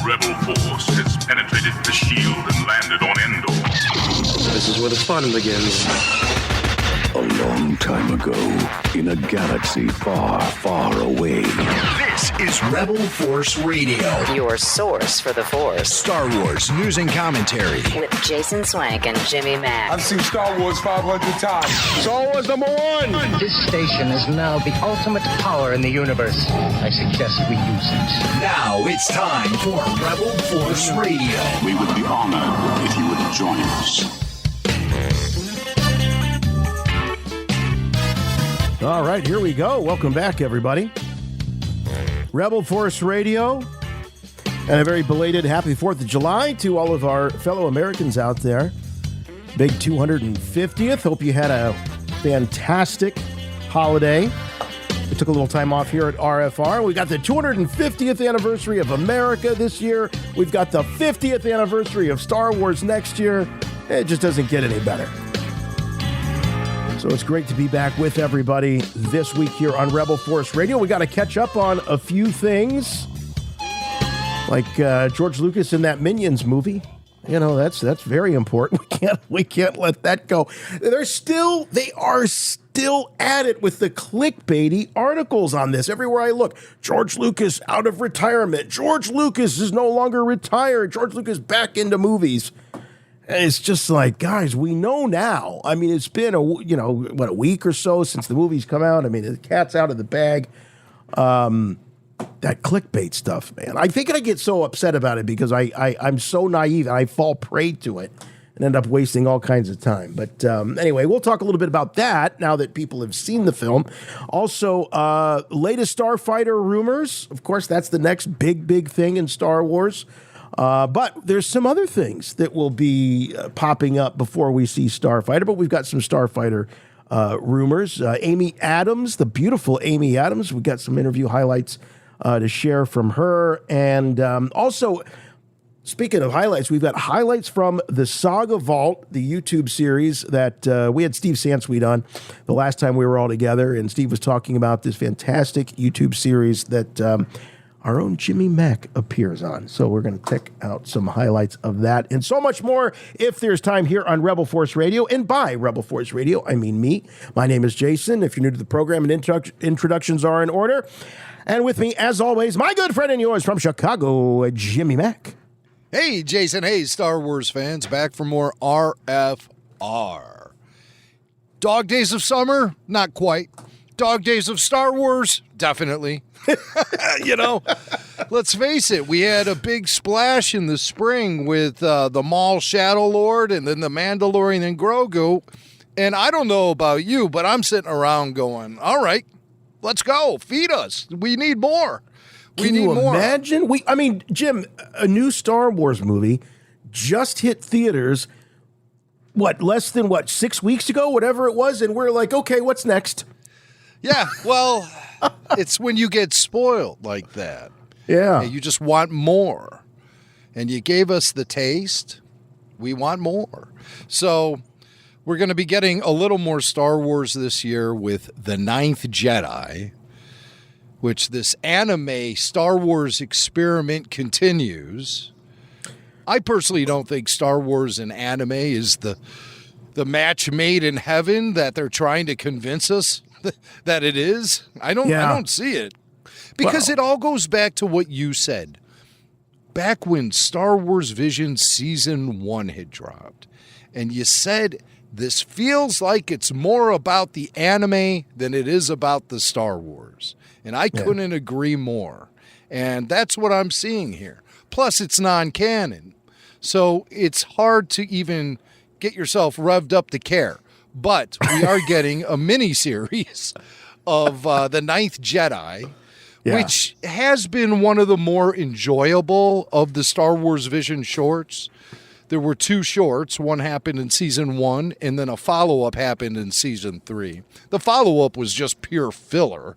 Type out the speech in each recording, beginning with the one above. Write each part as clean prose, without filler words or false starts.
rebel force has penetrated the shield and landed on Endor. This is where the fun begins. A long time ago, in a galaxy far, far away. This is Rebel Force Radio. Your source for the Force. Star Wars news and commentary. With Jason Swank and Jimmy Mack. I've seen Star Wars 500 times. Star Wars #1! This station is now the ultimate power in the universe. I suggest we use it. Now it's time for Rebel Force Radio. We would be honored if you would join us. All right, here we go. Welcome back, everybody. Rebel Force Radio, and a very belated happy 4th of July to all of our fellow Americans out there. Big 250th. Hope you had a fantastic holiday. We took a little time off here at RFR. We got the 250th anniversary of America this year. We've got the 50th anniversary of Star Wars next year. It just doesn't get any better. So it's great to be back with everybody this week here on Rebel Force Radio. We got to catch up on a few things, like George Lucas in that Minions movie. You know, that's very important. We can't let that go. They are still at it with the clickbaity articles on this. Everywhere I look, George Lucas out of retirement. George Lucas is no longer retired. George Lucas back into movies. And it's just like, guys, we know now. I mean, it's been a week or so since the movie's come out. I mean, the cat's out of the bag. That clickbait stuff, man. I think I get so upset about it because I'm so naive and I fall prey to it and end up wasting all kinds of time. But anyway, we'll talk a little bit about that now that people have seen the film. Also, latest Starfighter rumors. Of course, that's the next big thing in Star Wars. But there's some other things that will be popping up before we see Starfighter, but we've got some Starfighter rumors. Amy Adams, the beautiful Amy Adams, we got some interview highlights to share from her. And also, speaking of highlights, we've got highlights from the Saga Vault, the YouTube series that we had Steve Sansweet on the last time we were all together, and Steve was talking about this fantastic YouTube series that our own Jimmy Mack appears on. So we're going to check out some highlights of that and so much more if there's time here on Rebel Force Radio. And by Rebel Force Radio, I mean me. My name is Jason. If you're new to the program, and introductions are in order. And with me, as always, my good friend and yours from Chicago, Jimmy Mack. Hey, Jason. Hey, Star Wars fans. Back for more RFR. Dog Days of Summer? Not quite. Dog Days of Star Wars? Definitely. You know, let's face it, we had a big splash in the spring with the Maul Shadow Lord and then the Mandalorian and Grogu. And I don't know about you, but I'm sitting around going, all right, let's go. Feed us. We need more. Can you imagine? I mean, Jim, a new Star Wars movie just hit theaters, less than 6 weeks ago, whatever it was, and we're like, okay, what's next? Yeah, well, it's when you get spoiled like that. Yeah. And you just want more. And you gave us the taste. We want more. So we're going to be getting a little more Star Wars this year with The Ninth Jedi, which this anime Star Wars experiment continues. I personally don't think Star Wars and anime is the match made in heaven that they're trying to convince us that it is. I don't see it. Because it all goes back to what you said. Back when Star Wars Vision Season 1 had dropped. And you said, this feels like it's more about the anime than it is about the Star Wars. And I couldn't agree more. And that's what I'm seeing here. Plus, it's non-canon. So it's hard to even get yourself revved up to care. But we are getting a mini-series of The Ninth Jedi, which has been one of the more enjoyable of the Star Wars Vision shorts. There were 2 shorts. One happened in Season 1, and then a follow-up happened in Season 3. The follow-up was just pure filler.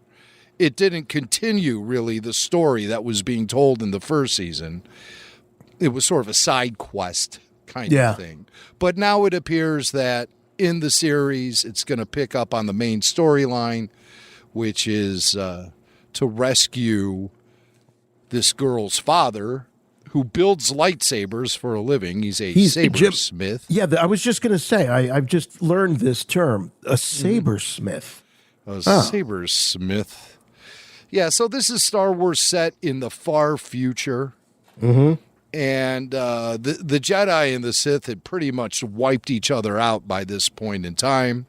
It didn't continue, really, the story that was being told in the first season. It was sort of a side quest kind of thing. But now it appears that in the series, it's going to pick up on the main storyline, which is to rescue this girl's father, who builds lightsabers for a living. He's a sabersmith. Yeah, I was just going to say, I've just learned this term, a sabersmith. A sabersmith. Yeah, so this is Star Wars set in the far future. Mm-hmm. And the Jedi and the Sith had pretty much wiped each other out by this point in time.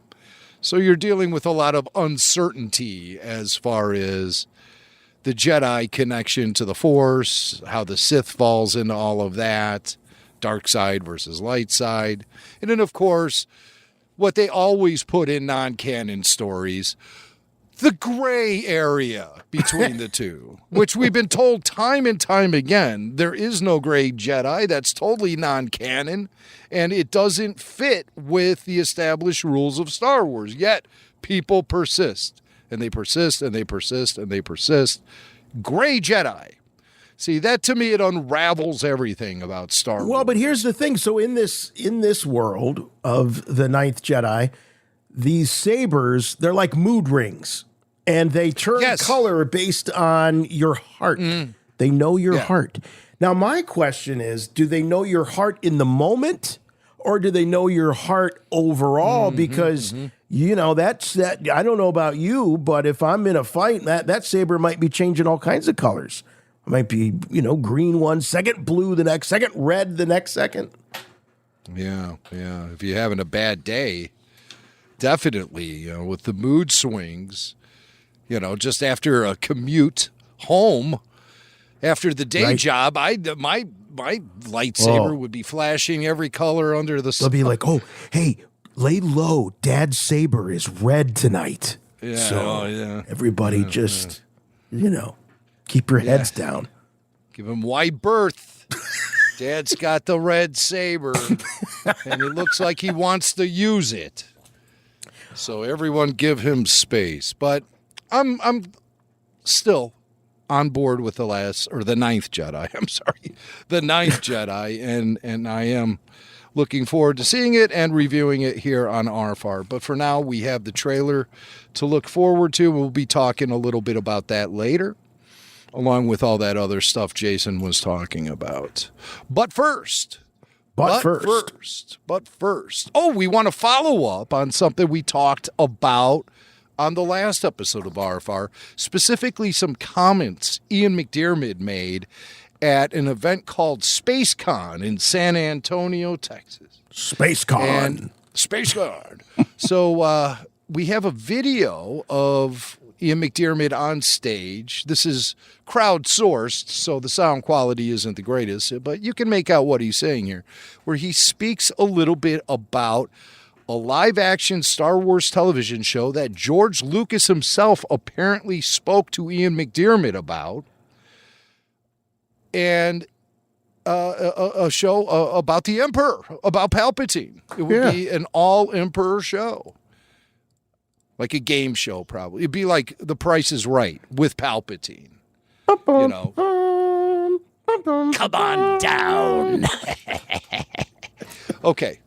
So you're dealing with a lot of uncertainty as far as the Jedi connection to the Force, how the Sith falls into all of that, dark side versus light side. And then, of course, what they always put in non-canon stories, the gray area between the two, which we've been told time and time again, there is no gray Jedi. That's totally non-canon, and it doesn't fit with the established rules of Star Wars. Yet people persist, and they persist, and they persist, and they persist. Gray Jedi. See, that to me, it unravels everything about Star Wars. Well, but here's the thing. So in this world of the Ninth Jedi, these sabers, they're like mood rings. And they turn color based on your heart. They know your heart. Now, my question is, do they know your heart in the moment, or do they know your heart overall? Because, you know, that's that. I don't know about you, but if I'm in a fight, that saber might be changing all kinds of colors. It might be, you know, green one second, blue the next second, red the next second. Yeah. If you're having a bad day, definitely, you know, with the mood swings. You know, just after a commute home, after the day job, my lightsaber would be flashing every color under the sun. They'll be like, "Oh, hey, lay low. Dad's saber is red tonight." Yeah, so everybody just, you know, keep your heads down. Give him wide berth. Dad's got the red saber, and it looks like he wants to use it. So everyone give him space, but. I'm still on board with the Ninth Jedi. I'm sorry, the Ninth Jedi, and I am looking forward to seeing it and reviewing it here on RFR. But for now, we have the trailer to look forward to. We'll be talking a little bit about that later, along with all that other stuff Jason was talking about. But first. Oh, we want to follow up on something we talked about on the last episode of RFR, specifically some comments Ian McDiarmid made at an event called SpaceCon in San Antonio, Texas. SpaceCon. So we have a video of Ian McDiarmid on stage. This is crowdsourced, so the sound quality isn't the greatest, but you can make out what he's saying here, where he speaks a little bit about a live-action Star Wars television show that George Lucas himself apparently spoke to Ian McDiarmid about, and a show about the Emperor, about Palpatine. It would be an all-Emperor show, like a game show probably. It'd be like The Price is Right with Palpatine. You know, come on down. Okay.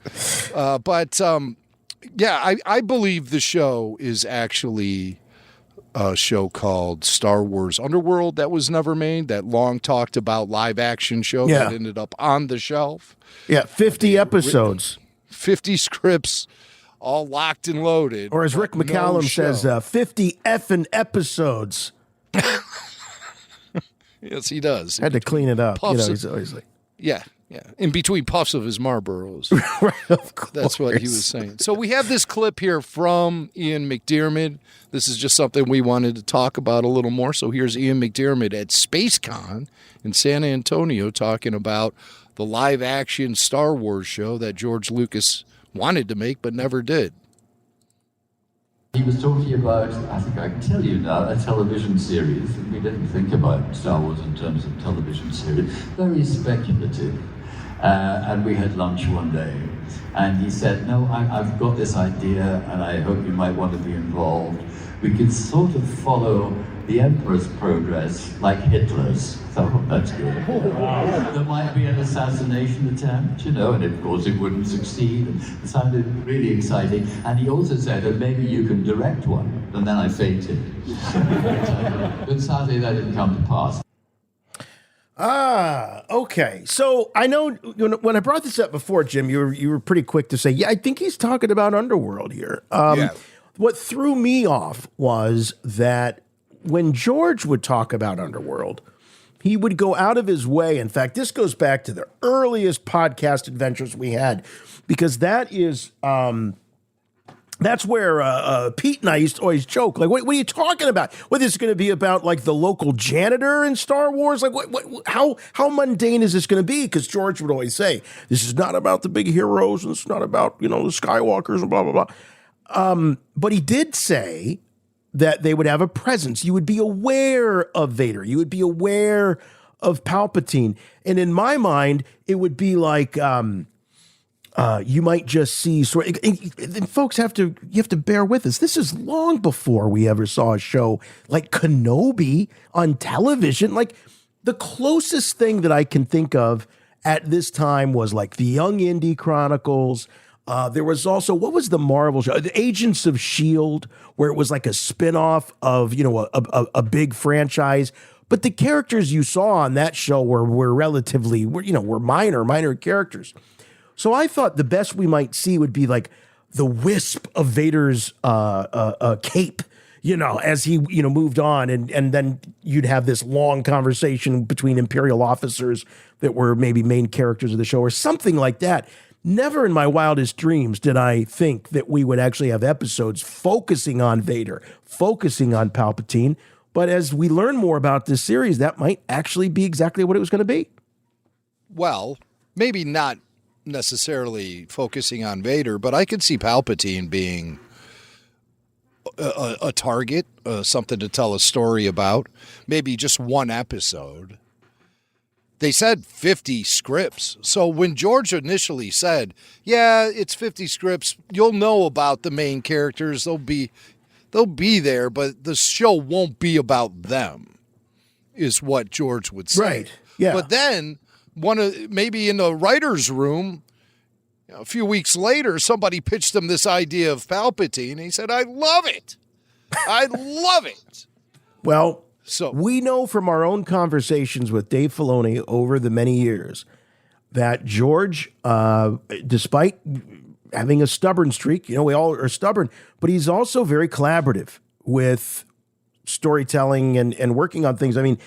But I believe the show is actually a show called Star Wars Underworld that was never made, that long talked about live action show that ended up on the shelf. Yeah, 50 episodes. 50 scripts, all locked and loaded. Or as Rick McCallum says, 50 effing episodes. Yes, he does. Had to clean it up. You know, he's always like... Yeah. In between puffs of his Marlboros. Right, of course. That's what he was saying. So we have this clip here from Ian McDiarmid. This is just something we wanted to talk about a little more. So here's Ian McDiarmid at SpaceCon in San Antonio talking about the live-action Star Wars show that George Lucas wanted to make but never did. He was talking about, I think I can tell you now, a television series. We didn't think about Star Wars in terms of television series. Very speculative. And we had lunch one day. And he said, no, I've got this idea and I hope you might want to be involved. We could sort of follow the Emperor's progress like Hitler's. So that's good. There might be an assassination attempt, you know, and of course it wouldn't succeed. And it sounded really exciting. And he also said that maybe you can direct one. And then I fainted. But sadly that didn't come to pass. Okay. So I know when I brought this up before, Jim, you were pretty quick to say, yeah, I think he's talking about Underworld here. What threw me off was that when George would talk about Underworld, he would go out of his way. In fact, this goes back to the earliest podcast adventures we had, because that is that's where Pete and I used to always joke, like, what are you talking about? What, this is going to be about, like, the local janitor in Star Wars? Like, how mundane is this going to be? Because George would always say, this is not about the big heroes, and it's not about, the Skywalkers and blah, blah, blah. But he did say that they would have a presence. You would be aware of Vader. You would be aware of Palpatine. And in my mind, it would be like... you might just see and folks you have to bear with us. This is long before we ever saw a show like Kenobi on television. Like, the closest thing that I can think of at this time was like the Young Indy Chronicles. There was also, what was the Marvel show? The Agents of S.H.I.E.L.D., where it was like a spinoff of, a big franchise. But the characters you saw on that show were relatively, were minor characters. So I thought the best we might see would be like the wisp of Vader's cape, as he, moved on. And then you'd have this long conversation between Imperial officers that were maybe main characters of the show or something like that. Never in my wildest dreams did I think that we would actually have episodes focusing on Vader, focusing on Palpatine. But as we learn more about this series, that might actually be exactly what it was going to be. Well, maybe not necessarily focusing on Vader, but I could see Palpatine being a target, something to tell a story about, maybe just one episode. They said 50 scripts. So when George initially said, yeah, it's 50 scripts, you'll know about the main characters. They'll be there, but the show won't be about them, is what George would say. Right. Yeah. But then maybe in the writer's room, a few weeks later, somebody pitched him this idea of Palpatine, and he said, I love it. I love it. Well, we know from our own conversations with Dave Filoni over the many years that George, despite having a stubborn streak, we all are stubborn, but he's also very collaborative with storytelling and working on things. I mean,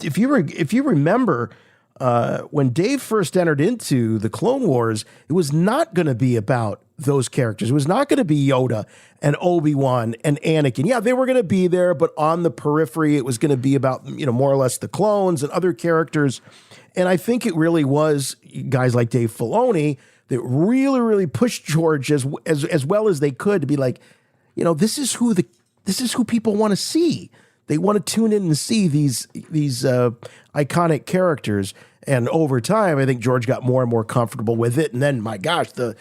if you remember, when Dave first entered into the Clone Wars, it was not going to be about those characters. It was not going to be Yoda and Obi-Wan and Anakin. Yeah, they were going to be there, but on the periphery, it was going to be about, more or less the clones and other characters. And I think it really was guys like Dave Filoni that really, really pushed George as well as they could to be like, this is who people want to see. They want to tune in and see these iconic characters. And over time, I think George got more and more comfortable with it. And then, my gosh, the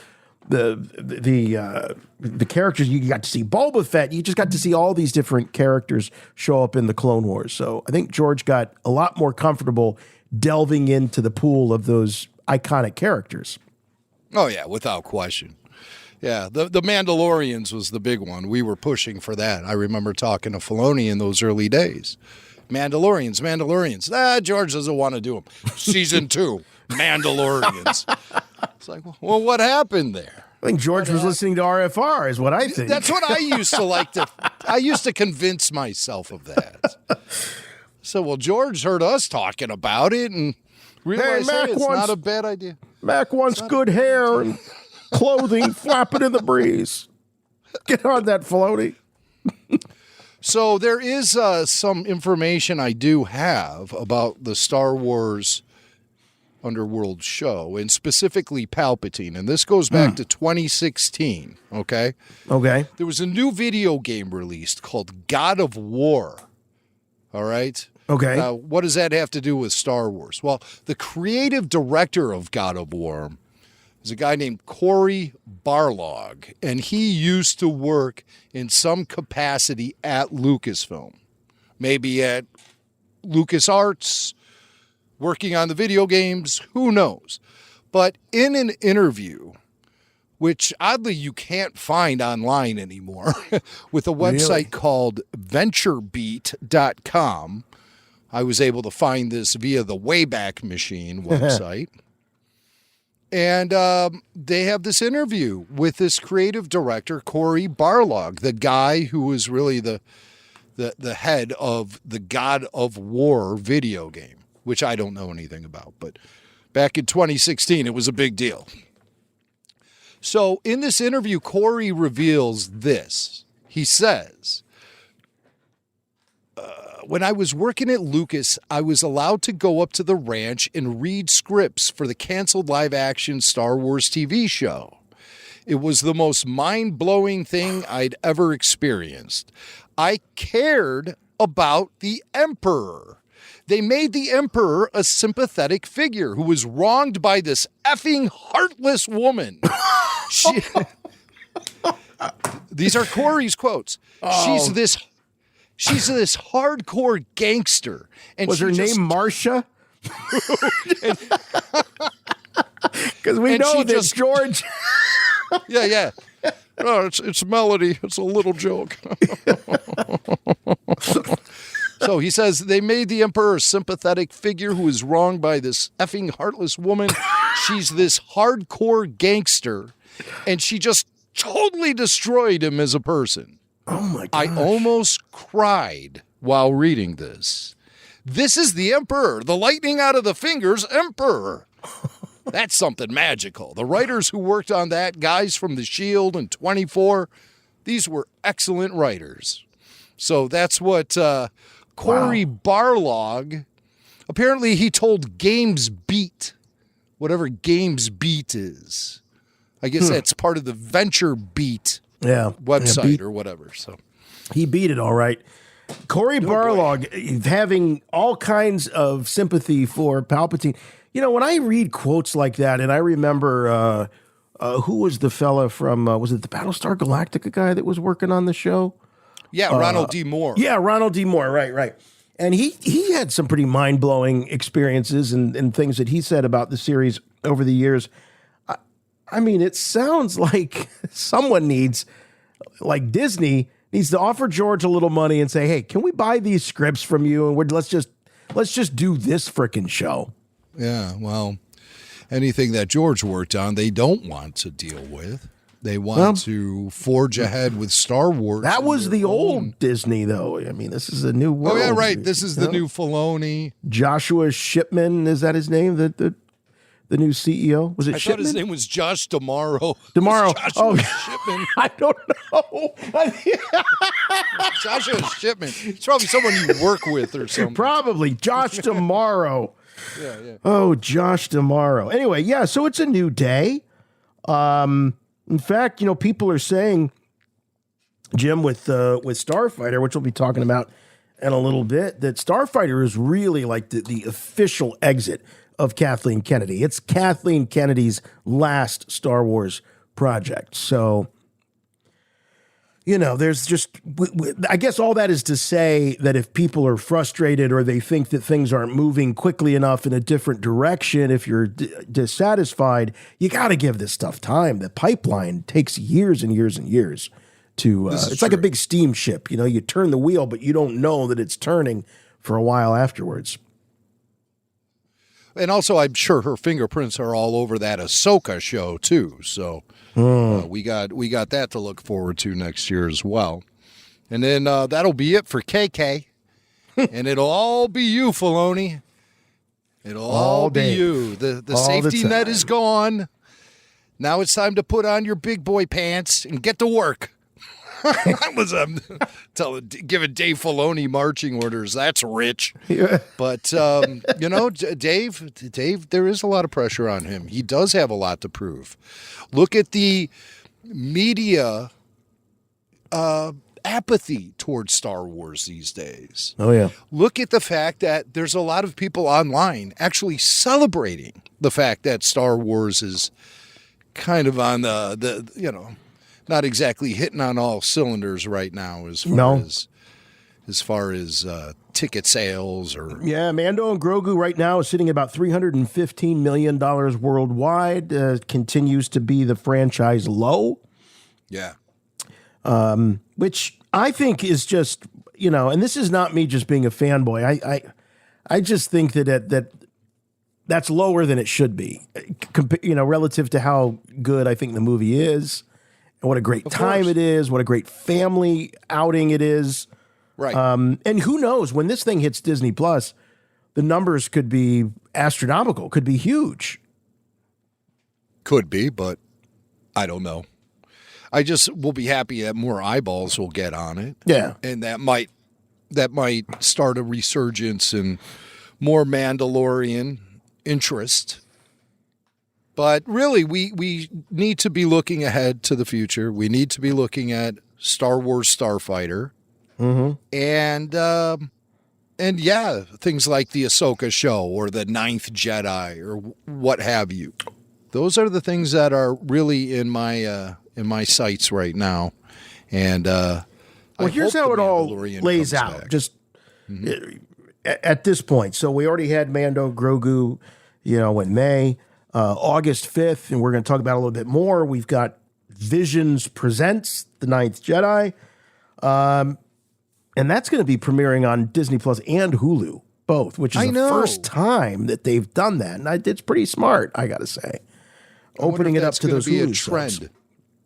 characters, you got to see Boba Fett. You just got to see all these different characters show up in the Clone Wars. So I think George got a lot more comfortable delving into the pool of those iconic characters. Oh, yeah, without question. Yeah, the Mandalorians was the big one. We were pushing for that. I remember talking to Filoni in those early days. Mandalorians. George doesn't want to do them. Season 2, Mandalorians. It's like, well, what happened there? I think George was listening to RFR is what I think. That's what I used to I used to convince myself of that. So, well, George heard us talking about it and realized it's not a bad idea. Mac wants good hair and clothing flapping in the breeze. Get on that, Filoni. So there is some information I do have about the Star Wars Underworld show, and specifically Palpatine. And this goes back to 2016, okay? Okay. There was a new video game released called God of War, all right? Okay. Now, what does that have to do with Star Wars? Well, the creative director of God of War is a guy named Cory Barlog, and he used to work in some capacity at Lucasfilm, maybe at LucasArts, working on the video games, who knows? But in an interview, which oddly you can't find online anymore, with a website called VentureBeat.com, I was able to find this via the Wayback Machine website. And they have this interview with this creative director, Cory Barlog, the guy who was really the head of the God of War video game, which I don't know anything about. But back in 2016, it was a big deal. So in this interview, Cory reveals this. He says, when I was working at Lucas, I was allowed to go up to the ranch and read scripts for the canceled live-action Star Wars TV show. It was the most mind-blowing thing I'd ever experienced. I cared about the Emperor. They made the Emperor a sympathetic figure who was wronged by this effing heartless woman. These are Cory's quotes. Oh. She's this hardcore gangster. And was her name Marcia? Because we know that George. Yeah. Oh, it's Melody. It's a little joke. So he says they made the Emperor a sympathetic figure who was wronged by this effing heartless woman. She's this hardcore gangster, and she just totally destroyed him as a person. Oh my God! I almost cried while reading this. This is the Emperor, the lightning out of the fingers Emperor. That's something magical. The writers who worked on that, guys from The Shield and 24, these were excellent writers. So that's what Cory Barlog, apparently he told Games Beat, whatever Games Beat is. I guess that's part of the Venture Beat website or whatever. So he beat it all right. Cory Barlog having all kinds of sympathy for Palpatine. You know, when I read quotes like that, and I remember who was the fella from, was it the Battlestar Galactica guy that was working on the show? Yeah, Ronald D. Moore. Yeah, Ronald D. Moore, right. And he had some pretty mind-blowing experiences and things that he said about the series over the years. I mean, it sounds like someone needs, like Disney, needs to offer George a little money and say, hey, can we buy these scripts from you? And let's just do this frickin' show. Yeah, well, anything that George worked on, they don't want to deal with. They want to forge ahead with Star Wars. That was the old Disney, though. I mean, this is a new world. Oh, yeah, right. This is the new Filoni. Joshua Shipman, is that his name? The new CEO? Was it Shipman? I thought his name was Josh Damaro. Joshua Shipman. I don't know. Joshua Shipman. It's probably someone you work with or something. Probably. Josh Damaro. Yeah. Oh, Josh Damaro. Anyway, yeah, so it's a new day. In fact, people are saying, Jim, with Starfighter, which we'll be talking about in a little bit, that Starfighter is really like the official exit of Kathleen Kennedy. It's Kathleen Kennedy's last Star Wars project. So, there's just, I guess all that is to say that if people are frustrated or they think that things aren't moving quickly enough in a different direction, if you're dissatisfied, you got to give this stuff time. The pipeline takes years and years and years to, it's like a big steamship. You turn the wheel, but you don't know that it's turning for a while afterwards. And also, I'm sure her fingerprints are all over that Ahsoka show too. So we got that to look forward to next year as well. And then that'll be it for KK, and it'll all be you, Filoni. It'll all be you. The safety net is gone. Now it's time to put on your big boy pants and get to work. That was giving Dave Filoni marching orders. That's rich. Yeah. But Dave, there is a lot of pressure on him. He does have a lot to prove. Look at the media apathy towards Star Wars these days. Oh yeah. Look at the fact that there's a lot of people online actually celebrating the fact that Star Wars is kind of on the not exactly hitting on all cylinders right now as far as ticket sales or Mando and Grogu right now is sitting at about $315 million worldwide. Continues to be the franchise low. Yeah. Which I think is just, and this is not me just being a fanboy. I just think that that's lower than it should be, relative to how good I think the movie is, and what a great time it is, what a great family outing it is. Right. And who knows, when this thing hits Disney Plus, the numbers could be astronomical, could be huge. Could be, but I don't know. I just will be happy that more eyeballs will get on it. Yeah. And that might start a resurgence in more Mandalorian interest. But really, we need to be looking ahead to the future. We need to be looking at Star Wars Starfighter. Mm-hmm. And yeah, things like the Ahsoka show or the Ninth Jedi or what have you. Those are the things that are really in my sights right now. And here's how it all lays out. Back. Just at this point. So we already had Mando, Grogu, in May, August 5th, and we're going to talk about it a little bit more. We've got Visions Presents the Ninth Jedi. And that's going to be premiering on Disney Plus and Hulu, both, which is the first time that they've done that. And it's pretty smart, I got to say. Opening it up to those Hulu subs.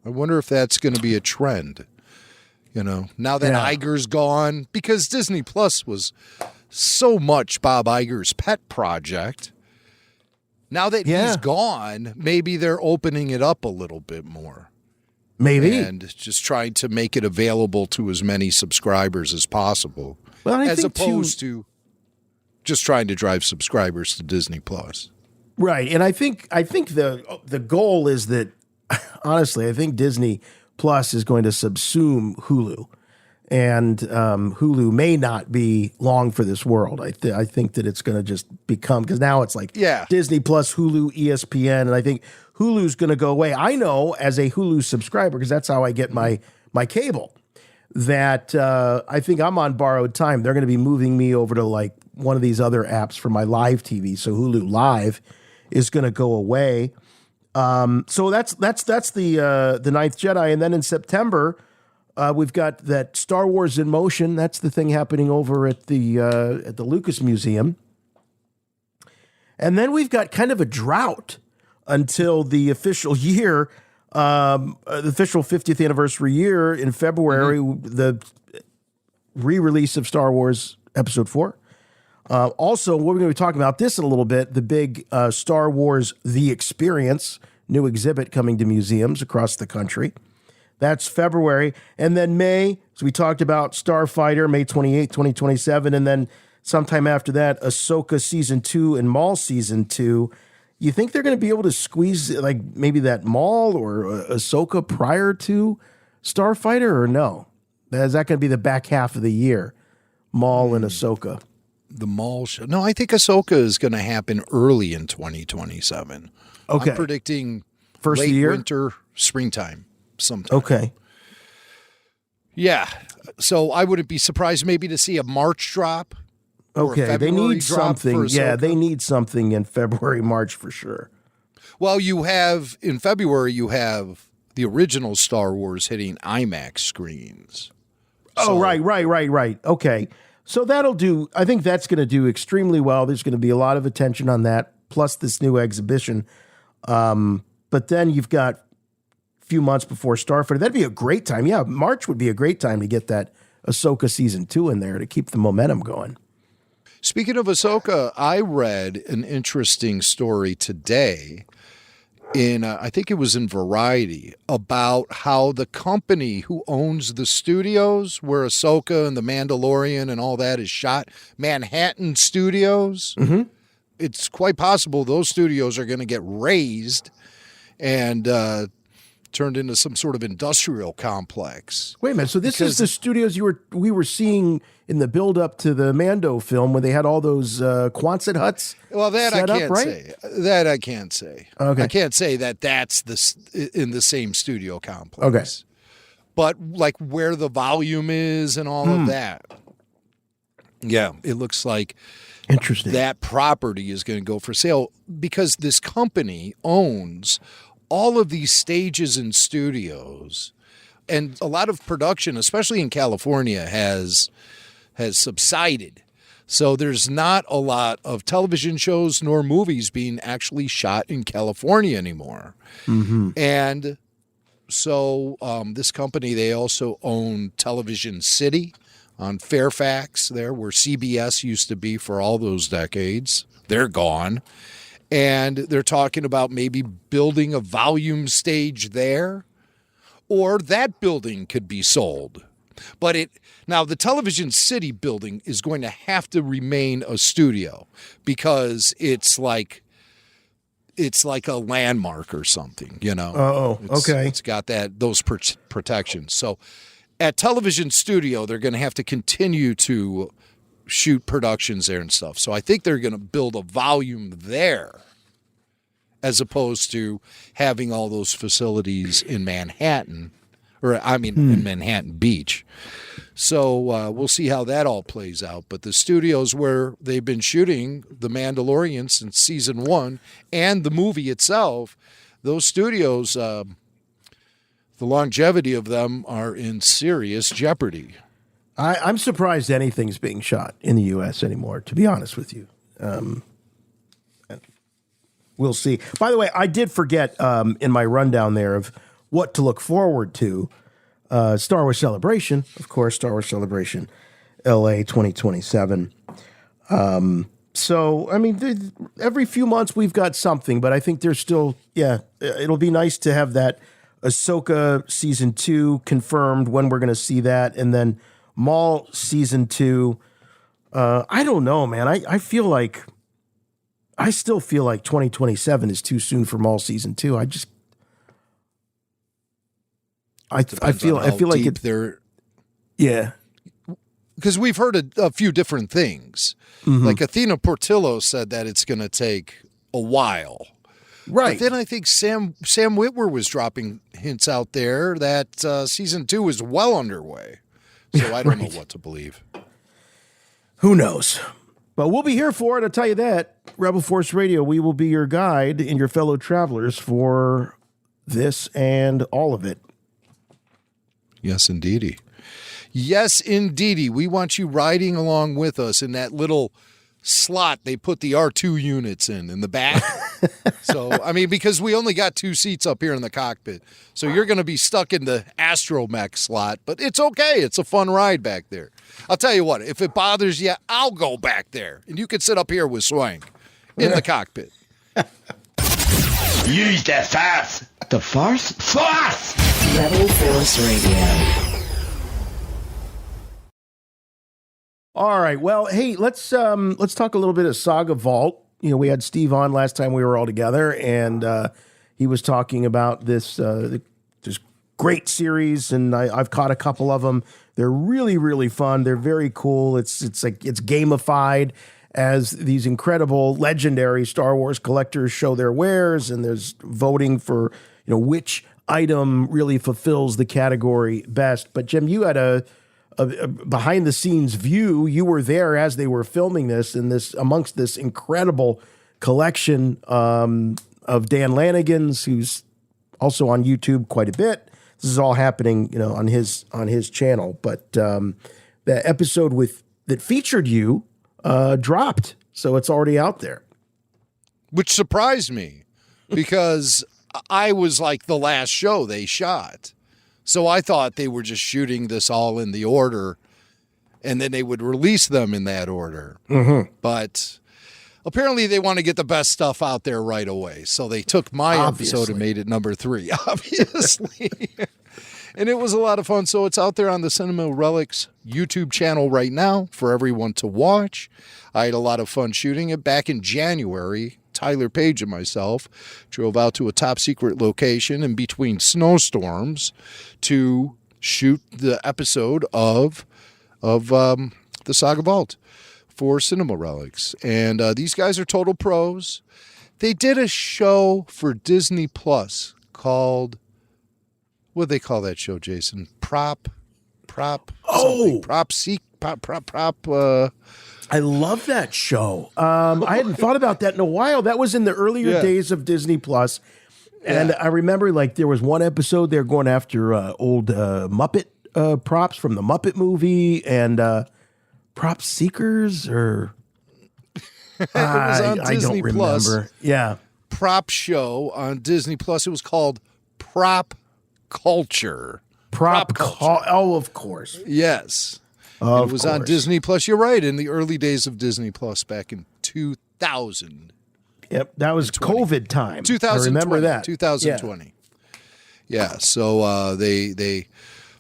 I wonder if that's going to be a trend. Now that Iger's gone, because Disney Plus was so much Bob Iger's pet project. Now that he's gone, maybe they're opening it up a little bit more. Maybe. And just trying to make it available to as many subscribers as possible. Well, as opposed to just trying to drive subscribers to Disney Plus. Right. And I think the goal is that, honestly, I think Disney Plus is going to subsume Hulu. And Hulu may not be long for this world. I think that it's going to just become, because now it's like Disney Plus, Hulu, ESPN, and I think Hulu's going to go away. I know as a Hulu subscriber, because that's how I get my cable, that I think I'm on borrowed time. They're going to be moving me over to like one of these other apps for my live TV. So Hulu Live is going to go away. So that's the Ninth Jedi, and then in September. We've got that Star Wars in Motion. That's the thing happening over at the Lucas Museum. And then we've got kind of a drought until the official year, the official 50th anniversary year in February, the re-release of Star Wars Episode 4. Also, we're going to be talking about this in a little bit, the big Star Wars The Experience, new exhibit coming to museums across the country. That's February. And then May, so we talked about Starfighter, May 28th, 2027. And then sometime after that, Ahsoka Season 2 and Maul Season 2. You think they're going to be able to squeeze like maybe that Maul or Ahsoka prior to Starfighter, or no? Is that going to be the back half of the year, Maul and Ahsoka? The Maul show. No, I think Ahsoka is going to happen early in 2027. Okay. I'm predicting first late year? Winter, springtime. Sometime. Okay. Yeah. So I wouldn't be surprised maybe to see a March drop. Okay. They need something. Yeah, they need something in February, March for sure. Well, in February, you have the original Star Wars hitting IMAX screens. Oh, right. Okay. So I think that's going to do extremely well. There's going to be a lot of attention on that, plus this new exhibition. But then you've got few months before Starfighter. That'd be a great time. Yeah, March would be a great time to get that Ahsoka Season 2 in there to keep the momentum going. Speaking of Ahsoka, I read an interesting story today I think it was in Variety, about how the company who owns the studios where Ahsoka and The Mandalorian and all that is shot, Manhattan Studios, it's quite possible those studios are going to get razed and turned into some sort of industrial complex. Wait a minute. So this is the studios we were seeing in the build up to the Mando film when they had all those Quonset huts. Well, that I can't right? say. That I can't say. Okay. I can't say that that's in the same studio complex. Okay. But like where the volume is and all of that. Yeah, it looks like interesting. That property is going to go for sale because this company owns all of these stages and studios, and a lot of production, especially in California, has subsided. So there's not a lot of television shows nor movies being actually shot in California anymore. Mm-hmm. And so this company, they also own Television City on Fairfax there, where CBS used to be for all those decades. They're gone. And they're talking about maybe building a volume stage there, or that building could be sold. But now the Television City building is going to have to remain a studio because it's like a landmark or something, you know. Oh, okay. It's got those protections. So at Television Studio, they're going to have to continue to shoot productions there and stuff. So I think they're going to build a volume there as opposed to having all those facilities in Manhattan, in Manhattan Beach. So we'll see how that all plays out. But the studios where they've been shooting The Mandalorian since season 1 and the movie itself, those studios, the longevity of them are in serious jeopardy. I'm surprised anything's being shot in the U.S. anymore, to be honest with you. We'll see. By the way, I did forget in my rundown there of what to look forward to. Star Wars Celebration, of course, Star Wars Celebration, LA 2027. So, I mean, every few months we've got something, but I think there's still, it'll be nice to have that Ahsoka Season 2 confirmed when we're going to see that, and then Maul Season 2. I don't know, man. I still feel like 2027 is too soon for Maul Season 2. I feel like they're, yeah, because we've heard a few different things. Mm-hmm. Like Athena Portillo said that it's going to take a while, right? But then I think Sam Witwer was dropping hints out there that season 2 is well underway. So I don't know what to believe. Who knows? But we'll be here for it. I'll tell you that. Rebel Force Radio, we will be your guide and your fellow travelers for this and all of it. Yes, indeedy. Yes, indeedy. We want you riding along with us in that little slot they put the R2 units in the back. So, I mean, because we only got 2 seats up here in the cockpit. So you're going to be stuck in the astromech slot, but it's okay. It's a fun ride back there. I'll tell you what, if it bothers you, I'll go back there. And you can sit up here with Swank in the cockpit. Use the Force. The Force? Force! Rebel Force Radio. All right. Well, hey, let's talk a little bit of Saga Vault. You know, we had Steve on last time we were all together, and he was talking about this great series, and I've caught a couple of them. They're really, really fun. They're very cool. It's gamified as these incredible, legendary Star Wars collectors show their wares, and there's voting for, you know, which item really fulfills the category best. But Jim, you had a behind the scenes view. You were there as they were filming this, and this amongst this incredible collection of Dan Lanigan's, who's also on YouTube quite a bit. This is all happening, you know, on his channel. But the episode that featured you dropped, so it's already out there, which surprised me because I was like the last show they shot. So I thought they were just shooting this all in the order, and then they would release them in that order. Mm-hmm. But apparently they want to get the best stuff out there right away. So they took my episode and made it number 3, obviously. And it was a lot of fun. So it's out there on the Cinema Relics YouTube channel right now for everyone to watch. I had a lot of fun shooting it back in January. Tyler Page and myself drove out to a top secret location in between snowstorms to shoot the episode of the Saga Vault for Cinema Relics. And these guys are total pros. They did a show for Disney Plus called, what do they call that show, Jason? Prop. I love that show. I hadn't thought about that in a while. That was in the earlier days of Disney Plus. And I remember, like, there was one episode they're going after old Muppet props from the Muppet movie. And Prop Seekers or it was on I Disney don't Plus. remember. Yeah. Prop show on Disney Plus. It was called Prop Culture. Oh, of course. Yes. Of it was course. on Disney Plus. You're right. In the early days of Disney Plus back in 2000. Yep. That was COVID time. 2020. I remember that. 2020. Yeah. So they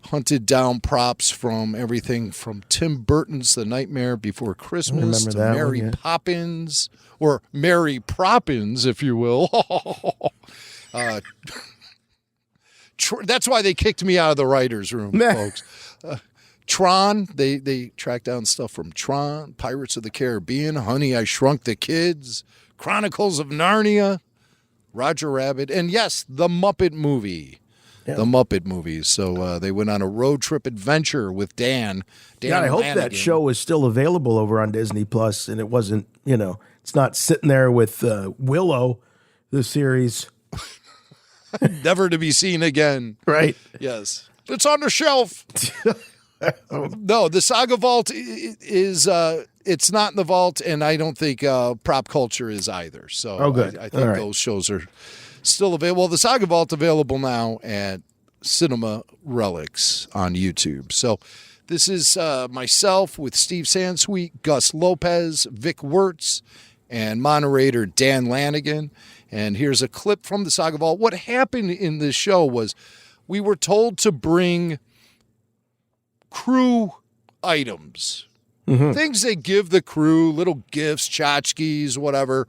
hunted down props from everything from Tim Burton's The Nightmare Before Christmas to Mary Poppins, or Mary Proppins, if you will. That's why they kicked me out of the writer's room, folks. Tron, they tracked down stuff from Tron, Pirates of the Caribbean, Honey, I Shrunk the Kids, Chronicles of Narnia, Roger Rabbit, and yes, the Muppet movie. Yeah. The Muppet movies. So they went on a road trip adventure with Dan. God, I hope Lanigan. that show is still available over on Disney Plus, and it wasn't, it's not sitting there with Willow, the series. Never to be seen again. Right. Yes. It's on the shelf. No, the Saga Vault is it's not in the vault, and I don't think Prop Culture is either. So good. I think those shows are still available. Well, the Saga Vault available now at Cinema Relics on YouTube. So this is myself with Steve Sansweet, Gus Lopez, Vic Wirtz, and moderator Dan Lanigan. And here's a clip from the Saga Vault. What happened in this show was we were told to bring crew items, things they give the crew, little gifts, tchotchkes, whatever,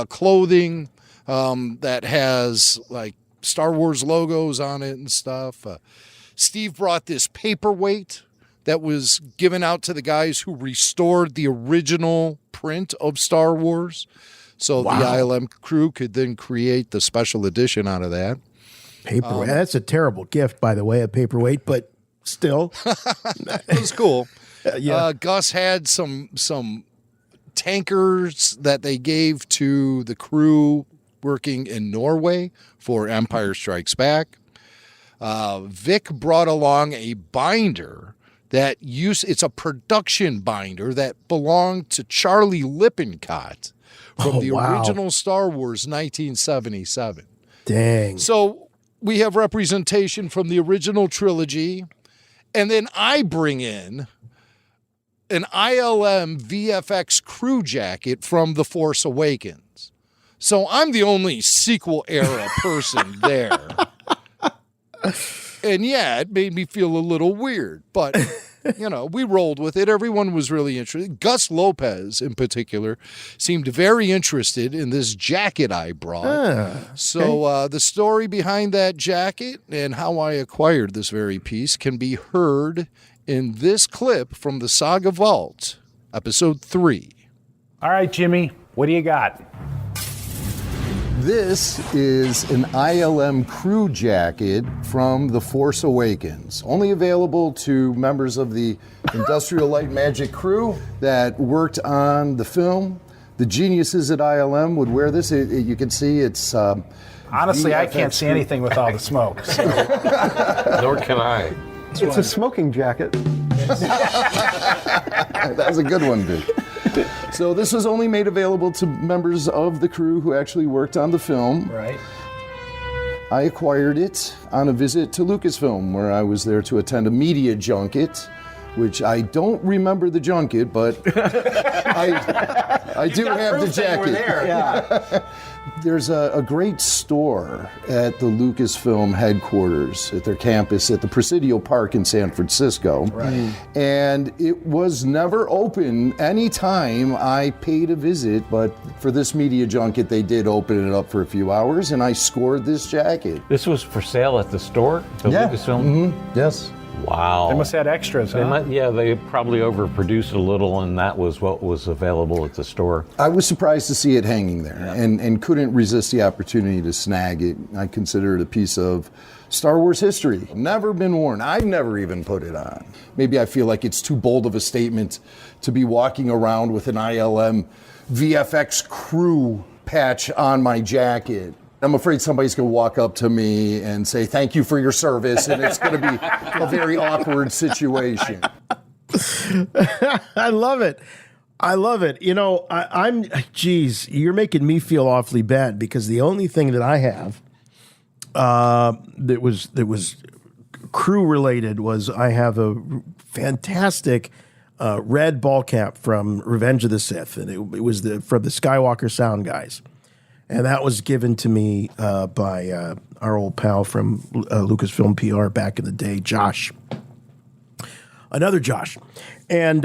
clothing that has like Star Wars logos on it and stuff. Steve brought this paperweight that was given out to the guys who restored the original print of Star Wars. So the ILM crew could then create the special edition out of that. Paperweight. That's a terrible gift, by the way, a paperweight, but still. It was cool. Yeah. Gus had some tankers that they gave to the crew working in Norway for Empire Strikes Back. Vic brought along a binder it's a production binder that belonged to Charlie Lippincott from the original Star Wars 1977. Dang. So we have representation from the original trilogy, and then I bring in an ILM VFX crew jacket from The Force Awakens. So I'm the only sequel era person there. And yeah, it made me feel a little weird, but we rolled with it. Everyone was really interested. Gus Lopez, in particular, seemed very interested in this jacket I brought. So the story behind that jacket and how I acquired this very piece can be heard in this clip from the Saga Vault, episode 3. All right, Jimmy, what do you got? This is an ILM crew jacket from The Force Awakens, only available to members of the Industrial Light Magic crew that worked on the film. The geniuses at ILM would wear this. You can see it's... Honestly, I can't see anything with all the smoke. So. Nor can I. It's a smoking jacket. That was a good one, dude. So this was only made available to members of the crew who actually worked on the film. Right. I acquired it on a visit to Lucasfilm, where I was there to attend a media junket, which I don't remember the junket, but I do have the jacket. Yeah. There's a great store at the Lucasfilm headquarters at their campus at the Presidio Park in San Francisco. Right. And it was never open any time I paid a visit, but for this media junket, they did open it up for a few hours, and I scored this jacket. This was for sale at the store? Lucasfilm? Mm-hmm. Yes. Wow. They must have had extras, huh? They probably overproduced a little, and that was what was available at the store. I was surprised to see it hanging there, and couldn't resist the opportunity to snag it. I consider it a piece of Star Wars history. Never been worn. I've never even put it on. Maybe I feel like it's too bold of a statement to be walking around with an ILM VFX crew patch on my jacket. I'm afraid somebody's going to walk up to me and say, "Thank you for your service," and it's going to be a very awkward situation. I love it. I love it. You know, you're making me feel awfully bad because the only thing that I have that was crew related was I have a fantastic red ball cap from Revenge of the Sith, and it was from the Skywalker Sound guys, and that was given to me by our old pal from Lucasfilm PR back in the day, Josh. Another Josh, and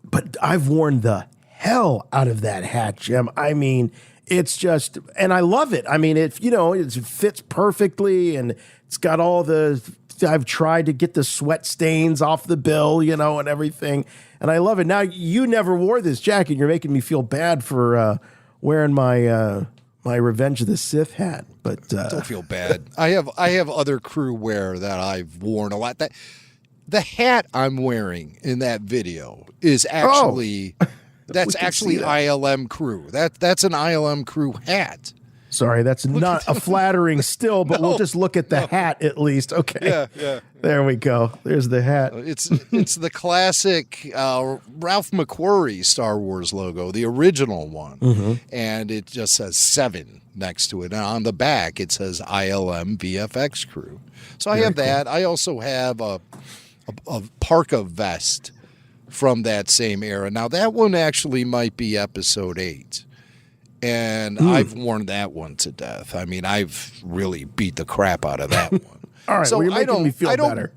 but I've worn the hell out of that hat, Jim. I mean, it's just, and I love it. I mean, it fits perfectly, and it's got all the. I've tried to get the sweat stains off the bill, and everything, and I love it. Now, you never wore this jacket. You're making me feel bad for wearing my my Revenge of the Sith hat, but don't feel bad. I have other crew wear that I've worn a lot. That the hat I'm wearing in that video is actually that's actually ILM crew. That's an ILM crew hat. Sorry, that's not a flattering still, but we'll just look at the hat at least. Okay. Yeah. There we go. There's the hat. It's the Ralph McQuarrie Star Wars logo, the original one. And it just says 7 next to it. And on the back, it says ILM VFX crew. So I have that. I also have a parka vest from that same era. Now, that one actually might be episode 8. And I've worn that one to death. I mean, I've really beat the crap out of that one. All right, so you're making me feel better.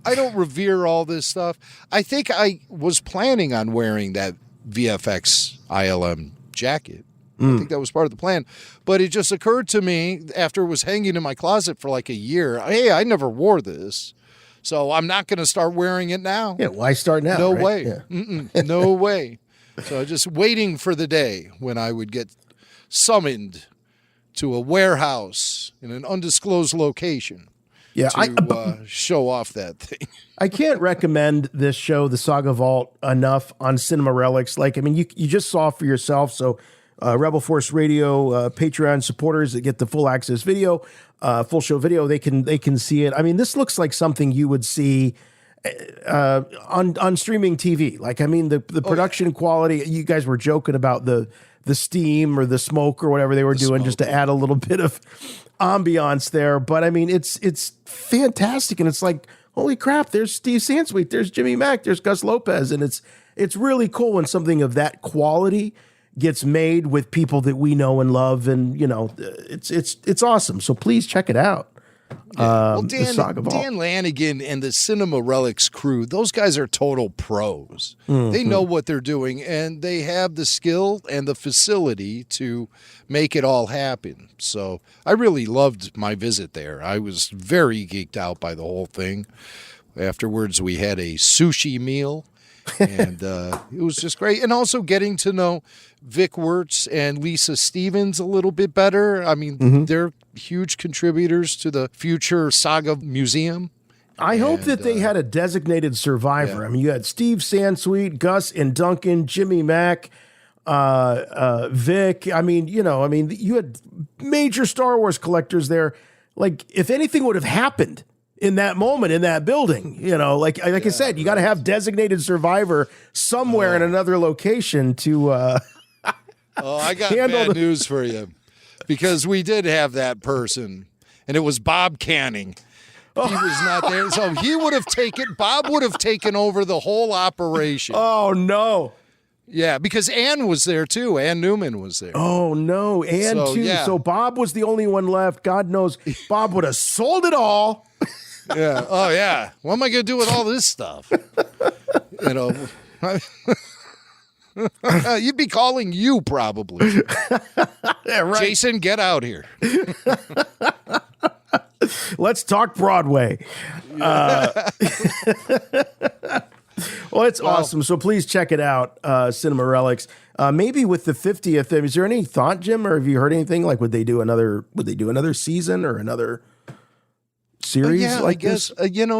I don't revere all this stuff. I think I was planning on wearing that VFX ILM jacket. I think that was part of the plan. But it just occurred to me after it was hanging in my closet for like a year, hey, I never wore this. So I'm not going to start wearing it now. Yeah, why start now? No right? way. Yeah. No way. So just waiting for the day when I would get summoned to a warehouse in an undisclosed location to show off that thing. I can't recommend this show, the Saga Vault, enough on Cinema Relics. Like, I mean, you just saw for yourself. So Rebel Force Radio Patreon supporters that get the full access video, full show video, they can see it. I mean, this looks like something you would see on streaming TV. Like, I mean, the production quality, you guys were joking about the steam or the smoke or whatever they were doing just to add a little bit of ambiance there. But I mean, it's fantastic. And it's like, holy crap, there's Steve Sansweet, there's Jimmy Mack, there's Gus Lopez. And it's really cool when something of that quality gets made with people that we know and love. And, it's awesome. So please check it out. Well, Dan Lanigan and the Cinema Relics crew, those guys are total pros. They know what they're doing, and they have the skill and the facility to make it all happen. So I really loved my visit there. I was very geeked out by the whole thing. Afterwards, we had a sushi meal, and it was just great. And also getting to know Vic Wirtz and Lisa Stevens a little bit better. I mean, they're huge contributors to the future Saga Museum. I hope that they had a designated survivor. I mean, you had Steve Sansweet, Gus and Duncan, Jimmy Mack, Vic. I mean, you had major Star Wars collectors there. Like, if anything would have happened in that moment in that building, like I said, you got to have designated survivor somewhere in another location to. I got bad news for you, because we did have that person, and it was Bob Canning. He was not there, so Bob would have taken over the whole operation. Oh no! Yeah, because Ann was there too. Ann Newman was there. Oh no, Ann too. Yeah. So Bob was the only one left. God knows, Bob would have sold it all. Yeah. Oh yeah. What am I going to do with all this stuff? You'd be calling you probably. Yeah, right. Jason, get out here. Let's talk Broadway. Well, it's awesome. So please check it out, Cinema Relics. Maybe with the 50th. Is there any thought, Jim, or have you heard anything? Like, would they do another season or another series? I guess,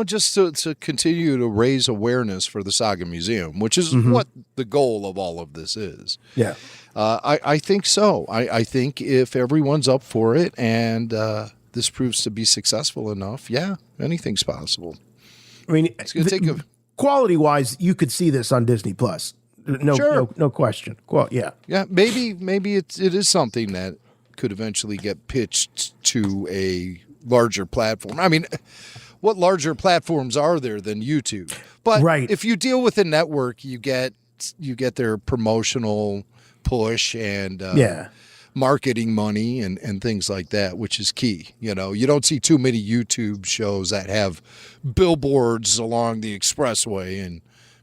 just to continue to raise awareness for the Saga Museum, which is what the goal of all of this is. Yeah. I think so. I think if everyone's up for it and this proves to be successful enough, anything's possible. I mean, it's going to take quality-wise, you could see this on Disney Plus. No question. Yeah. Maybe it is something that could eventually get pitched to a larger platform. I mean, what larger platforms are there than YouTube? But if you deal with a network, you get their promotional push and marketing money and things like that, which is key. You know, you don't see too many YouTube shows that have billboards along the expressway in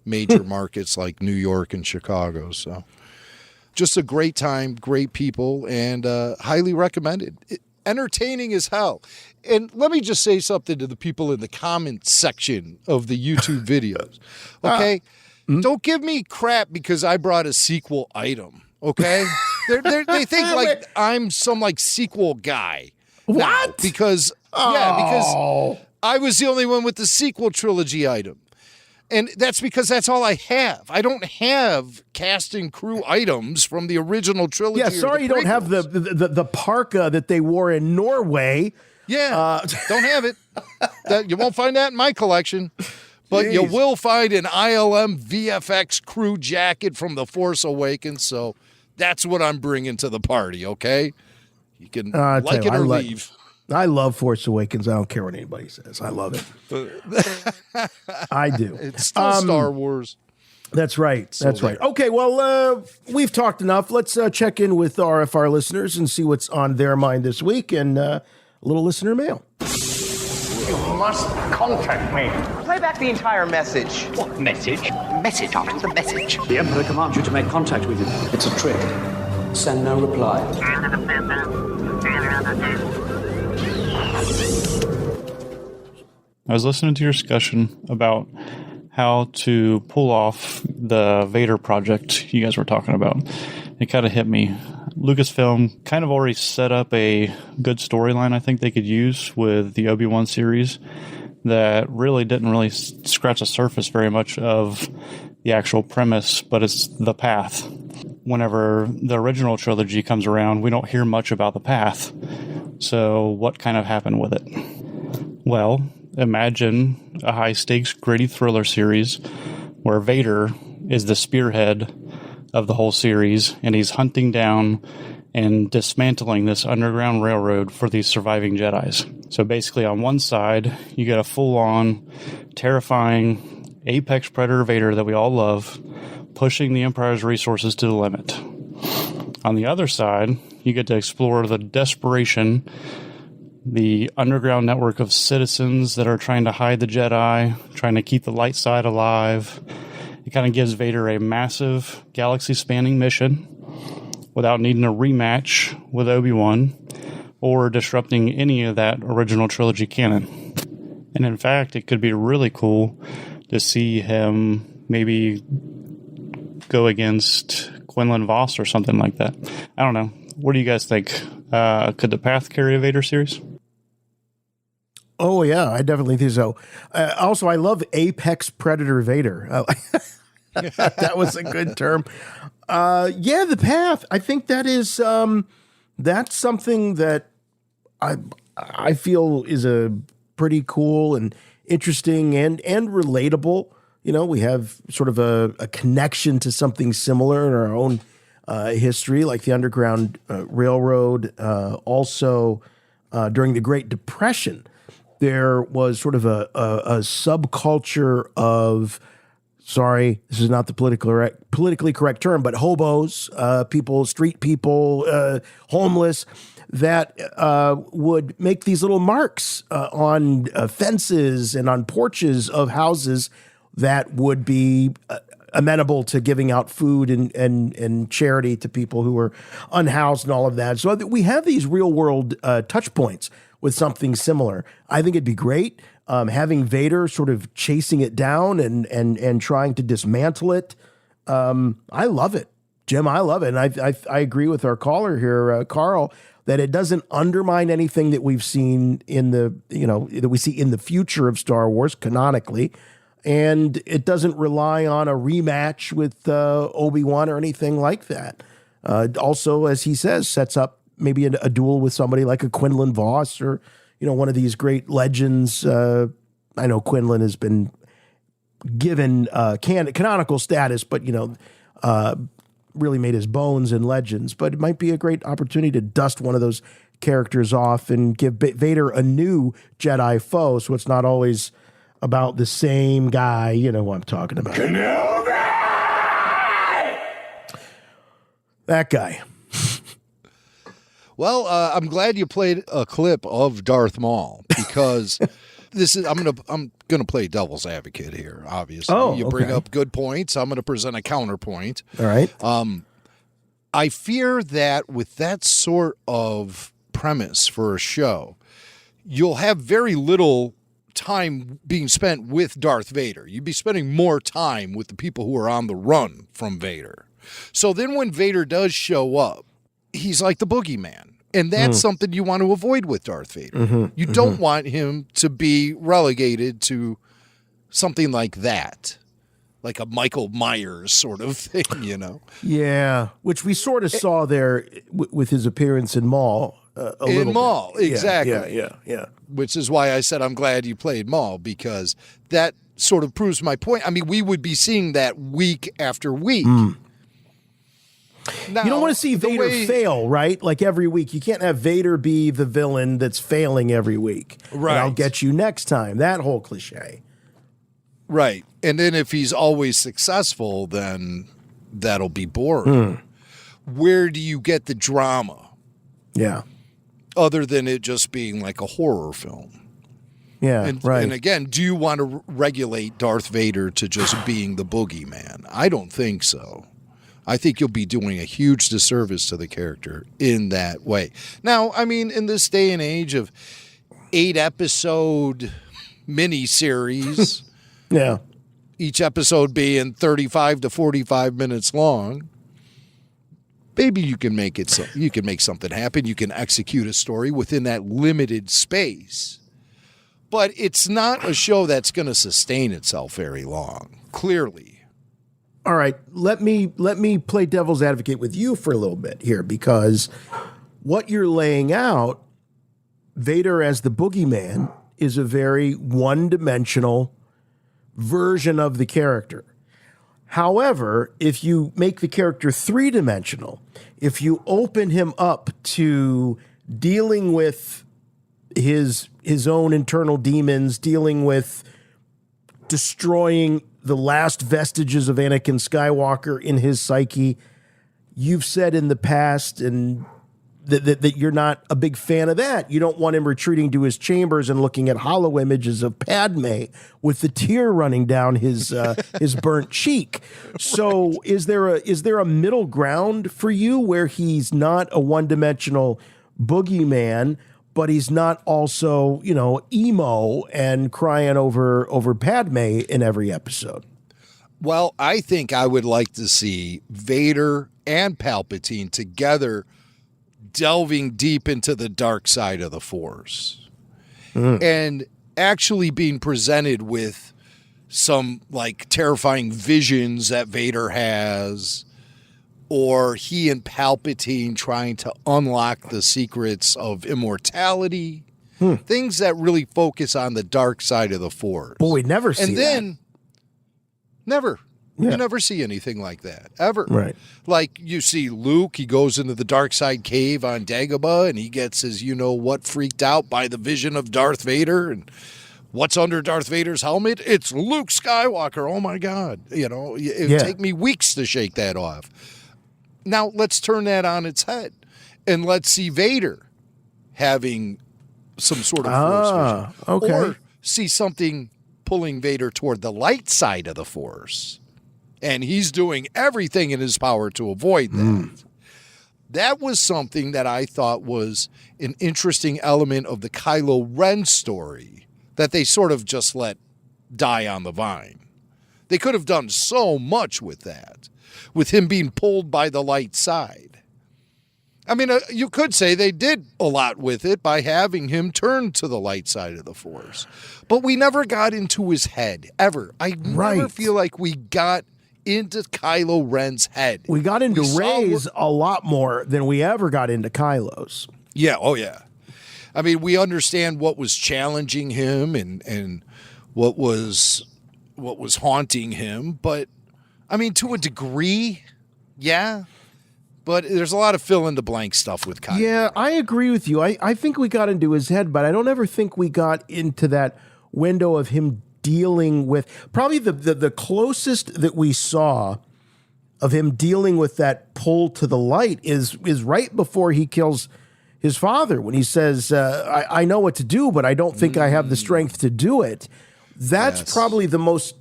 major markets like New York and Chicago. So just a great time, great people, and highly recommended. Entertaining as hell. And let me just say something to the people in the comments section of the YouTube videos. Okay? Don't give me crap because I brought a sequel item. Okay? They think like I'm some like sequel guy. What? Now, because I was the only one with the sequel trilogy item. And that's because that's all I have. I don't have cast and crew items from the original trilogy. Yeah, sorry you don't have the parka that they wore in Norway. Yeah, don't have it. You won't find that in my collection. But you will find an ILM VFX crew jacket from The Force Awakens. So that's what I'm bringing to the party, okay? You can like it or leave. I love Force Awakens. I don't care what anybody says. I love it. I do. It's still Star Wars. That's right. That's right. Okay, well, we've talked enough. Let's check in with RFR listeners and see what's on their mind this week and a little listener mail. You must contact me. Play back the entire message. What message? Message after the message. The Emperor commands you to make contact with him. It's a trick. Send no reply. I was listening to your discussion about how to pull off the Vader project you guys were talking about. It kind of hit me. Lucasfilm kind of already set up a good storyline I think they could use with the Obi-Wan series that really didn't really scratch the surface very much of the actual premise, but it's the path. Whenever the original trilogy comes around, we don't hear much about the path. So what kind of happened with it? Well, imagine a high-stakes, gritty thriller series where Vader is the spearhead of the whole series, and he's hunting down and dismantling this underground railroad for these surviving Jedis. So basically, on one side, you get a full-on, terrifying, apex predator Vader that we all love, pushing the Empire's resources to the limit. On the other side, you get to explore the desperation, the underground network of citizens that are trying to hide the Jedi, trying to keep the light side alive. It kind of gives Vader a massive galaxy-spanning mission without needing a rematch with Obi-Wan or disrupting any of that original trilogy canon. And in fact, it could be really cool to see him maybe go against Quinlan Vos or something like that. I don't know. What do you guys think? Could the Path carry a Vader series? Oh, yeah, I definitely think so. Also, I love Apex Predator Vader. That was a good term. Yeah, the Path. I think that is that's something that I feel is a pretty cool and interesting and relatable. You know, we have sort of a connection to something similar in our own history, like the Underground Railroad. Also, during the Great Depression, there was sort of a subculture of, sorry, this is not the politically correct term, but hobos, street people, homeless, that would make these little marks on fences and on porches of houses that would be amenable to giving out food and charity to people who were unhoused and all of that. So we have these real world touch points with something similar. I think it'd be great having Vader sort of chasing it down and trying to dismantle it. I love it, Jim. I love it. And I agree with our caller here, Carl, that it doesn't undermine anything that we've seen that we see in the future of Star Wars canonically. And it doesn't rely on a rematch with Obi-Wan or anything like that. Also, as he says, sets up maybe a duel with somebody like a Quinlan Vos or, one of these great legends. I know Quinlan has been given canonical status, but really made his bones in Legends. But it might be a great opportunity to dust one of those characters off and give Vader a new Jedi foe, so it's not always about the same guy. You know who I'm talking about. That guy. Well, I'm glad you played a clip of Darth Maul, because I'm gonna play devil's advocate here. Obviously, you bring up good points. I'm gonna present a counterpoint. All right. I fear that with that sort of premise for a show, you'll have very little time being spent with Darth Vader. You'd be spending more time with the people who are on the run from Vader. So then when Vader does show up, he's like the boogeyman. And that's something you want to avoid with Darth Vader. You don't want him to be relegated to something like that, like a Michael Myers sort of thing, Yeah, which we sort of saw there with his appearance in Maul. In Maul, exactly. Yeah. Which is why I said I'm glad you played Maul, because that sort of proves my point. I mean, we would be seeing that week after week. Now, you don't want to see Vader fail, right? Like every week. You can't have Vader be the villain that's failing every week. Right. And I'll get you next time. That whole cliche. Right. And then if he's always successful, then that'll be boring. Where do you get the drama? Yeah. Other than it just being like a horror film. Yeah, right. And again, do you want to regulate Darth Vader to just being the boogeyman? I don't think so. I think you'll be doing a huge disservice to the character in that way. Now, I mean, in this day and age of 8-episode miniseries, each episode being 35 to 45 minutes long, maybe you can make it. You can make something happen. You can execute a story within that limited space. But it's not a show that's going to sustain itself very long. Clearly. All right, let me play devil's advocate with you for a little bit here, because what you're laying out, Vader as the boogeyman, is a very one-dimensional version of the character. However, if you make the character three-dimensional, if you open him up to dealing with his own internal demons, dealing with destroying the last vestiges of Anakin Skywalker in his psyche, you've said in the past and that you're not a big fan of that. You don't want him retreating to his chambers and looking at hollow images of Padme with the tear running down his burnt cheek. So is there a middle ground for you where he's not a one-dimensional boogeyman, but he's not also, emo and crying over Padme in every episode? Well, I think I would like to see Vader and Palpatine together delving deep into the dark side of the Force and actually being presented with some like terrifying visions that Vader has, or he and Palpatine trying to unlock the secrets of immortality, things that really focus on the dark side of the Force. Boy, we never see and then that. Never. Yeah. You never see anything like that, ever. Right. Like you see Luke, he goes into the dark side cave on Dagobah, and he gets his you-know-what freaked out by the vision of Darth Vader. And what's under Darth Vader's helmet? It's Luke Skywalker. Oh, my God. It would take me weeks to shake that off. Now, let's turn that on its head, and let's see Vader having some sort of Force vision. Okay. Or see something pulling Vader toward the light side of the Force. And he's doing everything in his power to avoid that. That was something that I thought was an interesting element of the Kylo Ren story that they sort of just let die on the vine. They could have done so much with that, with him being pulled by the light side. I mean, you could say they did a lot with it by having him turn to the light side of the Force. But we never got into his head, ever. I never feel like we got into Kylo Ren's head. We got into Rey's a lot more than we ever got into Kylo's. Yeah, oh yeah. I mean, we understand what was challenging him and what was was haunting him, but I mean, to a degree, yeah. But there's a lot of fill in the blank stuff with Kylo. Yeah, I agree with you. I think we got into his head, but I don't ever think we got into that window of him dealing with probably the closest that we saw of him dealing with that pull to the light is right before he kills his father, when he says, I know what to do, but I don't think I have the strength to do it. That's probably the most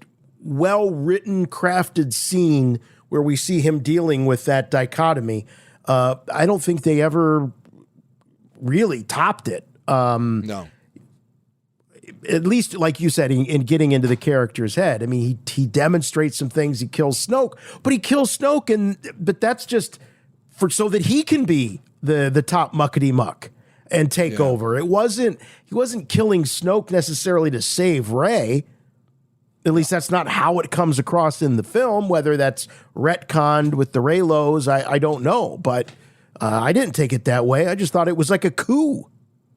well-written, crafted scene where we see him dealing with that dichotomy. I don't think they ever really topped it. No. At least, like you said, in getting into the character's head. I mean, he demonstrates some things. He kills Snoke, but he kills Snoke, but that's just so that he can be the top muckety muck and take over. He wasn't killing Snoke necessarily to save Rey. At least that's not how it comes across in the film. Whether that's retconned with the Reylos, I don't know. But I didn't take it that way. I just thought it was like a coup.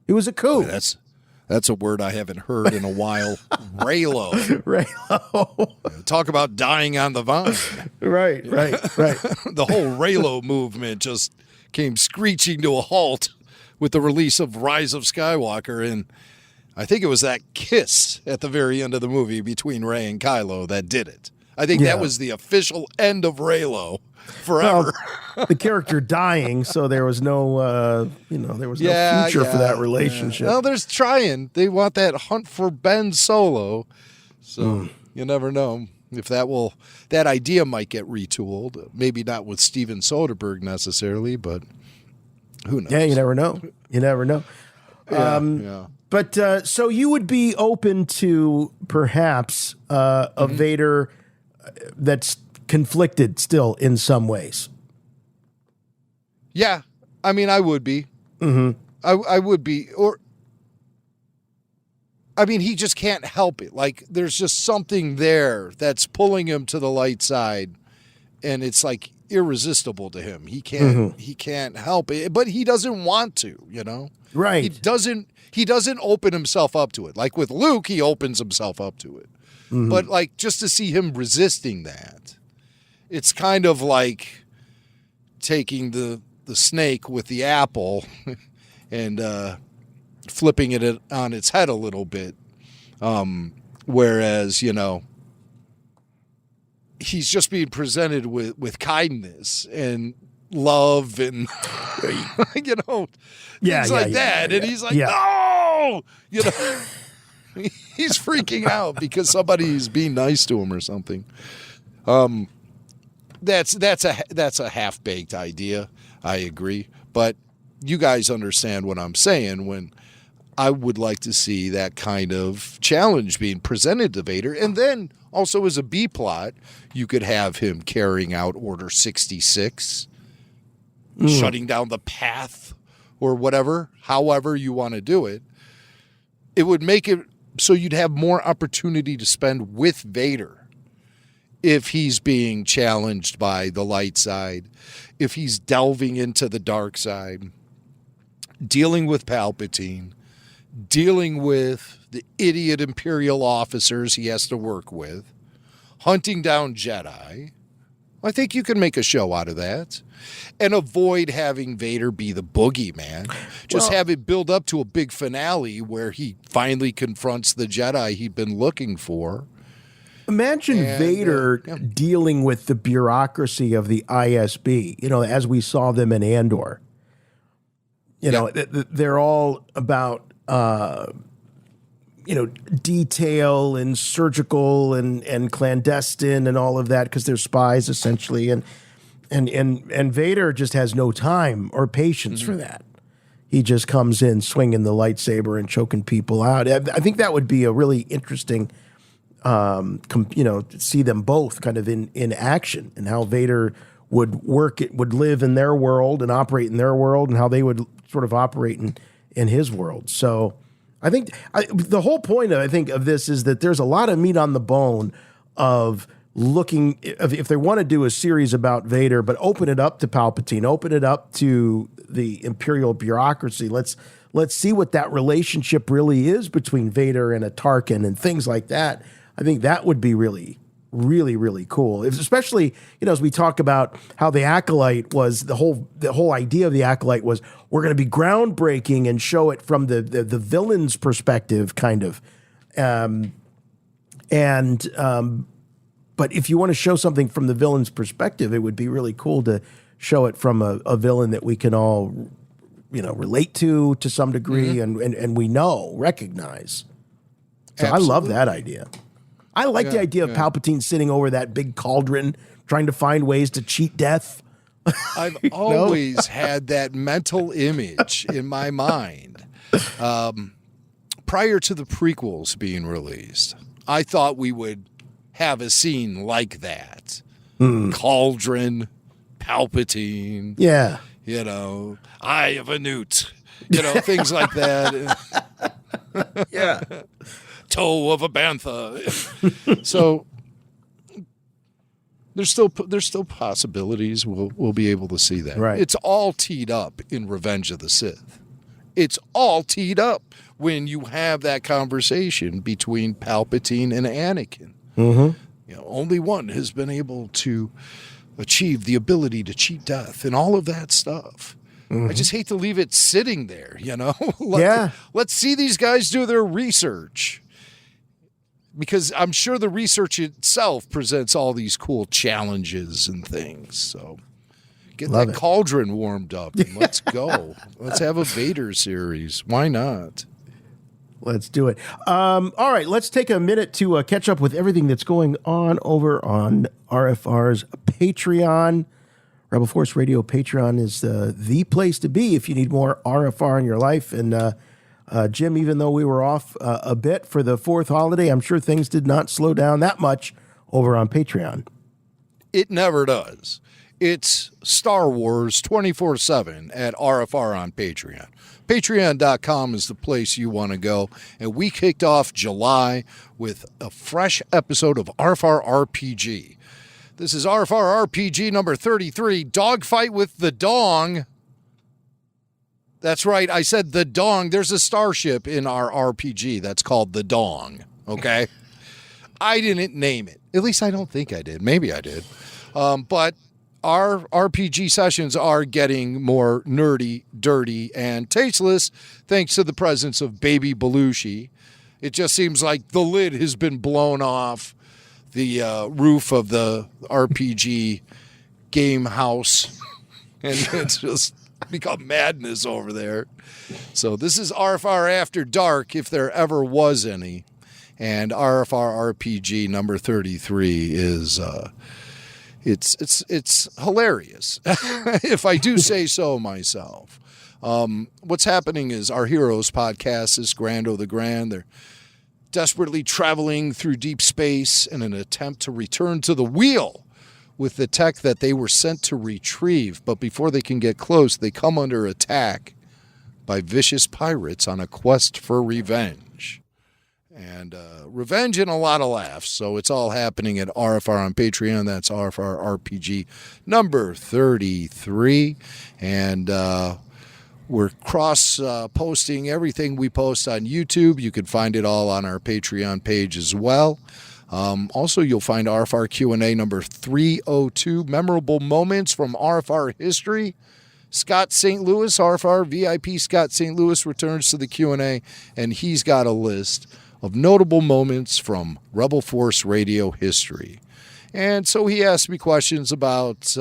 It was a coup. That's a word I haven't heard in a while. Reylo. Reylo. Talk about dying on the vine. Right. The whole Reylo movement just came screeching to a halt with the release of Rise of Skywalker, and I think it was that kiss at the very end of the movie between Rey and Kylo that did it. I think that was the official end of Reylo forever. Well, the character dying, so there was no, no future for that relationship. Well, there's trying. They want that hunt for Ben Solo, so you never know if that idea might get retooled. Maybe not with Steven Soderbergh necessarily, but who knows? Yeah, you never know. Yeah. But so you would be open to perhaps a Vader that's conflicted still in some ways. Yeah, I mean, I would be. Mm-hmm. I would be, I mean, he just can't help it. Like, there's just something there that's pulling him to the light side, and it's like irresistible to him. He can't help it, but he doesn't want to. Right? He doesn't open himself up to it. Like with Luke, he opens himself up to it. Mm-hmm. But like just to see him resisting that, it's kind of like taking the snake with the apple and flipping it on its head a little bit. Whereas, he's just being presented with kindness and love and, things like that. And he's like, no! He's freaking out because somebody's being nice to him or something. That's a half-baked idea. I agree. But you guys understand what I'm saying when I would like to see that kind of challenge being presented to Vader. And then also as a B-plot, you could have him carrying out Order 66, shutting down the path or whatever, however you want to do it. It would make it so you'd have more opportunity to spend with Vader if he's being challenged by the light side, if he's delving into the dark side, dealing with Palpatine, dealing with the idiot Imperial officers he has to work with, hunting down Jedi. I think you can make a show out of that and avoid having Vader be the boogeyman. Just have it build up to a big finale where he finally confronts the Jedi he'd been looking for. Imagine Vader dealing with the bureaucracy of the ISB, as we saw them in Andor. They're all about, detail and surgical and clandestine and all of that because they're spies essentially. And Vader just has no time or patience for that. He just comes in swinging the lightsaber and choking people out. I think that would be a really interesting, to see them both kind of in action and how Vader would live in their world and operate in their world and how they would sort of operate in his world. So I think the whole point of this is that there's a lot of meat on the bone of looking, if they want to do a series about Vader, but open it up to Palpatine, open it up to the Imperial bureaucracy. Let's see what that relationship really is between Vader and a Tarkin and things like that. I think that would be really, really, really cool. Especially, as we talk about how the Acolyte was, the whole idea of the Acolyte was we're going to be groundbreaking and show it from the villain's perspective, kind of. But if you want to show something from the villain's perspective, it would be really cool to show it from a villain that we can all, relate to some degree, and we recognize. So absolutely. I love that idea. I like the idea of Palpatine sitting over that big cauldron, trying to find ways to cheat death. I've always had that mental image in my mind. Prior to the prequels being released, I thought we would have a scene like that. Cauldron, Palpatine. Yeah. Eye of a newt. Things like that. Yeah. Toe of a bantha. So there's still possibilities we'll be able to see that. Right. It's all teed up in Revenge of the Sith. It's all teed up when you have that conversation between Palpatine and Anakin. Mm-hmm. Only one has been able to achieve the ability to cheat death and all of that stuff. I just hate to leave it sitting there, Let's see these guys do their research. Because I'm sure the research itself presents all these cool challenges and things. So get that cauldron warmed up and let's go. Let's have a Vader series. Why not? Let's do it. All right, let's take a minute to catch up with everything that's going on over on RFR's Patreon. Rebel Force Radio Patreon is the place to be if you need more RFR in your life. And Jim, even though we were off a bit for the fourth holiday, I'm sure things did not slow down that much over on Patreon. It never does. It's Star Wars 24/7 at RFR on Patreon. Patreon.com is the place you want to go. And we kicked off July with a fresh episode of RFR RPG. This is RFR RPG number 33, Dogfight with the Dong. That's right, I said the Dong. There's a starship in our RPG that's called the Dong, okay? I didn't name it. At least I don't think I did. Maybe I did. But our RPG sessions are getting more nerdy, dirty, and tasteless thanks to the presence of Baby Belushi. It just seems like the lid has been blown off the roof of the RPG game house, and it's just become madness over there. So this is RFR After Dark, if there ever was any, and RFR RPG number 33 is it's hilarious, if I do say so myself. What's happening is our Heroes podcast is Grando the Grand. They're desperately traveling through deep space in an attempt to return to the wheel with the tech that they were sent to retrieve. But before they can get close, they come under attack by vicious pirates on a quest for revenge. And revenge and a lot of laughs. So it's all happening at RFR on Patreon. That's RFR RPG number 33. And we're cross-posting everything we post on YouTube. You can find it all on our Patreon page as well. Also, you'll find RFR Q&A number 302, Memorable Moments from RFR History. Scott St. Louis, RFR VIP Scott St. Louis returns to the Q&A, and he's got a list of notable moments from Rebel Force Radio history. And so he asked me questions about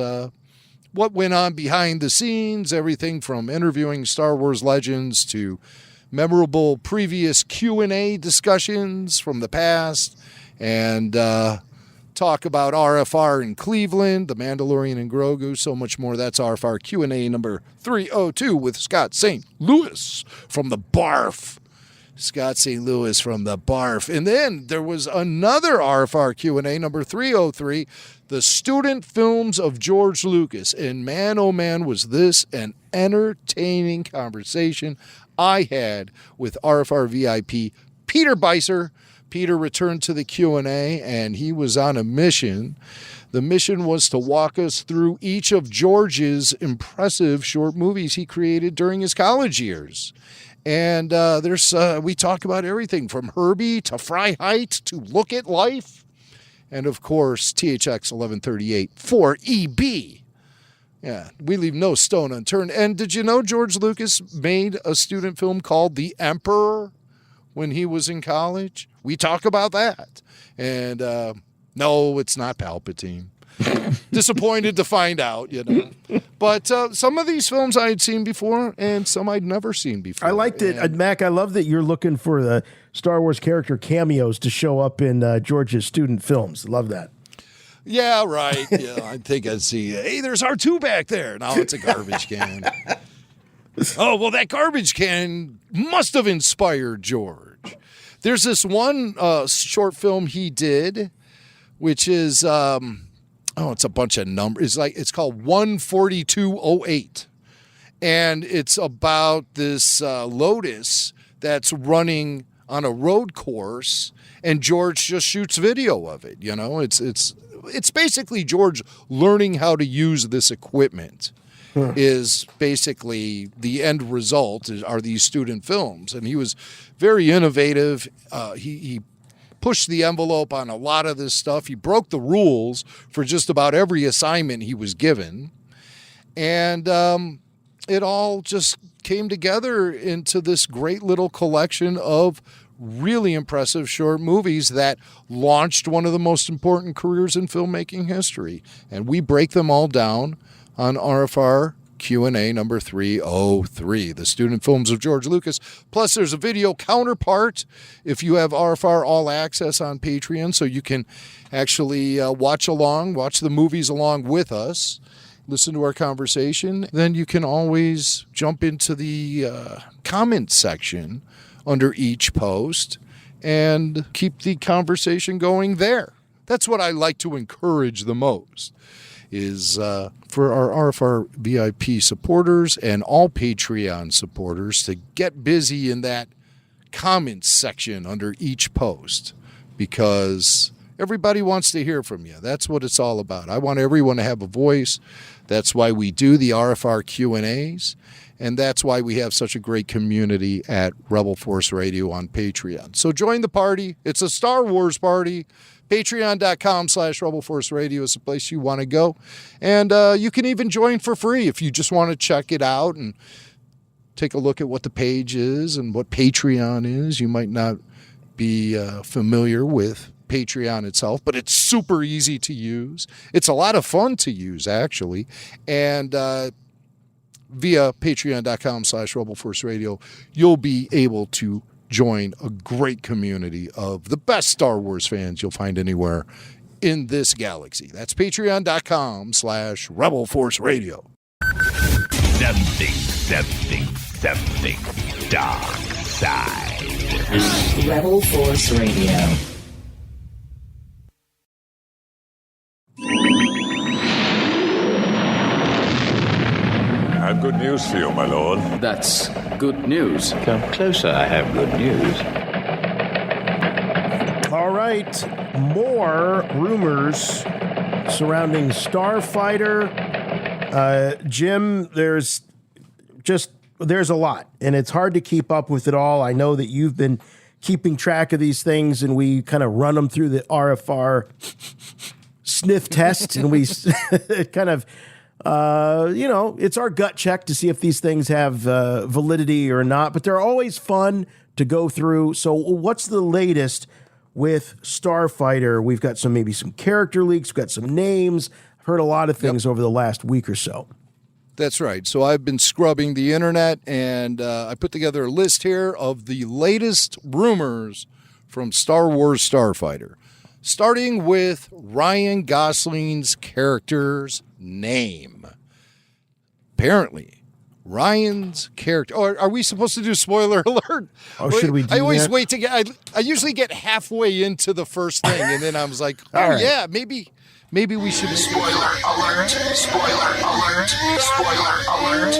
what went on behind the scenes, everything from interviewing Star Wars legends to memorable previous Q&A discussions from the past, and talk about RFR in Cleveland, The Mandalorian and Grogu, so much more. That's RFR Q&A number 302 with Scott St. Louis from the Barf. Scott St. Louis from the Barf. And then there was another RFR Q&A number 303, The Student Films of George Lucas. And man, oh man, was this an entertaining conversation I had with RFR VIP Peter Beiser. Peter returned to the Q&A, and he was on a mission. The mission was to walk us through each of George's impressive short movies he created during his college years. And we talk about everything from Herbie to Freiheit to Look at Life. And, of course, THX 1138 4EB. Yeah, we leave no stone unturned. And did you know George Lucas made a student film called The Emperor when he was in college? We talk about that. And no, it's not Palpatine. Disappointed to find out, But some of these films I had seen before and some I'd never seen before. I liked it. Mac, I love that you're looking for the Star Wars character cameos to show up in George's student films. Love that. Yeah, right. Yeah, I think I'd see, hey, there's R2 back there. Now it's a garbage can. Oh, well, that garbage can must have inspired George. There's this one short film he did, which is... it's a bunch of numbers. It's called 14208. And it's about this Lotus that's running on a road course, and George just shoots video of it. It's basically George learning how to use this equipment. Is basically the end result are these student films. And he was very innovative. He pushed the envelope on a lot of this stuff. He broke the rules for just about every assignment he was given. And it all just came together into this great little collection of really impressive short movies that launched one of the most important careers in filmmaking history. And we break them all down on RFR Q&A number 303, the student films of George Lucas. Plus, there's a video counterpart if you have RFR All Access on Patreon, so you can actually watch the movies along with us, listen to our conversation. Then you can always jump into the comment section under each post and keep the conversation going there. That's what I like to encourage the most. Is for our RFR VIP supporters and all Patreon supporters to get busy in that comments section under each post, because everybody wants to hear from you. That's what it's all about. I want everyone to have a voice. That's why we do the RFR Q&As, and that's why we have such a great community at Rebel Force Radio on Patreon. So join the party. It's a Star Wars party. Patreon.com/Rebel Force Radio is the place you want to go. And you can even join for free if you just want to check it out and take a look at what the page is and what Patreon is. You might not be familiar with Patreon itself, but it's super easy to use. It's a lot of fun to use, actually. And via patreon.com/Rebel Force Radio, you'll be able to join a great community of the best Star Wars fans you'll find anywhere in this galaxy. That's patreon.com/Rebel Force Radio. Something dark side. Rebel Force Radio. I have good news for you, my lord. That's good news. Come closer, I have good news. All right, more rumors surrounding Starfighter. Jim, there's a lot, and it's hard to keep up with it all. I know that you've been keeping track of these things, and we kind of run them through the RFR sniff test, and we kind of... it's our gut check to see if these things have validity or not, but they're always fun to go through. So what's the latest with Starfighter? We've got maybe some character leaks, we've got some names. I've heard a lot of things over the last week or so. That's right. So I've been scrubbing the internet, and I put together a list here of the latest rumors from Star Wars Starfighter, starting with Ryan Gosling's character's name. Apparently, Ryan's character. Or are we supposed to do spoiler alert? Oh, should we do I always that? wait to get. I usually get halfway into the first thing, and then I was like, oh right. yeah, maybe we should. Spoiler alert! Spoiler alert! Spoiler alert!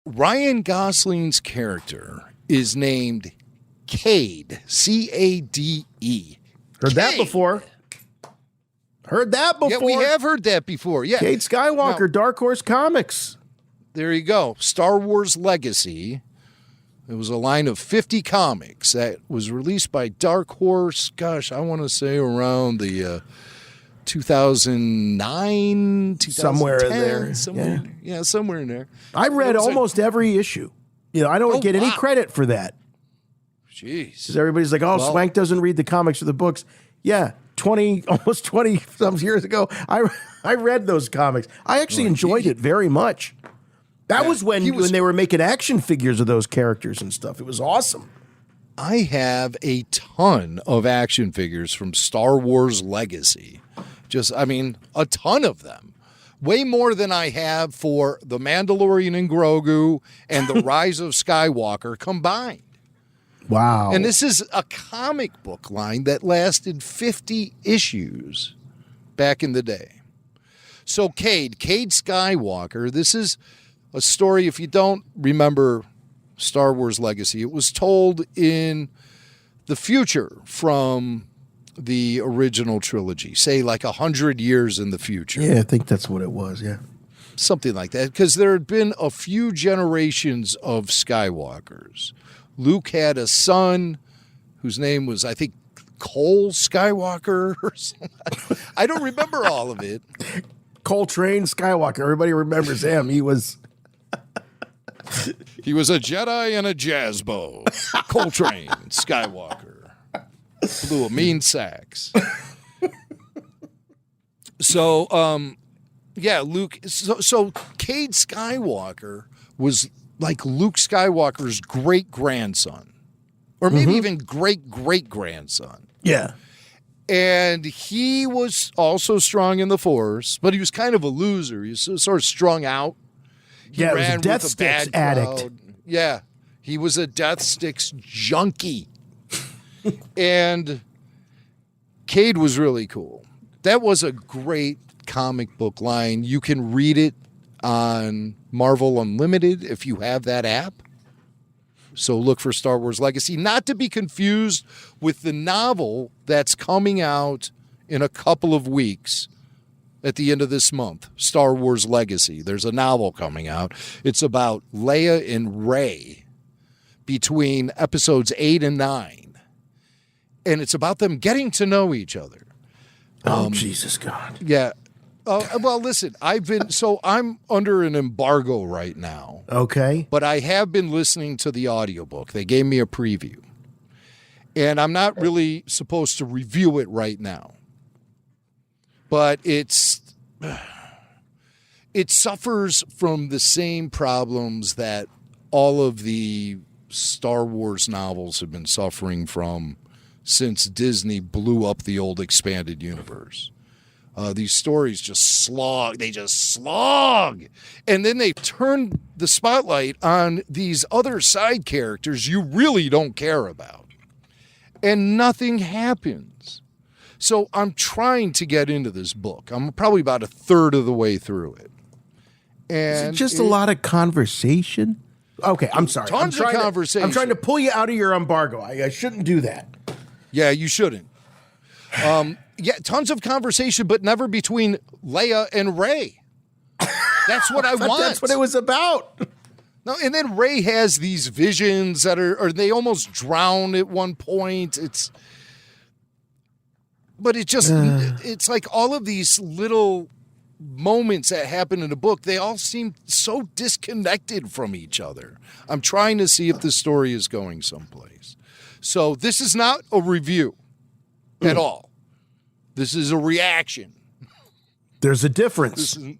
Ryan Gosling's character is named Cade. C-A-D-E. Heard that before. Yeah, we have heard that before. Yeah. Cade Skywalker, Now, Dark Horse Comics. there you go. Star Wars Legacy. It was a line of 50 comics that was released by Dark Horse. Gosh, I want to say around the 2009, 2010. Somewhere in there. Yeah, somewhere in there. I read almost every issue. I don't get any credit for that. Jeez. Because everybody's like, Swank doesn't read the comics or the books. Yeah, almost 20 some years ago, I read those comics. I actually enjoyed it very much. That was when they were making action figures of those characters and stuff. It was awesome. I have a ton of action figures from Star Wars Legacy. A ton of them. Way more than I have for The Mandalorian and Grogu and The Rise of Skywalker combined. Wow. And this is a comic book line that lasted 50 issues back in the day. So Cade Skywalker, this is a story, if you don't remember Star Wars Legacy, it was told in the future from the original trilogy, say like 100 years in the future. Yeah, I think that's what it was, yeah. Something like that, because there had been a few generations of Skywalkers. Luke had a son whose name was, I think, Cole Skywalker or something. I don't remember all of it. Coltrane Skywalker. Everybody remembers him. He was a Jedi and a jazz bow. Coltrane Skywalker. Blew a mean sax. So, Luke. So Cade Skywalker was like Luke Skywalker's great-grandson. Or maybe even great-great-grandson. Yeah. And he was also strong in the Force, but he was kind of a loser. He was sort of strung out. He was a ran Death with Sticks bad addict. crowd. Yeah. He was a Death Sticks junkie. And Cade was really cool. That was a great comic book line. You can read it on Marvel Unlimited if you have that app. So look for Star Wars Legacy, not to be confused with the novel that's coming out in a couple of weeks at the end of this month, Star Wars Legacy. There's a novel coming out. It's about Leia and Rey between episodes 8 and 9. And it's about them getting to know each other. Jesus God. Yeah. Well, listen, I'm under an embargo right now. Okay. But I have been listening to the audiobook. They gave me a preview. And I'm not really supposed to review it right now. But it suffers from the same problems that all of the Star Wars novels have been suffering from since Disney blew up the old expanded universe. These stories just slog. They just slog. And then they turn the spotlight on these other side characters you really don't care about. And nothing happens. So I'm trying to get into this book. I'm probably about a third of the way through it. And Is it just a lot of conversation? Okay, I'm sorry. Tons of conversation. I'm trying to pull you out of your embargo. I shouldn't do that. Yeah, you shouldn't. Tons of conversation, but never between Leia and Rey. That's what I want. That's what it was about. No, and then Rey has these visions that or they almost drown at one point. It's like all of these little moments that happen in the book, they all seem so disconnected from each other. I'm trying to see if the story is going someplace. So this is not a review at all. This is a reaction. There's a difference. This is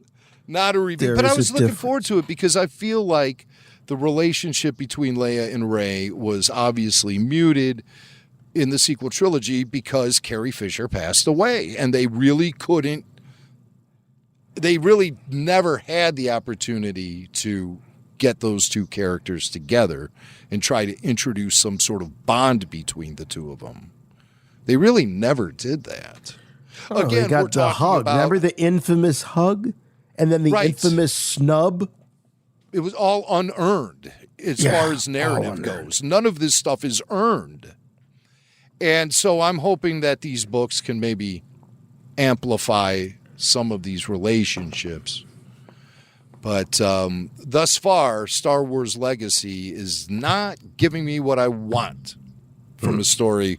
not a review. But I was looking forward to it because I feel like the relationship between Leia and Rey was obviously muted in the sequel trilogy because Carrie Fisher passed away. And they really never had the opportunity to get those two characters together and try to introduce some sort of bond between the two of them. They really never did that. Again, they got the hug. Remember the infamous hug? And then the infamous snub? It was all unearned as far as narrative goes. None of this stuff is earned. And so I'm hoping that these books can maybe amplify some of these relationships. But thus far, Star Wars Legacy is not giving me what I want from a story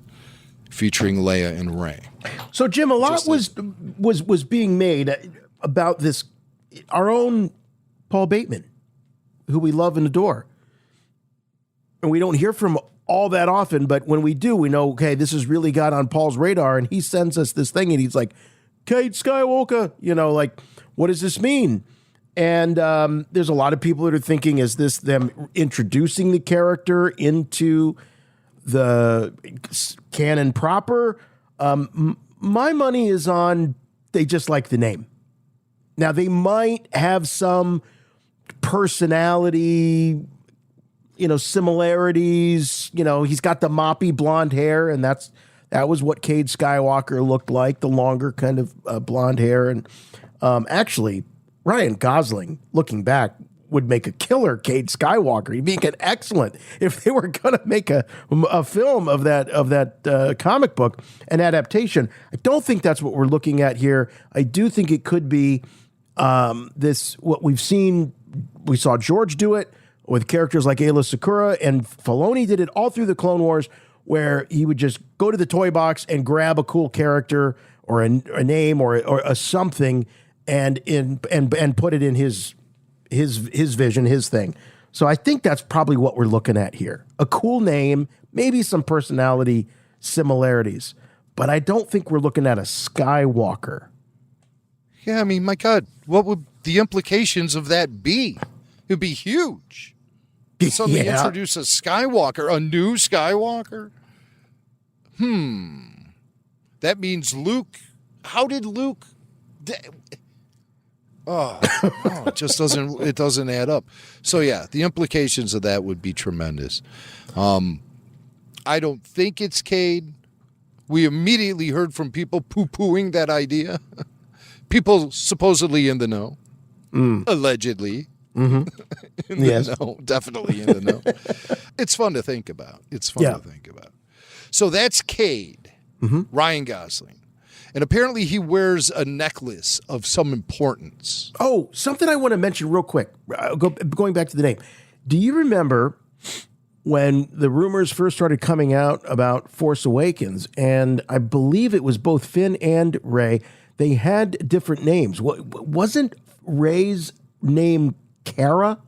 featuring Leia and Rey. So, Jim, a lot was being made about this. Our own Paul Bateman, who we love and adore, and we don't hear from all that often. But when we do, we know, okay, this has really got on Paul's radar, and he sends us this thing, and he's like, "Kate Skywalker," like, what does this mean? And there's a lot of people that are thinking, is this them introducing the character into the canon proper? My money is on they just like the name. Now, they might have some personality, similarities. He's got the moppy blonde hair, and that was what Cade Skywalker looked like, the longer kind of blonde hair. And actually, Ryan Gosling, looking back, would make a killer Cade Skywalker. He'd make an excellent, if they were going to make a film of that comic book, an adaptation. I don't think that's what we're looking at here. I do think it could be what we've seen. We saw George do it with characters like Ayla Secura, and Filoni did it all through the Clone Wars, where he would just go to the toy box and grab a cool character or a name or a something and put it in his vision, his thing. So I think that's probably what we're looking at here. A cool name, maybe some personality similarities, but I don't think we're looking at a Skywalker. Yeah, I mean, my God, what would the implications of that be? It would be huge. Suddenly introduce a Skywalker, a new Skywalker? That means Luke. How did Luke... it just doesn't add up. So yeah, the implications of that would be tremendous. I don't think it's Cade. We immediately heard from people poo-pooing that idea. People supposedly in the know. Allegedly. Mm-hmm. The know. Definitely in the know. It's fun to think about. So that's Cade, Ryan Gosling. And apparently he wears a necklace of some importance. Oh, something I want to mention real quick, going back to the name. Do you remember when the rumors first started coming out about Force Awakens, and I believe it was both Finn and Rey, they had different names. Wasn't Rey's name Kara?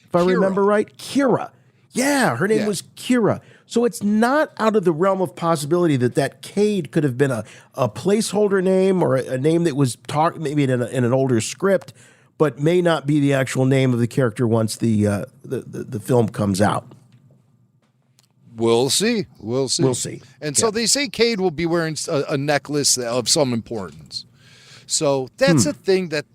If I remember right? Kira. Yeah, her name was Kira. So it's not out of the realm of possibility that Cade could have been a placeholder name or a name that was maybe in an older script, but may not be the actual name of the character once the film comes out. We'll see. And so they say Cade will be wearing a necklace of some importance. So that's a thing that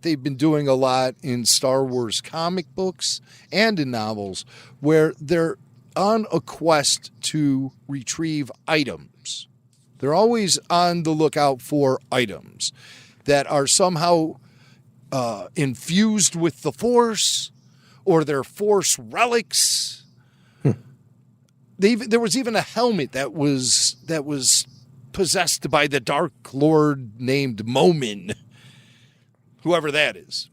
they've been doing a lot in Star Wars comic books and in novels, where they're on a quest to retrieve items. They're always on the lookout for items that are somehow infused with the Force, or they're Force relics. There was even a helmet that was possessed by the Dark Lord named Momin, whoever that is.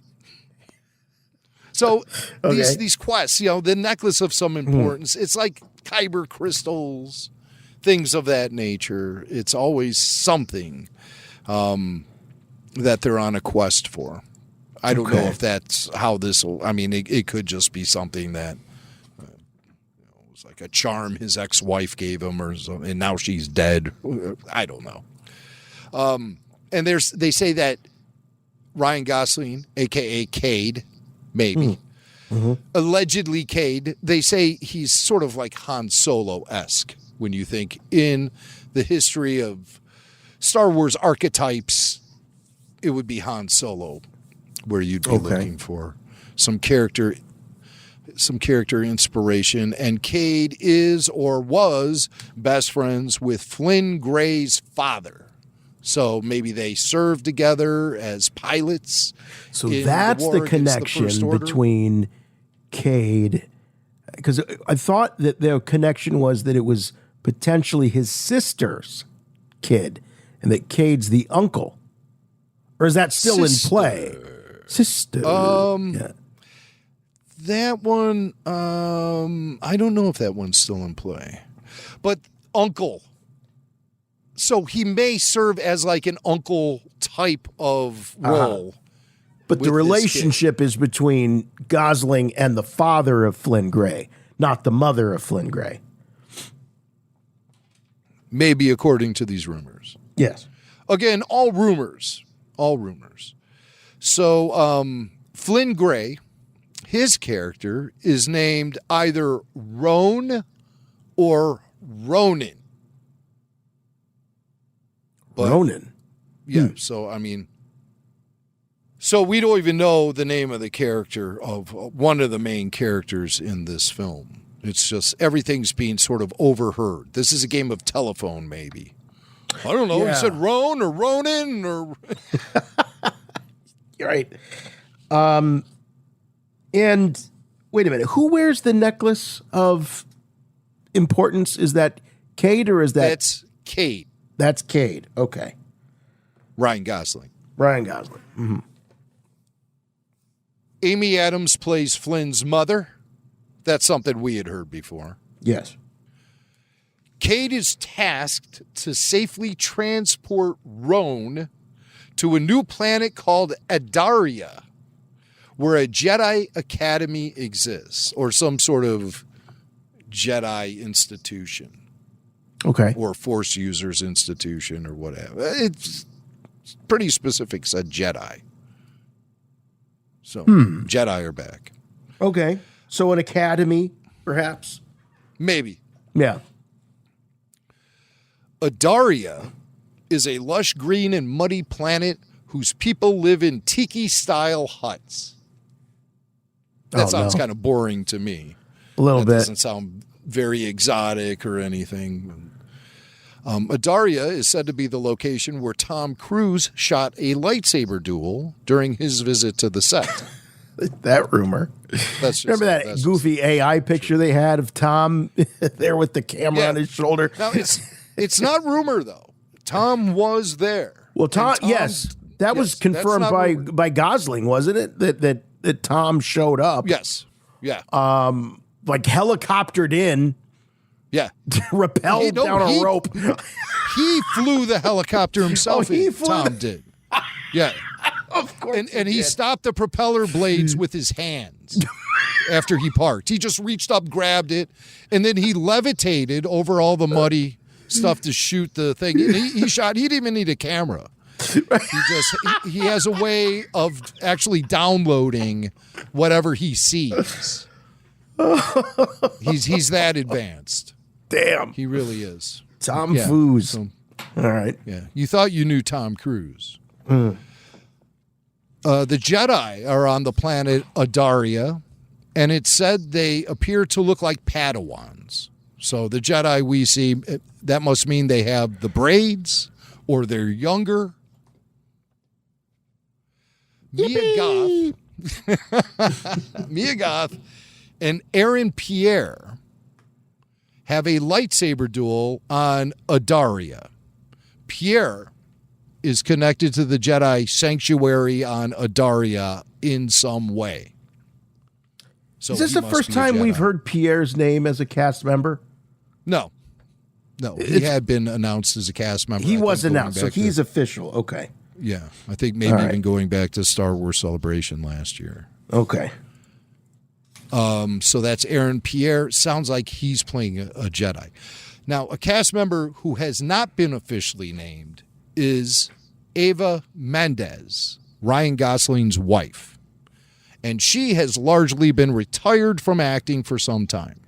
So these quests, the necklace of some importance, it's like kyber crystals, things of that nature. It's always something that they're on a quest for. I don't know if that's how this will, it could just be something that was like a charm his ex-wife gave him or something, and now she's dead. I don't know. And they say that Ryan Gosling, a.k.a. Cade, maybe. Allegedly Cade. They say he's sort of like Han Solo-esque when you think in the history of Star Wars archetypes, it would be Han Solo where you'd be looking for some character inspiration. And Cade is or was best friends with Flynn Gray's father. So maybe they served together as pilots. So that's the connection between Cade. Because I thought that the connection was that it was potentially his sister's kid and that Cade's the uncle. Or is that still in play? Sister. Yeah. That one, I don't know if that one's still in play. But uncle. So he may serve as like an uncle type of role. But the relationship is between Gosling and the father of Flynn Gray, not the mother of Flynn Gray. Maybe according to these rumors. Yes. Again, all rumors. All rumors. So Flynn Gray, his character is named either Roan or Ronan. Ronan? Yeah, so I mean... So we don't even know the name of the character of one of the main characters in this film. It's just everything's being sort of overheard. This is a game of telephone, maybe. I don't know. Yeah. He said Roan or Ronan or... You're right. And wait a minute. Who wears the necklace of importance? Is that Cade or is that... That's Cade. That's Cade. Okay. Ryan Gosling. Ryan Gosling. Mm-hmm. Amy Adams plays Flynn's mother. That's something we had heard before. Yes. Cade is tasked to safely transport Roan to a new planet called Adaria, where a Jedi Academy exists, or some sort of Jedi institution. Okay. Or Force Users Institution or whatever. It's pretty specific, said Jedi. So Jedi are back. Okay. So an academy, perhaps? Maybe. Yeah. Adaria is a lush green and muddy planet whose people live in tiki-style huts. That sounds kind of boring to me. A little bit. Doesn't sound very exotic or anything. Adaria is said to be the location where Tom Cruise shot a lightsaber duel during his visit to the set. That rumor. Remember that goofy AI picture they had of Tom there with the camera on his shoulder? Now, it's not rumor, though. Tom was there. Well, Tom yes. That was confirmed by Gosling, wasn't it? That Tom showed up. Yes. Yeah. Like helicoptered in. Yeah. Rappelled down a rope. He flew the helicopter himself. Tom did. Yeah. Of course. And he stopped the propeller blades with his hands after he parked. He just reached up, grabbed it, and then he levitated over all the muddy stuff to shoot the thing. He shot. He didn't even need a camera. He has a way of actually downloading whatever he sees. He's that advanced. Damn. He really is. Tom Cruise. So, all right. Yeah. You thought you knew Tom Cruise. The Jedi are on the planet Adaria, and it said they appear to look like Padawans. So the Jedi we see, that must mean they have the braids or they're younger. Mia Goth and Aaron Pierre have a lightsaber duel on Adaria. Pierre is connected to the Jedi sanctuary on Adaria in some way. So is this the first time we've heard Pierre's name as a cast member? No. He had been announced as a cast member. He was announced, so he's official. Okay. Yeah, I think maybe even going back to Star Wars Celebration last year. Okay. So that's Aaron Pierre. Sounds like he's playing a Jedi. Now, a cast member who has not been officially named is Eva Mendes, Ryan Gosling's wife. And she has largely been retired from acting for some time.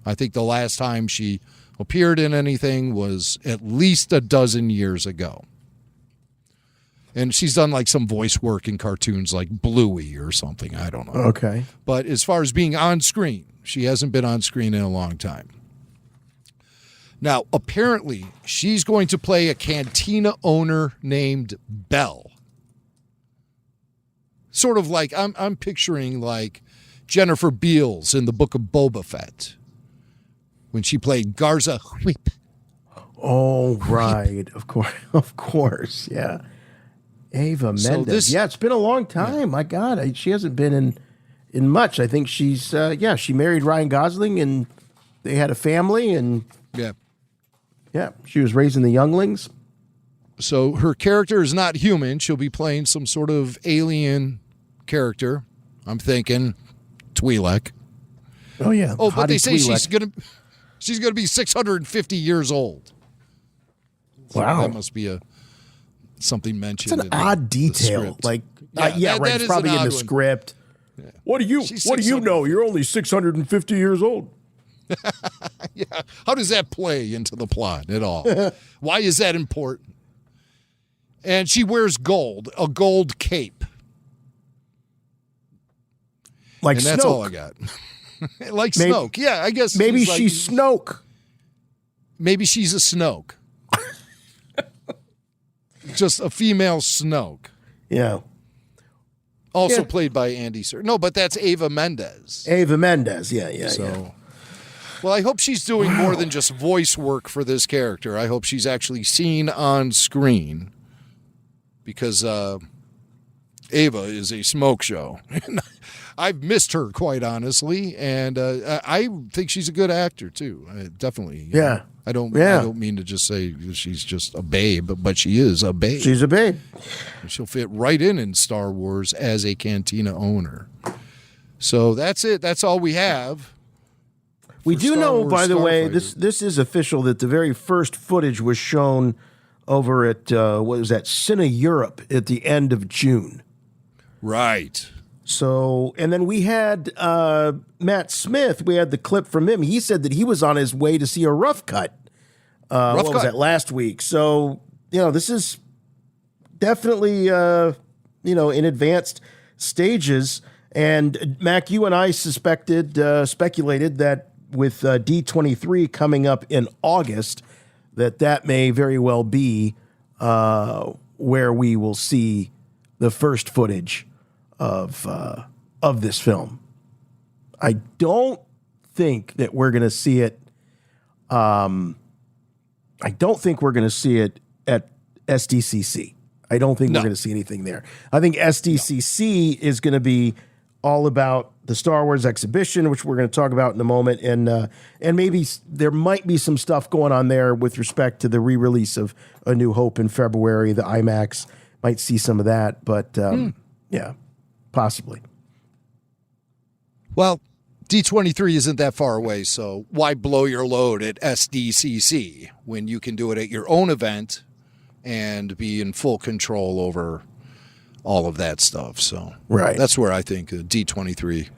I think the last time she appeared in anything was at least a dozen years ago. And she's done like some voice work in cartoons like Bluey or something. I don't know. Okay. But as far as being on screen, she hasn't been on screen in a long time. Now, apparently, she's going to play a cantina owner named Belle. Sort of like, I'm picturing like Jennifer Beals in the Book of Boba Fett when she played Garza Whip. Oh, right. Of course. Yeah. Ava So Mendes. Yeah, it's been a long time. My God, she hasn't been in much. I think she's she married Ryan Gosling and they had a family and she was raising the younglings. So her character is not human. She'll be playing some sort of alien character. I'm thinking Twi'lek. Oh yeah. Oh, but they say Twi'lek. she's gonna be 650 years old. Wow. So that must be something mentioned. It's an odd detail. Like right. It's probably in the script. Yeah. What do you know? You're only 650 years old. Yeah. How does that play into the plot at all? Why is that important? And she wears gold, a gold cape. Like and Snoke. That's all I got. Like maybe, Snoke. Yeah, I guess. Maybe she's Snoke. Maybe she's a Snoke. Just a female Snoke. Yeah. Also played by Andy Serkis. No, but that's Ava Mendes. Ava Mendes, yeah. Well, I hope she's doing more than just voice work for this character. I hope she's actually seen on screen because Ava is a smoke show. I've missed her, quite honestly, and I think she's a good actor too. Definitely. Yeah. I don't mean to just say she's just a babe, but she is a babe. She's a babe. She'll fit right in Star Wars as a cantina owner. So that's it. That's all we have. We do know, by the way, Starfighter. this is official that the very first footage was shown over at what was that, Cine Europe at the end of June. Right. So, and then we had Matt Smith. We had the clip from him. He said that he was on his way to see a rough cut. Was that, last week? So, this is definitely, in advanced stages. And Mac, you and I speculated that with D23 coming up in August, that may very well be where we will see the first footage of this film. I don't think that we're going to see it. I don't think we're going to see it at SDCC. I don't think we're going to see anything there. I think SDCC is going to be all about the Star Wars exhibition, which we're going to talk about in a moment, and maybe there might be some stuff going on there with respect to the re-release of A New Hope in February. The IMAX might see some of that, but yeah, possibly. Well, D23 isn't that far away, so why blow your load at SDCC when you can do it at your own event and be in full control over all of that stuff? So right. That's where I think D23,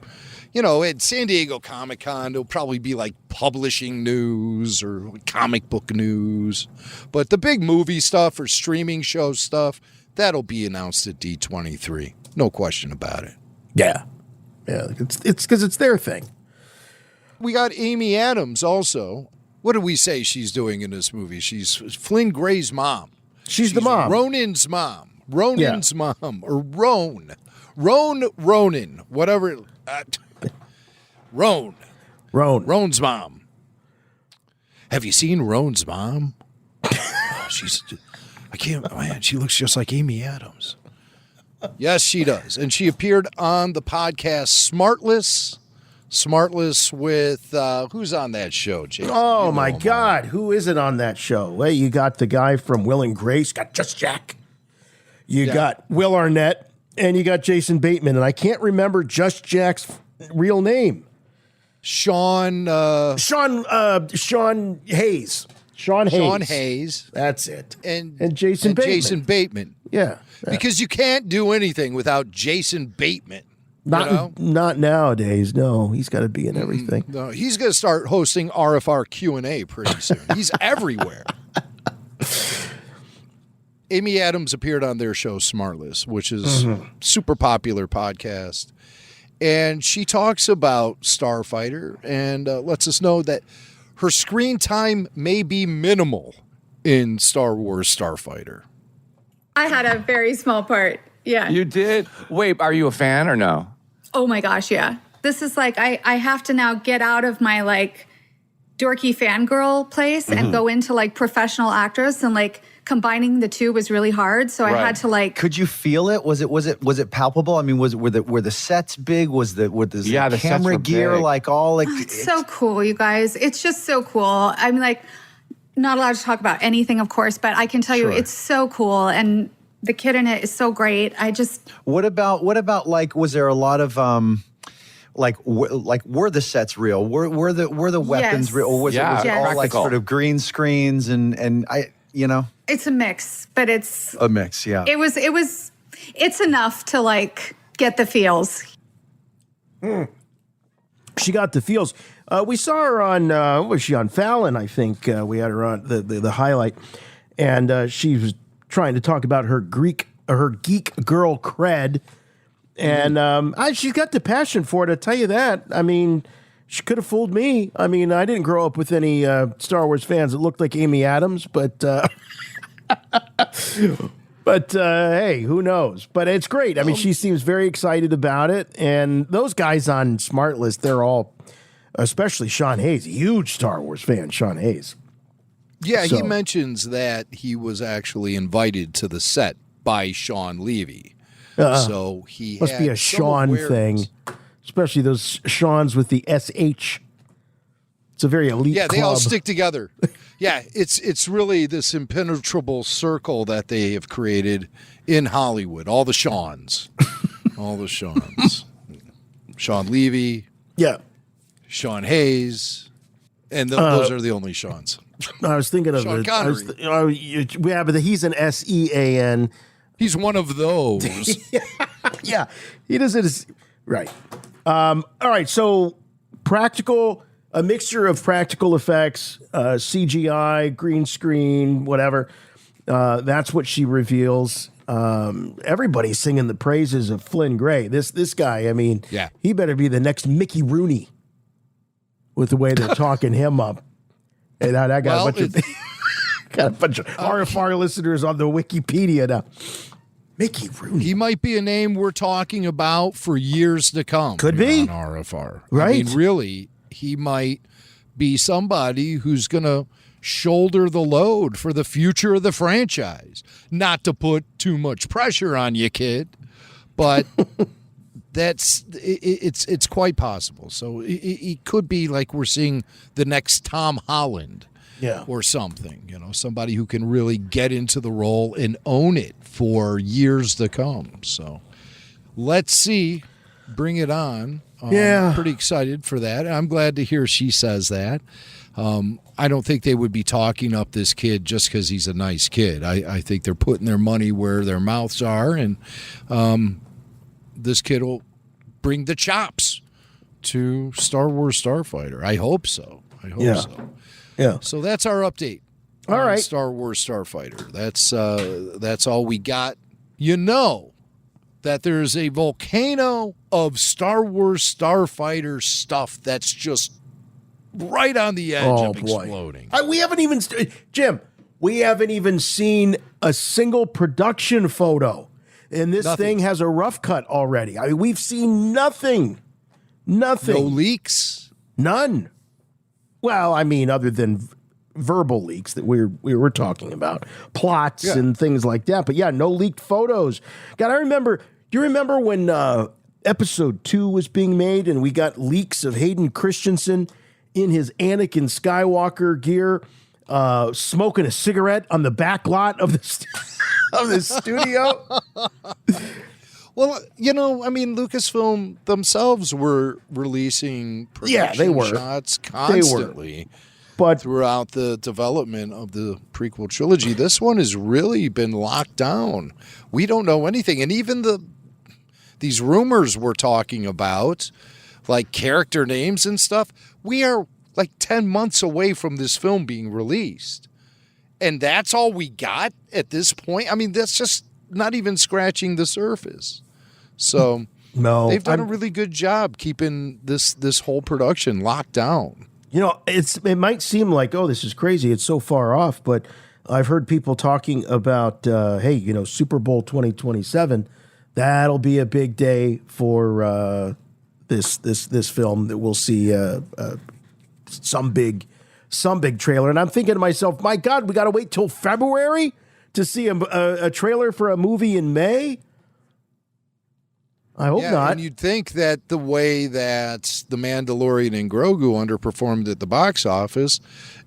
at San Diego Comic-Con, it'll probably be like publishing news or comic book news. But the big movie stuff or streaming show stuff, that'll be announced at D23. No question about it. Yeah. Yeah, it's because it's their thing. We got Amy Adams also. What do we say she's doing in this movie? She's Flynn Gray's mom. She's the mom. Ronin's mom. Ronin's mom. Or Ronin. Whatever. Roan's mom. Have you seen Roan's mom? She looks just like Amy Adams. Yes, she does. And she appeared on the podcast Smartless with, who's on that show, Jason? Oh, my God. Who is it on that show? Well, you got the guy from Will and Grace. You got Just Jack. You got Will Arnett. And you got Jason Bateman. And I can't remember Just Jack's real name. Sean Hayes. Sean Hayes. That's it. And Jason Bateman. Jason Bateman. Yeah. Because you can't do anything without Jason Bateman. Not nowadays. No, he's got to be in everything. No, he's going to start hosting RFR Q&A pretty soon. He's everywhere. Amy Adams appeared on their show Smartless, which is a super popular podcast. And she talks about Starfighter and lets us know that her screen time may be minimal in Star Wars Starfighter. I had a very small part. Yeah. You did? Wait, are you a fan or no? Oh my gosh, yeah. This is like, I have to now get out of my dorky fangirl place and go into professional actress and combining the two was really hard. So I had to like. Could you feel it? Was it palpable? I mean, were the sets big? Was the the camera gear big. like all like? It's so cool, you guys. It's just so cool. I'm like not allowed to talk about anything, of course, but I can tell you it's so cool, and the kid in it is so great. What about like? Was there a lot of were the sets real? Were the weapons real? Or was it all like sort of green screens and I It's a mix, but it's a mix. Yeah. It's enough to like get the feels. She got the feels. We saw her on, was she on Fallon? I think we had her on the highlight, and she was trying to talk about her geek girl cred, and she's got the passion for it. I tell you that. I mean, she could have fooled me. I mean, I didn't grow up with any Star Wars fans that looked like Amy Adams, but hey, who knows? But it's great. I mean, she seems very excited about it, and those guys on Smart List, they're all, especially Sean Hayes, a huge Star Wars fan, Sean Hayes. Yeah, he mentions that he was actually invited to the set by Sean Levy. So he must be a Sean thing, especially those Seans with the SH. It's a very elite club. they all stick together. Yeah, it's really this impenetrable circle that they have created in Hollywood. All the Seans. All the Seans. Sean Levy. Yeah. Sean Hayes. And those are the only Seans. I was thinking of Sean it. Connery. But he's an SEAN. He's one of those. Yeah. He doesn't. Right. All right. So a mixture of practical effects, CGI, green screen, whatever. That's what she reveals. Everybody's singing the praises of Flynn Gray. This guy, I mean, he better be the next Mickey Rooney with the way they're talking him up. And I got a bunch of RFR listeners on the Wikipedia now. Mickey Rooney. He might be a name we're talking about for years to come. Could be. On RFR. Right. I mean, really, he might be somebody who's going to shoulder the load for the future of the franchise. Not to put too much pressure on you, kid, but it's quite possible. So it could be like we're seeing the next Tom Holland. Yeah. Or something, somebody who can really get into the role and own it for years to come. So let's see. Bring it on. Yeah. Pretty excited for that. I'm glad to hear she says that. I don't think they would be talking up this kid just because he's a nice kid. I think they're putting their money where their mouths are, and this kid will bring the chops to Star Wars Starfighter. I hope so. So. Yeah. So that's our update. All right. Star Wars Starfighter. That's all we got. That there's a volcano of Star Wars Starfighter stuff that's just right on the edge of exploding. We haven't even, Jim, we haven't even seen a single production photo. And this thing has a rough cut already. I mean, we've seen nothing. Nothing. No leaks? None. Well, I mean, other than verbal leaks that we were talking about, plots and things like that. But yeah, no leaked photos. God, do you remember when episode 2 was being made and we got leaks of Hayden Christensen in his Anakin Skywalker gear, smoking a cigarette on the back lot of the studio? Well, I mean, Lucasfilm themselves were releasing production shots constantly but throughout the development of the prequel trilogy. This one has really been locked down. We don't know anything. And even these rumors we're talking about, like character names and stuff, we are like 10 months away from this film being released. And that's all we got at this point? I mean, that's just not even scratching the surface. So they've done a really good job keeping this whole production locked down. It might seem like, this is crazy. It's so far off, but I've heard people talking about, Super Bowl 2027. That'll be a big day for this film that we'll see some big trailer. And I'm thinking to myself, my God, we got to wait till February to see a trailer for a movie in May? I hope not. And you'd think that the way that The Mandalorian and Grogu underperformed at the box office,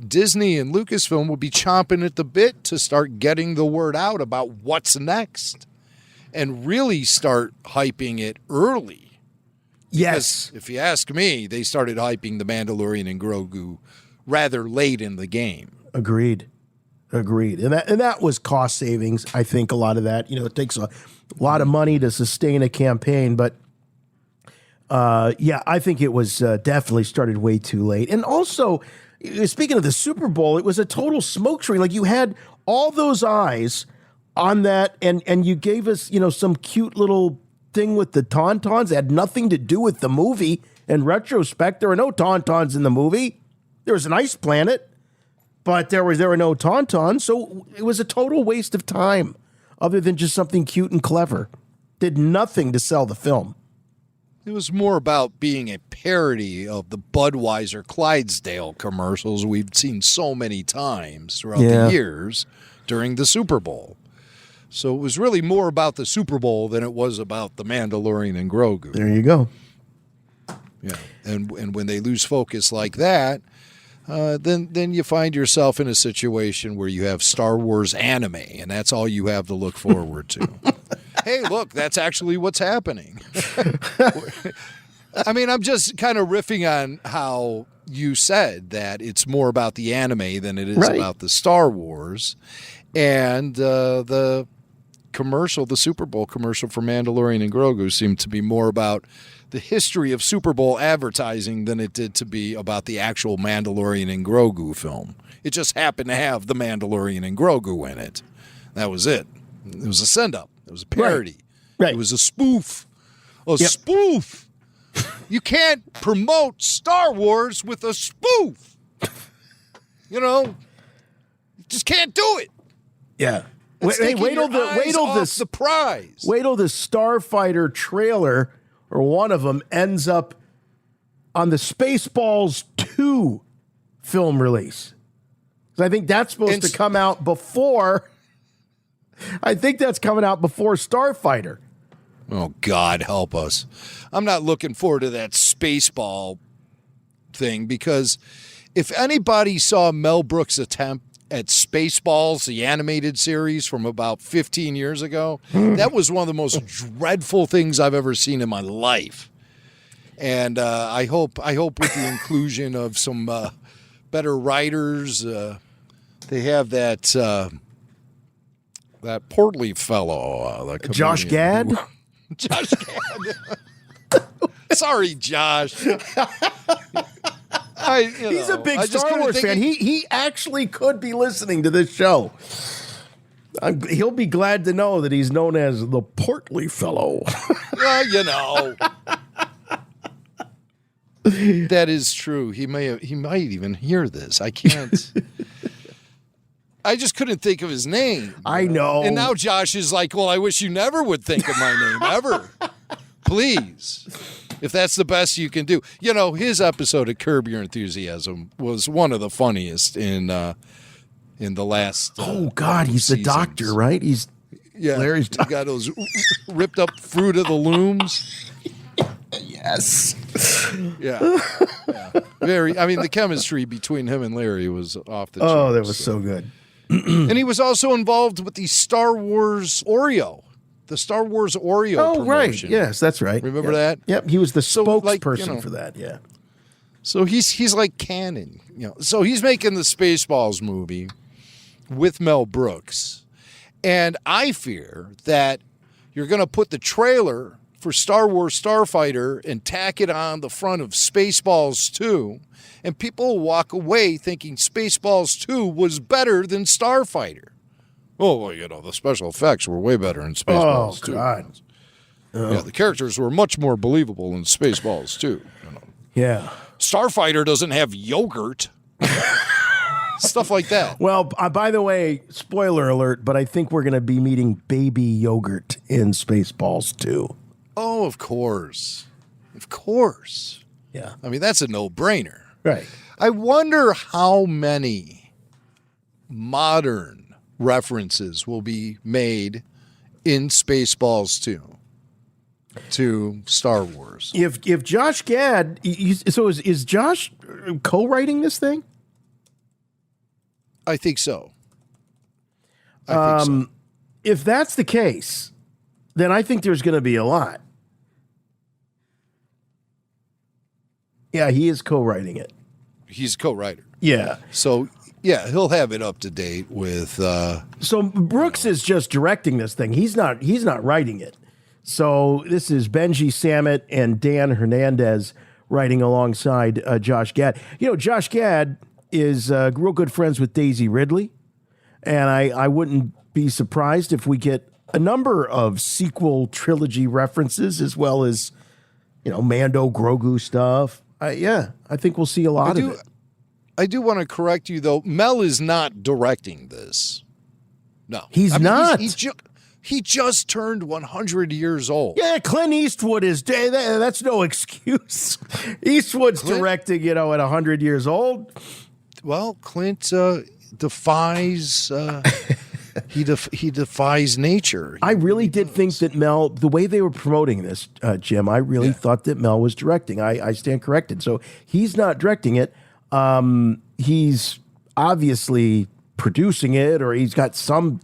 Disney and Lucasfilm would be chomping at the bit to start getting the word out about what's next and really start hyping it early. Yes. Because if you ask me, they started hyping The Mandalorian and Grogu rather late in the game. Agreed. And that was cost savings. I think a lot of that, it takes a lot of money to sustain a campaign, but I think it was definitely started way too late. And also, speaking of the Super Bowl, it was a total smoke screen. Like you had all those eyes on that, and you gave us, some cute little thing with the tauntauns. It had nothing to do with the movie. In retrospect, there were no tauntauns in the movie. There was an ice planet. But there were no tauntauns, so it was a total waste of time, other than just something cute and clever. Did nothing to sell the film. It was more about being a parody of the Budweiser Clydesdale commercials we've seen so many times throughout the years during the Super Bowl. So it was really more about the Super Bowl than it was about The Mandalorian and Grogu. There you go. Yeah, and when they lose focus like that, then you find yourself in a situation where you have Star Wars anime, and that's all you have to look forward to. Hey, look, that's actually what's happening. I mean, I'm just kind of riffing on how you said that it's more about the anime than it is about the Star Wars. And the commercial, the Super Bowl commercial for Mandalorian and Grogu seemed to be more about the history of Super Bowl advertising than it did to be about the actual Mandalorian and Grogu film. It just happened to have the Mandalorian and Grogu in it. That was it. It was a send-up. It was a parody. Right. It was a spoof. Spoof. You can't promote Star Wars with a spoof. You just can't do it. Yeah. Wait till the prize. Wait till the Starfighter trailer, or one of them, ends up on the Spaceballs 2 film release. So I think that's supposed to come out before. I think that's coming out before Starfighter. Oh, God help us. I'm not looking forward to that Spaceball thing, because if anybody saw Mel Brooks' attempt at Spaceballs, the animated series from about 15 years ago, that was one of the most dreadful things I've ever seen in my life. And I hope with the inclusion of some better writers, they have that portly fellow, Josh Gad. Josh Gad. Sorry, Josh. He's a big Star Wars fan. He actually could be listening to this show. He'll be glad to know that he's known as the portly fellow. That is true. He might even hear this. I can't. I just couldn't think of his name. I know. And now Josh is like, well, I wish you never would think of my name, ever. Please. If that's the best you can do. His episode of Curb Your Enthusiasm was one of the funniest in the last oh, God, he's seasons. The doctor, right? He's Larry's doctor. He got those ripped up Fruit of the Looms. Yes. Yeah. The chemistry between him and Larry was off the charts. Oh, that was so good. And he was also involved with the Star Wars Oreo. The Star Wars Oreo promotion. Right. Yes, that's right. Remember that? Yep. He was the spokesperson for that. Yeah. So he's like canon. So he's making the Spaceballs movie with Mel Brooks. And I fear that you're going to put the trailer for Star Wars Starfighter and tack it on the front of Spaceballs 2, and people will walk away thinking Spaceballs 2 was better than Starfighter. Oh, well, the special effects were way better in Spaceballs 2. God. Yeah, the characters were much more believable in Spaceballs 2. Yeah. Starfighter doesn't have yogurt. Stuff like that. Well, by the way, spoiler alert, but I think we're going to be meeting baby yogurt in Spaceballs 2. Oh, of course. Of course. Yeah. That's a no-brainer. Right. I wonder how many modern references will be made in Spaceballs 2 to Star Wars. If Josh Gad, so is Josh co-writing this thing? I think so. If that's the case, then I think there's going to be a lot. Yeah, he is co-writing it. He's a co-writer. Yeah. So, yeah, he'll have it up to date with... So Brooks is just directing this thing. He's not writing it. So this is Benji Sammet and Dan Hernandez writing alongside Josh Gad. You know, Josh Gad is real good friends with Daisy Ridley. And I wouldn't be surprised if we get a number of sequel trilogy references as well as, you know, Mando Grogu stuff. I think we'll see a lot of it. I do want to correct you, though. Mel is not directing this. No. He's not. He just turned 100 years old. Yeah, Clint Eastwood is... That's no excuse. Eastwood's directing, you know, at 100 years old. Well, Clint defies... he defies nature. I really did think that Mel... The way they were promoting this, Jim, I really thought that Mel was directing. I stand corrected. So he's not directing it. He's obviously producing it, or he's got some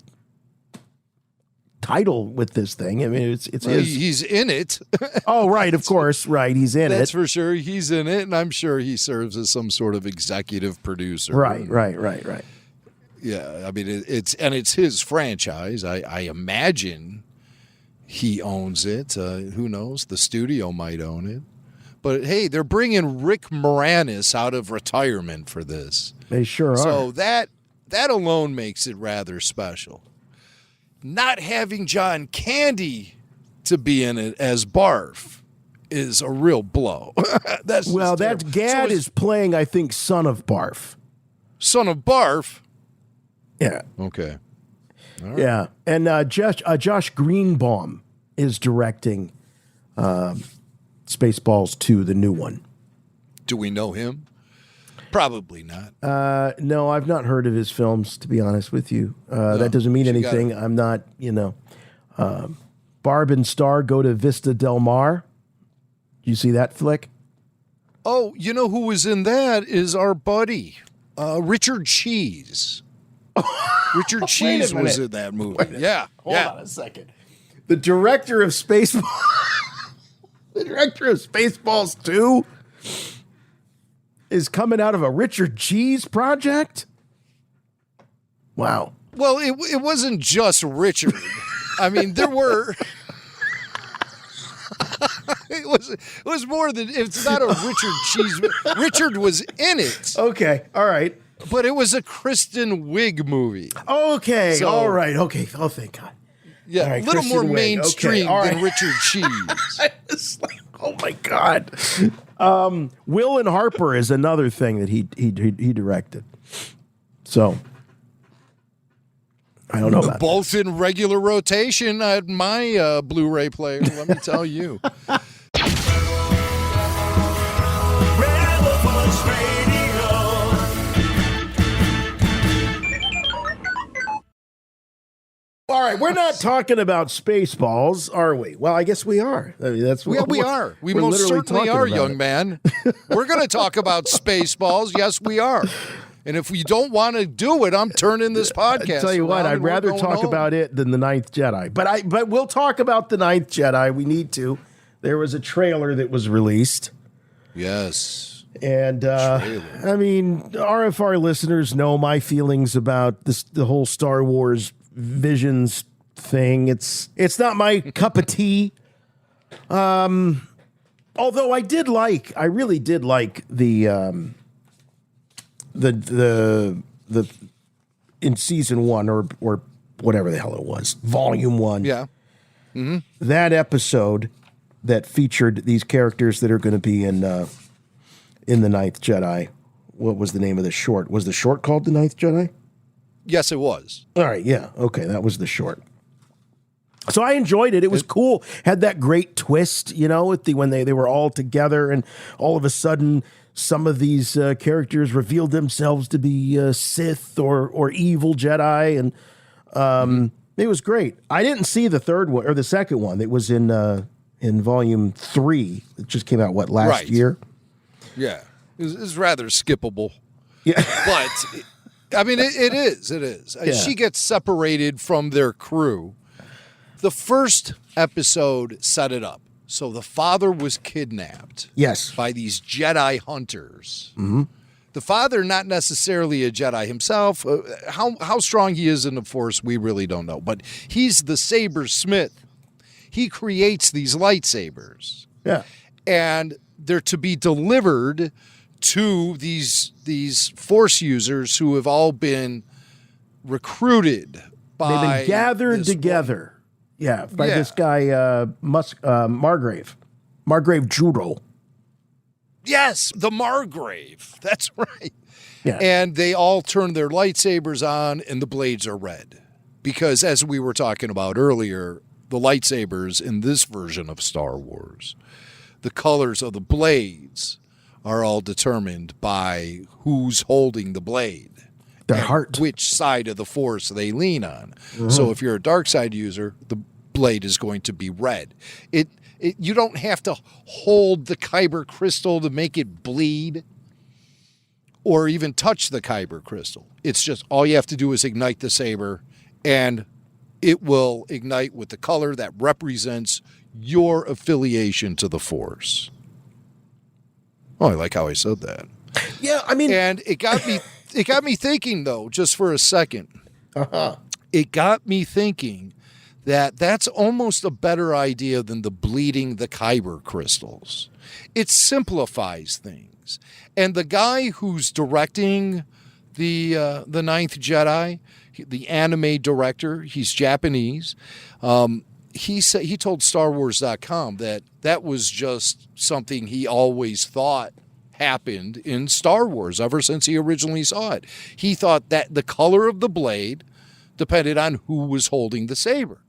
title with this thing. I mean, it's his. He's in it. Oh, right, of course, right. He's in That's it. for sure. He's in it, and I'm sure he serves as some sort of executive producer. Right. Yeah, I mean, it's his franchise. I imagine he owns it. Who knows? The studio might own it. But hey, they're bringing Rick Moranis out of retirement for this. They sure are. So that alone makes it rather special. Not having John Candy to be in it as Barf is a real blow. That's Gad is playing, I think, Son of Barf. Son of Barf? Yeah. Okay. All right. Yeah. And Josh Greenbaum is directing Spaceballs 2, the new one. Do we know him? Probably not. No, I've not heard of his films, to be honest with you. That doesn't mean anything. I'm not, Barb and Star go to Vista Del Mar. You see that flick? Oh, you know who was in that is our buddy, Richard Cheese. Richard Cheese was in that movie. Yeah. Hold on a second. The director of Spaceballs. The director of Spaceballs 2 is coming out of a Richard Cheese project? Wow. Well, it wasn't just Richard. I mean, there were... it was more than... It's not a Richard Cheese... Richard was in it. Okay, all right. But it was a Kristen Wiig movie. Okay, all right. Okay, oh, thank God. Yeah, right, a little Kristen more Wiig. mainstream Okay, than Richard Cheese. It's like, oh my God. Will and Harper is another thing that he directed. So I don't know about both that. In regular rotation at my Blu-ray player. Let me tell you. All right, we're not talking about Spaceballs, are we? Well, I guess we are. I mean, that's what we are. We most certainly are, young man. We're going to talk about Spaceballs. Yes, we are. And if we don't want to do it, I'm turning this podcast. I tell you what, I'd rather talk about it than the Ninth Jedi. But we'll talk about the Ninth Jedi. We need to. There was a trailer that was released. Yes. And I mean, RFR listeners know my feelings about the whole Star Wars Visions thing. It's not my cup of tea. Although I really did like the in season 1 or whatever the hell it was, volume 1. Yeah. Mm-hmm. That episode that featured these characters that are going to be in the Ninth Jedi. What was the name of the short? Was the short called The Ninth Jedi? Yes, it was. All right, yeah. Okay, that was the short. So I enjoyed it. It was cool. Had that great twist, when they were all together and all of a sudden some of these characters revealed themselves to be Sith or evil Jedi. And It was great. I didn't see the third one or the second one. It was in volume 3. It just came out last year. Yeah, it's rather skippable. Yeah, but I mean, it is. It is. Yeah. She gets separated from their crew. The first episode set it up. So the father was kidnapped. Yes, by these Jedi hunters. Mm-hmm. The father, not necessarily a Jedi himself. How strong he is in the Force, we really don't know. But he's the saber smith. He creates these lightsabers. Yeah. And they're to be delivered to these Force users who have all been recruited by... They've been gathered together. By this guy, Margrave. Margrave Judo. Yes, the Margrave. That's right. Yeah. And they all turn their lightsabers on and the blades are red. Because as we were talking about earlier, the lightsabers in this version of Star Wars, the colors of the blades are all determined by who's holding the blade. Their heart. Which side of the Force they lean on. Mm-hmm. So if you're a dark side user, the blade is going to be red. You don't have to hold the kyber crystal to make it bleed or even touch the kyber crystal. It's just all you have to do is ignite the saber and it will ignite with the color that represents your affiliation to the Force. Oh, I like how I said that. Yeah, I mean... And it got me thinking, though, just for a second. Uh-huh. It got me thinking that's almost a better idea than the bleeding the kyber crystals. It simplifies things. And the guy who's directing the Ninth Jedi, the anime director, he's Japanese. He told StarWars.com that was just something he always thought happened in Star Wars ever since he originally saw it. He thought that the color of the blade depended on who was holding the saber.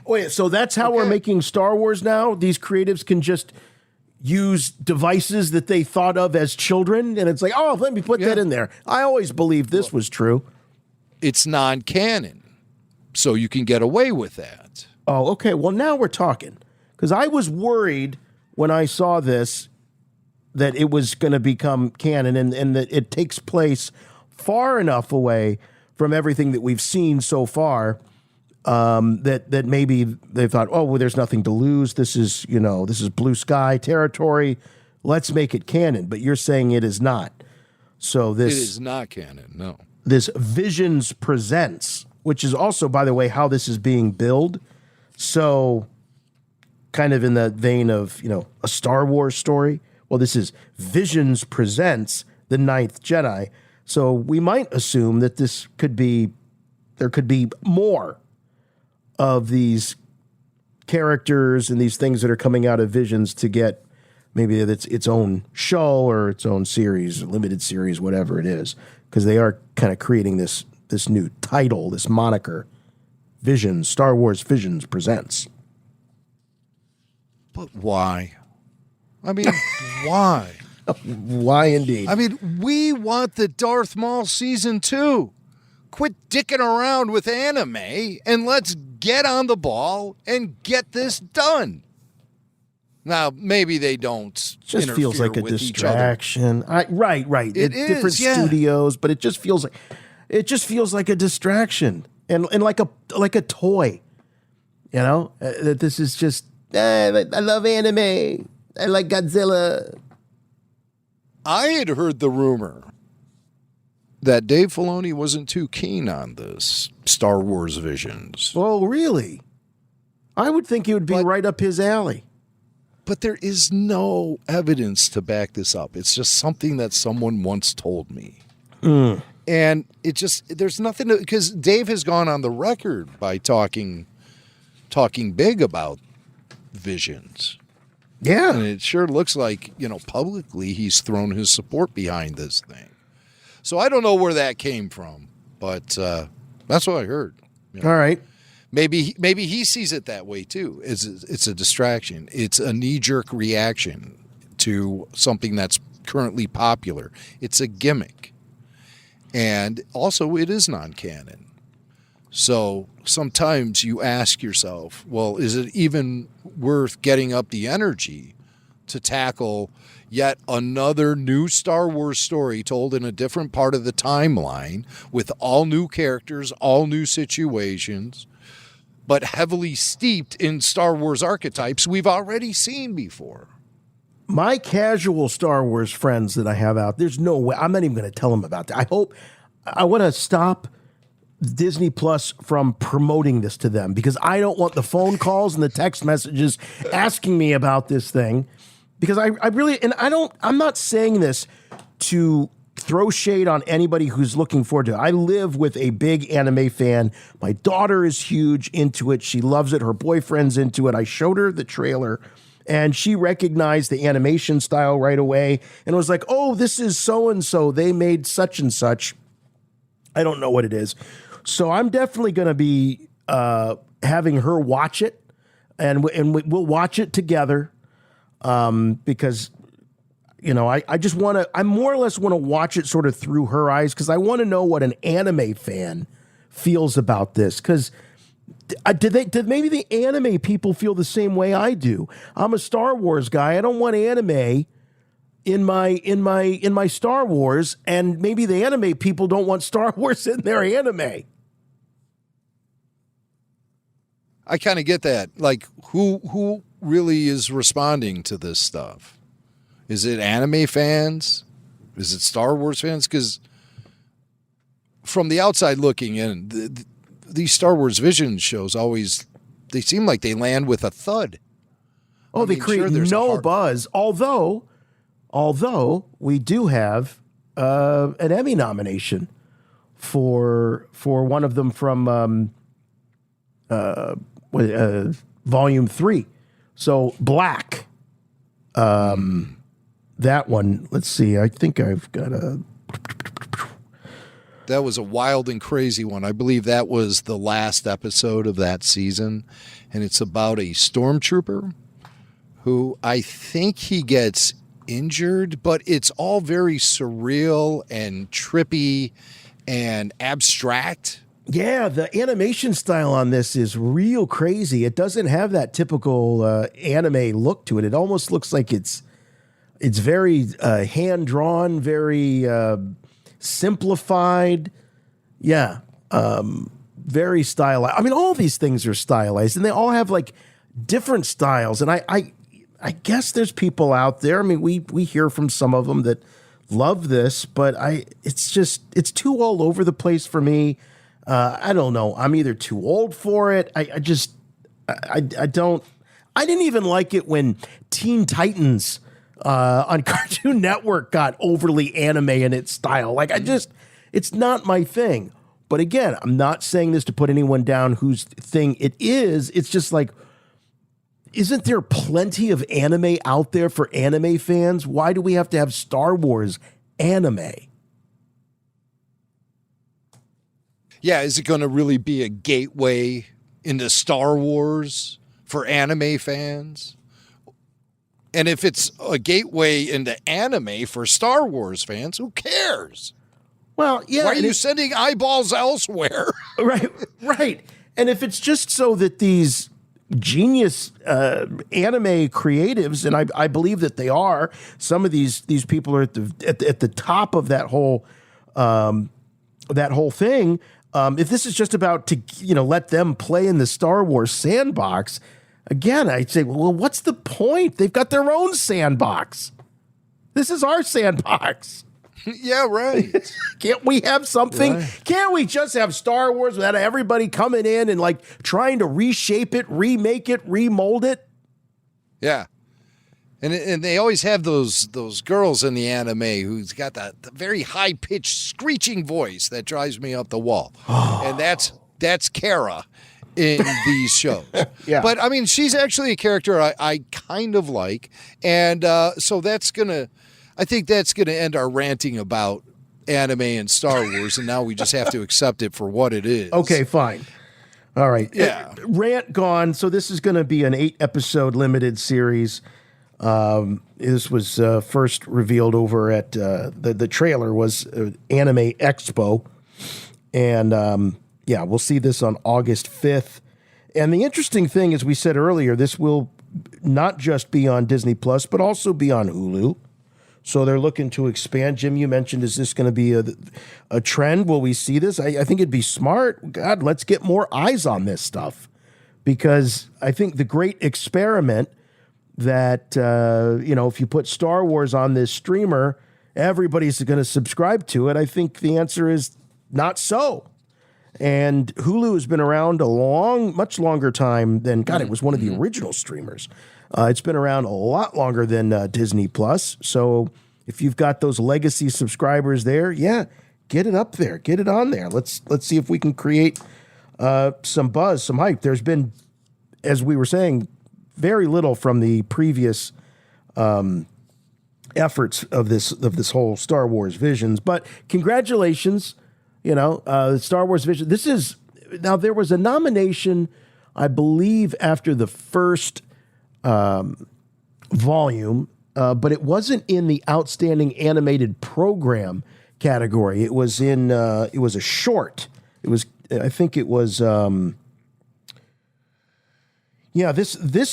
Wait, so that's how we're making Star Wars now? These creatives can just use devices that they thought of as children, and it's like, oh, let me put that in there. I always believed this was true. It's non-canon, so you can get away with that. Oh, okay. Well, now we're talking. Because I was worried when I saw this that it was going to become canon and that it takes place far enough away from everything that we've seen so far that maybe they thought, oh, well, there's nothing to lose. This is blue sky territory. Let's make it canon. But you're saying it is not. So this... It is not canon, no. This Visions Presents, which is also, by the way, how this is being billed. So kind of in the vein of, a Star Wars story. Well, this is Visions Presents the Ninth Jedi. So we might assume that there could be more of these characters and these things that are coming out of Visions to get maybe its own show or its own series, limited series, whatever it is, because they are kind of creating this new title, this moniker, Visions, Star Wars Visions Presents. But why? I mean, why? Why indeed? I mean, we want the Darth Maul Season 2. Quit dicking around with anime and let's get on the ball and get this done. Now, maybe they don't. Just feels like a distraction. Right. It is, different studios, but it just feels like a distraction and like a toy. That this is just. I love anime. I like Godzilla. I had heard the rumor that Dave Filoni wasn't too keen on this Star Wars Visions. Oh, really? I would think it would be right up his alley. But there is no evidence to back this up. It's just something that someone once told me. And there's nothing to, because Dave has gone on the record by talking big about Visions. Yeah. And it sure looks like, publicly he's thrown his support behind this thing. So I don't know where that came from, but that's what I heard. All right. Maybe he sees it that way too. It's a distraction. It's a knee-jerk reaction to something that's currently popular. It's a gimmick. And also it is non-canon. So sometimes you ask yourself, well, is it even worth getting up the energy to tackle yet another new Star Wars story told in a different part of the timeline with all new characters, all new situations, but heavily steeped in Star Wars archetypes we've already seen before? My casual Star Wars friends that I have out, there's no way. I'm not even going to tell them about that. I want to stop Disney Plus from promoting this to them because I don't want the phone calls and the text messages asking me about this thing. Because I really, and I'm not saying this to throw shade on anybody who's looking forward to it. I live with a big anime fan. My daughter is huge into it. She loves it. Her boyfriend's into it. I showed her the trailer and she recognized the animation style right away and was like, oh, this is so-and-so. They made such and such. I don't know what it is. So I'm definitely going to be having her watch it and we'll watch it together. Because, you know, I just want to, I more or less want to watch it sort of through her eyes because I want to know what an anime fan feels about this. Because did maybe the anime people feel the same way I do? I'm a Star Wars guy. I don't want anime in my Star Wars, and maybe the anime people don't want Star Wars in their anime. I kind of get that. Like, who really is responding to this stuff? Is it anime fans? Is it Star Wars fans? Because from the outside looking in, these Star Wars Vision shows they seem like they land with a thud. Oh, they create no buzz. Although we do have an Emmy nomination for one of them from Volume 3. So Black, that one, let's see, I think I've got that was a wild and crazy one. I believe that was the last episode of that season, and it's about a stormtrooper who I think he gets injured, but it's all very surreal and trippy and abstract. Yeah, the animation style on this is real crazy. It doesn't have that typical anime look to it. It almost looks like it's very hand-drawn, very simplified. Yeah, very stylized. I mean, all these things are stylized, and they all have like different styles. And I guess there's people out there. I mean, we hear from some of them that love this, but it's too all over the place for me. I don't know. I'm either too old for it. I didn't even like it when Teen Titans on Cartoon Network got overly anime in its style. Like, it's not my thing. But again, I'm not saying this to put anyone down whose thing it is. It's just like, isn't there plenty of anime out there for anime fans? Why do we have to have Star Wars anime? Yeah, is it going to really be a gateway into Star Wars for anime fans? And if it's a gateway into anime for Star Wars fans, who cares? Well, yeah. Why are you sending eyeballs elsewhere? Right. And if it's just so that these genius anime creatives, and I believe that they are, some of these people are at the top of that whole thing. If this is just about to let them play in the Star Wars sandbox, again, I'd say, well, what's the point? They've got their own sandbox. This is our sandbox. Yeah, right. Can't we have something? Right. Can't we just have Star Wars without everybody coming in and like trying to reshape it, remake it, remold it? Yeah. And they always have those girls in the anime who's got the very high-pitched screeching voice that drives me up the wall. And that's Kara in these shows. Yeah. But, I mean, she's actually a character I kind of like. And so I think that's going to end our ranting about anime and Star Wars, and now we just have to accept it for what it is. Okay, fine. All right. Yeah. Rant gone. So this is going to be an 8-episode limited series. This was first revealed over at the trailer was Anime Expo, and yeah, we'll see this on August 5th. And the interesting thing, as we said earlier, this will not just be on Disney Plus, but also be on Hulu. So they're looking to expand. Jim, you mentioned, is this going to be a trend? Will we see this? I think it'd be smart. God, let's get more eyes on this stuff. Because I think the great experiment that, if you put Star Wars on this streamer, everybody's going to subscribe to it. I think the answer is not so. And Hulu has been around much longer time than, God, it was one of the original streamers. It's been around a lot longer than Disney Plus. So if you've got those legacy subscribers there, yeah, get it up there, get it on there. Let's see if we can create some buzz, some hype. There's been, as we were saying, very little from the previous efforts of this whole Star Wars Visions. But congratulations. Star Wars Vision. Now there was a nomination, I believe, after the first volume, but it wasn't in the Outstanding Animated Program category. It was it was a short. This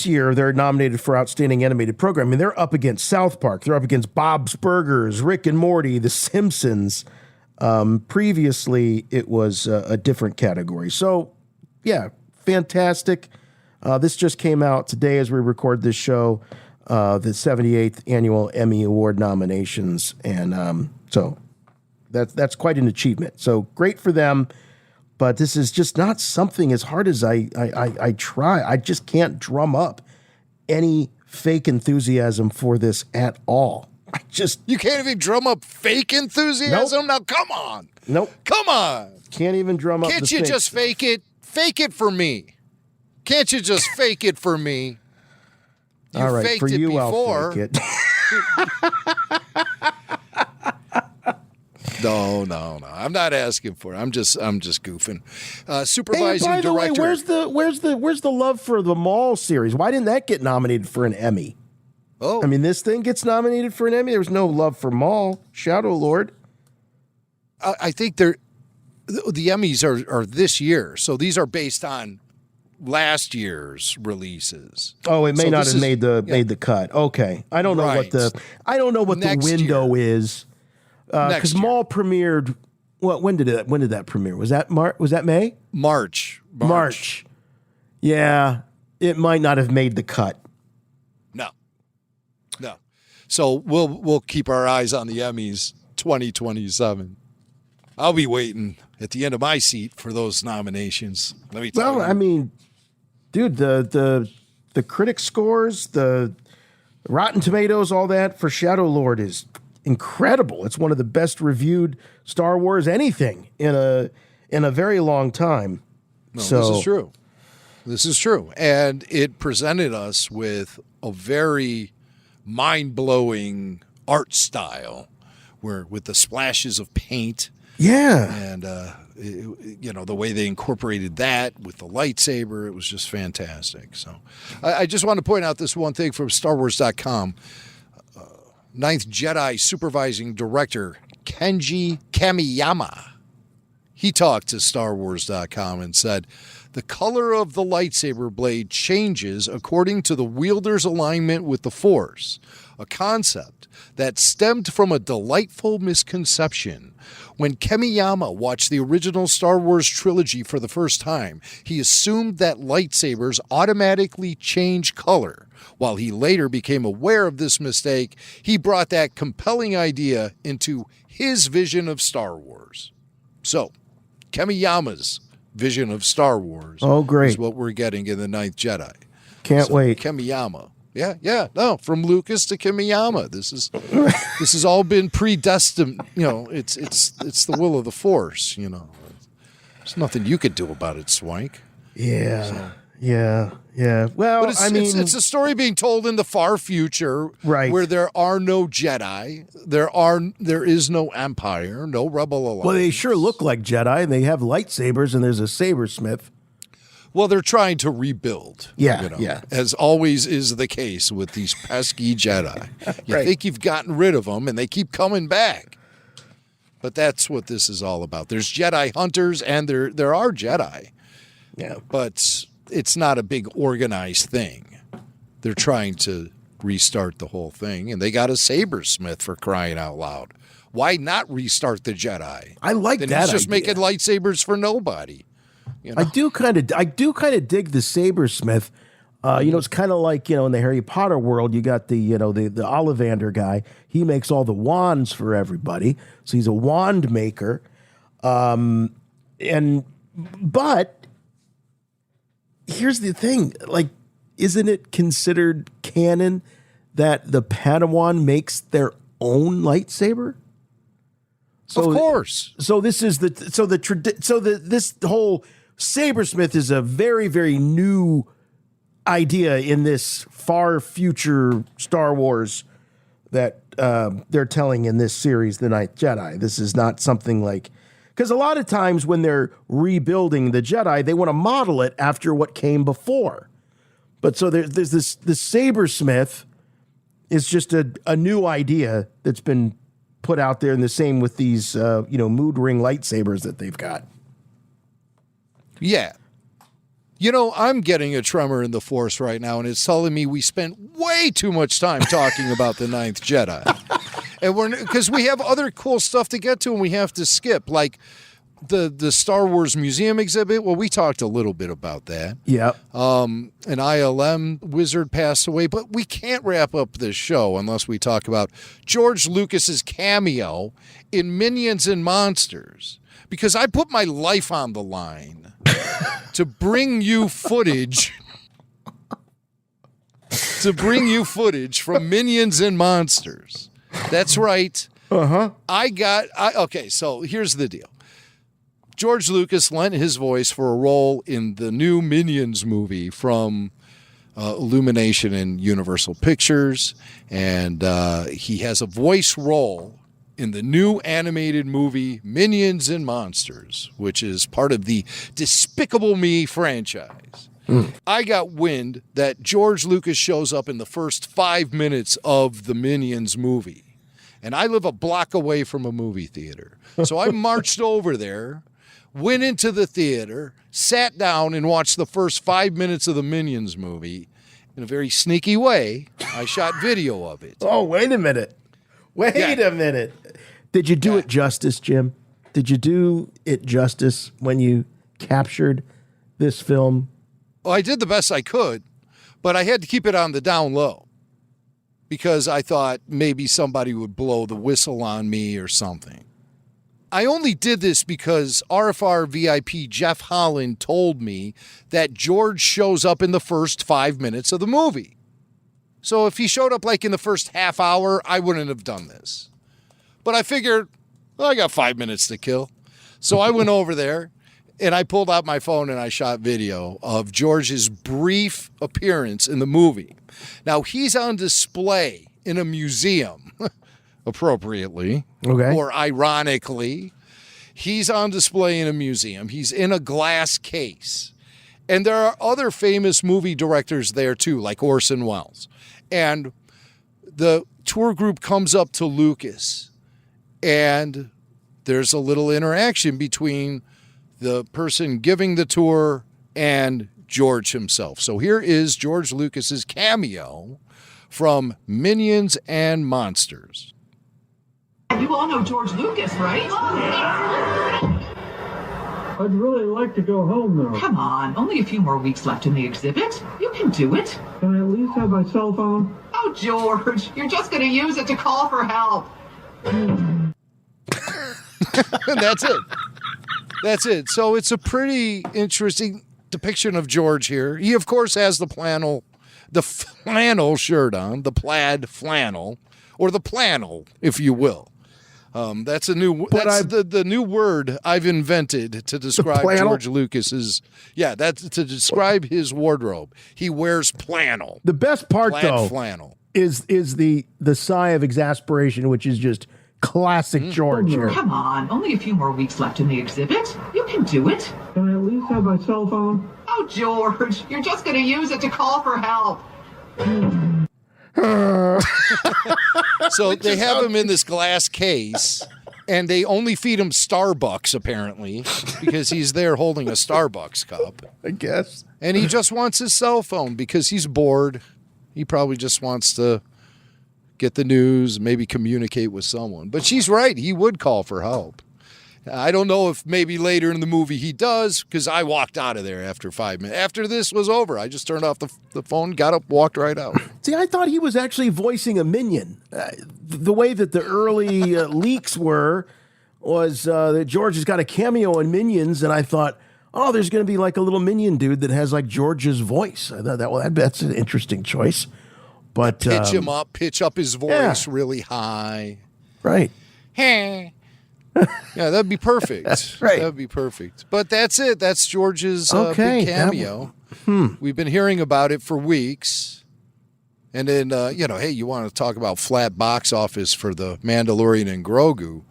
year they're nominated for Outstanding Animated Program. I mean, they're up against South Park. They're up against Bob's Burgers, Rick and Morty, The Simpsons. Previously, it was a different category. So, yeah, fantastic. This just came out today as we record this show, the 78th Annual Emmy Award nominations. And so that's quite an achievement. So great for them. But this is just not something, as hard as I try. I just can't drum up any fake enthusiasm for this at all. You can't even drum up fake enthusiasm? Nope. Now, come on. Nope. Come on. Can't even drum up. Can't you just fake it? Fake it for me. Can't you just fake it for me? You all right, faked for it you, before. I'll fake it. No. I'm not asking for it. I'm just goofing. Supervising by the director. Way, where's the love for the Mall series? Why didn't that get nominated for an Emmy? Oh, I mean, this thing gets nominated for an Emmy. There was no love for Maul. Shadow Lord. I think the Emmys are this year, so these are based on last year's releases. Oh, it may not have made the cut. Okay, I don't know what the window is because Maul premiered. When did that premiere? Was that May? March. Yeah, it might not have made the cut. No. So we'll keep our eyes on the Emmys 2027. I'll be waiting at the end of my seat for those nominations. Let me tell you. I mean, dude, the critic scores, the Rotten Tomatoes, all that for Shadow Lord is incredible. It's one of the best reviewed Star Wars anything in a very long time. No, this is true. This is true. And it presented us with a very mind-blowing art style with the splashes of paint. Yeah. And, the way they incorporated that with the lightsaber, it was just fantastic. So I just want to point out this one thing from StarWars.com. Ninth Jedi supervising director Kenji Kamiyama. He talked to StarWars.com and said, the color of the lightsaber blade changes according to the wielder's alignment with the Force, a concept that stemmed from a delightful misconception. When Kamiyama watched the original Star Wars trilogy for the first time, he assumed that lightsabers automatically change color. While he later became aware of this mistake, he brought that compelling idea into his vision of Star Wars. So, Kamiyama's vision of Star Wars is what we're getting in the Ninth Jedi. Can't wait. Kamiyama. Yeah. No, from Lucas to Kamiyama. This has all been predestined. It's the will of the Force. There's nothing you could do about it, Swank. Yeah. Well, but it's a story being told in the far future, right? Where there are no Jedi, there is no Empire, no Rebel Alliance. Well, they sure look like Jedi, and they have lightsabers, and there's a sabersmith. Well, they're trying to rebuild. Yeah. As always is the case with these pesky Jedi. You think you've gotten rid of them, and they keep coming back. But that's what this is all about. There's Jedi hunters, and there are Jedi. Yeah. But it's not a big organized thing. They're trying to restart the whole thing, and they got a sabersmith, for crying out loud. Why not restart the Jedi? I like then that. He's just idea. making lightsabers for nobody. You know? I do kind of dig the sabersmith. It's kind of like, in the Harry Potter world, you got the Ollivander guy. He makes all the wands for everybody. So he's a wand maker. But here's the thing, like, isn't it considered canon that the Padawan makes their own lightsaber? So, of course. So this is this whole sabersmith is a very, very new idea in this far future Star Wars that they're telling in this series, The Ninth Jedi. This is not something like, because a lot of times when they're rebuilding the Jedi, they want to model it after what came before. But so there's this sabersmith is just a new idea that's been put out there, and the same with these mood ring lightsabers that they've got. Yeah. I'm getting a tremor in the Force right now, and it's telling me we spent way too much time talking about the Ninth Jedi. And because we have other cool stuff to get to, and we have to skip, like the Star Wars Museum exhibit. Well, we talked a little bit about that. Yeah. An ILM wizard passed away, but we can't wrap up this show unless we talk about George Lucas's cameo in Minions and Monsters, because I put my life on the line to bring you footage from Minions and Monsters. That's right. Uh-huh. Okay, so here's the deal. George Lucas lent his voice for a role in the new Minions movie from Illumination and Universal Pictures, and he has a voice role in the new animated movie Minions and Monsters, which is part of the Despicable Me franchise. I got wind that George Lucas shows up in the first 5 minutes of the Minions movie, and I live a block away from a movie theater. So I marched over there, went into the theater, sat down, and watched the first 5 minutes of the Minions movie. In a very sneaky way, I shot video of it. Oh, wait a minute. Wait a minute. Did you do it justice, Jim? Did you do it justice when you captured this film? Well, I did the best I could, but I had to keep it on the down low because I thought maybe somebody would blow the whistle on me or something. I only did this because RFR VIP Jeff Holland told me that George shows up in the first 5 minutes of the movie. So if he showed up like in the first half hour, I wouldn't have done this. But I figured, well, I got 5 minutes to kill. So I went over there and I pulled out my phone and I shot video of George's brief appearance in the movie. Now, he's on display in a museum, appropriately, or ironically. He's on display in a museum. He's in a glass case. And there are other famous movie directors there, too, like Orson Welles. And the tour group comes up to Lucas, and there's a little interaction between the person giving the tour and George himself. So here is George Lucas's cameo from Minions and Monsters. You all know George Lucas, right? I'd really like to go home, though. Come on, only a few more weeks left in the exhibit. You can do it. Can I at least have my cell phone? Oh, George, you're just going to use it to call for help. That's it. That's it. So it's a pretty interesting depiction of George here. He, of course, has the flannel shirt on, the plaid flannel, or the flannel, if you will. That's the new word I've invented to describe George Lucas's. Yeah, that's to describe his wardrobe. He wears flannel. The best part, plaid flannel, is the sigh of exasperation, which is just classic George here. Come on, only a few more weeks left in the exhibit. You can do it. Can I at least have my cell phone? Oh, George, you're just going to use it to call for help. So they have him in this glass case, And they only feed him Starbucks, apparently, because he's there holding a Starbucks cup. I guess. And he just wants his cell phone because he's bored. He probably just wants to get the news, maybe communicate with someone. But she's right. He would call for help. I don't know if maybe later in the movie he does, because I walked out of there after 5 minutes. After this was over, I just turned off the phone, got up, walked right out. See, I thought he was actually voicing a minion. The way that the early leaks was that George has got a cameo in Minions, and I thought, oh, there's going to be like a little minion dude that has like George's voice. I thought that's an interesting choice. But pitch up his voice really high. Right. Hey. Yeah, that'd be perfect. Right. That'd be perfect. But that's it. That's George's big cameo. We've been hearing about it for weeks. And then, hey, you want to talk about flat box office for The Mandalorian and Grogu.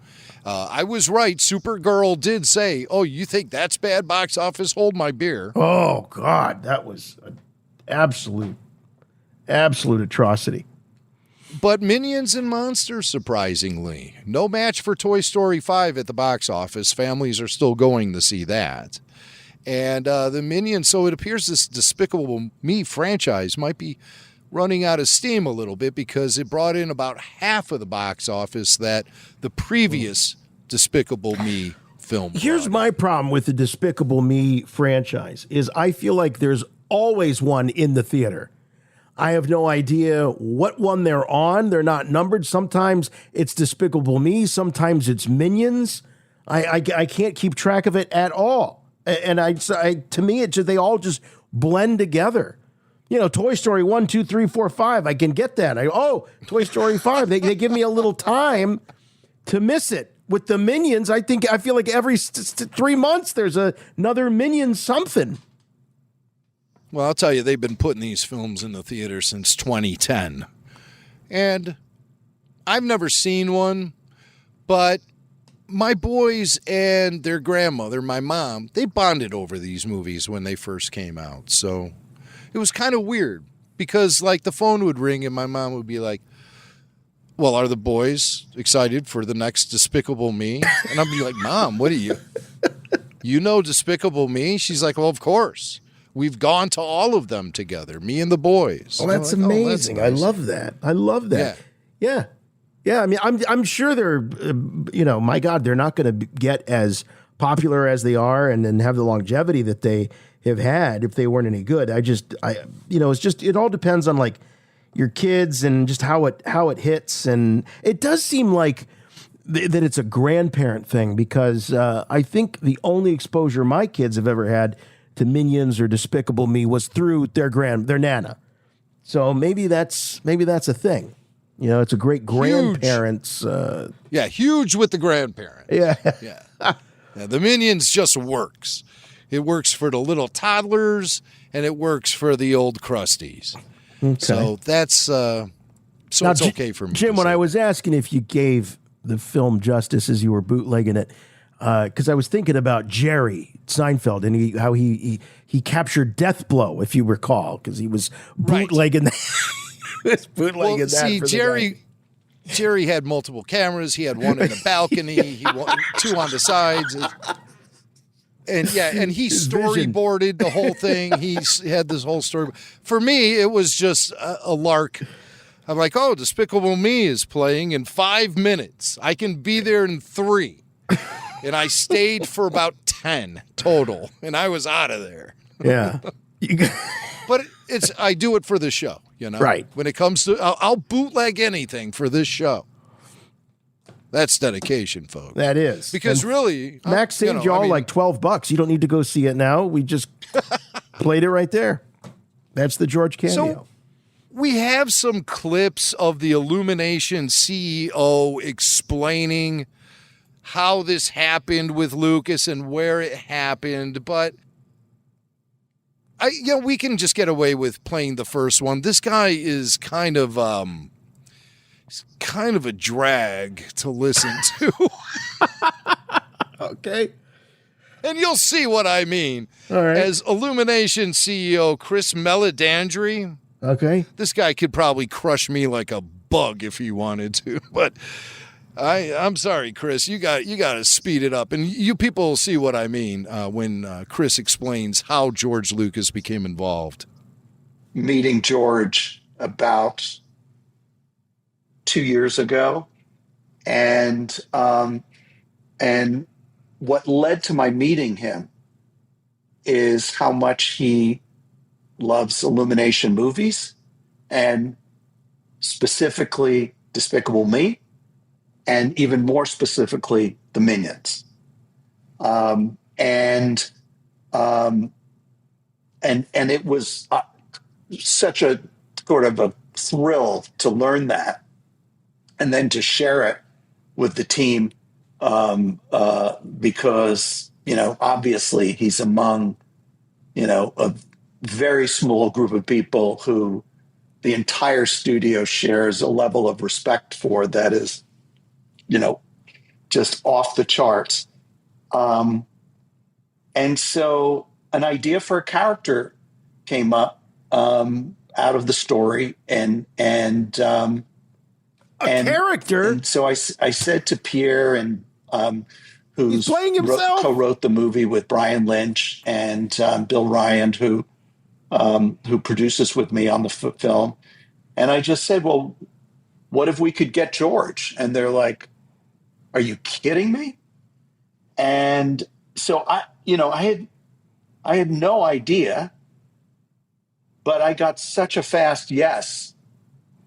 I was right. Supergirl did say, oh, you think that's bad box office? Hold my beer. Oh, God. That was an absolute atrocity. But Minions and Monsters, surprisingly, no match for Toy Story 5 at the box office. Families are still going to see that. And the Minions, so it appears this Despicable Me franchise might be running out of steam a little bit because it brought in about half of the box office that the previous Despicable Me film brought. Here's my problem with the Despicable Me franchise is I feel like there's always one in the theater. I have no idea what one they're on. They're not numbered. Sometimes it's Despicable Me. Sometimes it's Minions. I can't keep track of it at all. And to me, they all just blend together. You know, Toy Story 1, 2, 3, 4, 5. I can get that. Toy Story 5. They give me a little time to miss it. With the Minions, I feel like every 3 months there's another Minion something. Well, I'll tell you, they've been putting these films in the theater since 2010. And I've never seen one, but my boys and their grandmother, my mom, they bonded over these movies when they first came out. So it was kind of weird because, like, the phone would ring and my mom would be like, well, are the boys excited for the next Despicable Me? And I'd be like, Mom, what are you know Despicable Me? She's like, well, of course. We've gone to all of them together, me and the boys. Oh, that's amazing. That's nice. I love that. Yeah. I mean, I'm sure they're, my God, they're not going to get as popular as they are and have the longevity that they have had if they weren't any good. It all depends on like your kids and just how it hits. And it does seem like that it's a grandparent thing because I think the only exposure my kids have ever had to Minions or Despicable Me was through their Nana. So maybe that's a thing. You know, it's a great grandparents. Huge with the grandparents. Yeah. The Minions just works. It works for the little toddlers and it works for the old crusties. Okay. So that's now, it's okay for me. Jim, when I was asking if you gave the film justice as you were bootlegging it, because I was thinking about Jerry Seinfeld and how he captured Death Blow, if you recall, because he was bootlegging that. Jerry had multiple cameras. He had one in the balcony. Two on the sides. And he storyboarded the whole thing. He had this whole story. For me, it was just a lark. I'm like, oh, Despicable Me is playing in 5 minutes. I can be there in 3. And I stayed for about 10 total, and I was out of there. Yeah. But I do it for the show, you know? Right. When it comes to, I'll bootleg anything for this show. That's dedication, folks. That is. Because really, Max saved y'all like $12. You don't need to go see it now. We just played it right there. That's the George cameo. So we have some clips of the Illumination CEO explaining how this happened with Lucas and where it happened, but we can just get away with playing the first one. This guy is kind of a drag to listen to. Okay. And you'll see what I mean. All right. As Illumination CEO Chris Meledandri. Okay. This guy could probably crush me like a bug if he wanted to, but I'm sorry, Chris. You got to speed it up, and you people will see what I mean when Chris explains how George Lucas became involved. Meeting George about 2 years ago, and what led to my meeting him is how much he loves Illumination movies, and specifically Despicable Me, and even more specifically, the Minions. And it was such a sort of a thrill to learn that, and then to share it with the team, because, obviously he's among, a very small group of people who the entire studio shares a level of respect for that is, just off the charts. And so an idea for a character came up out of the story, and character. And so I said to Pierre, and who's playing himself, co-wrote the movie with Brian Lynch and Bill Ryan, who produces with me on the film, and I just said, well, what if we could get George? And they're like, are you kidding me? And so I had no idea, but I got such a fast yes.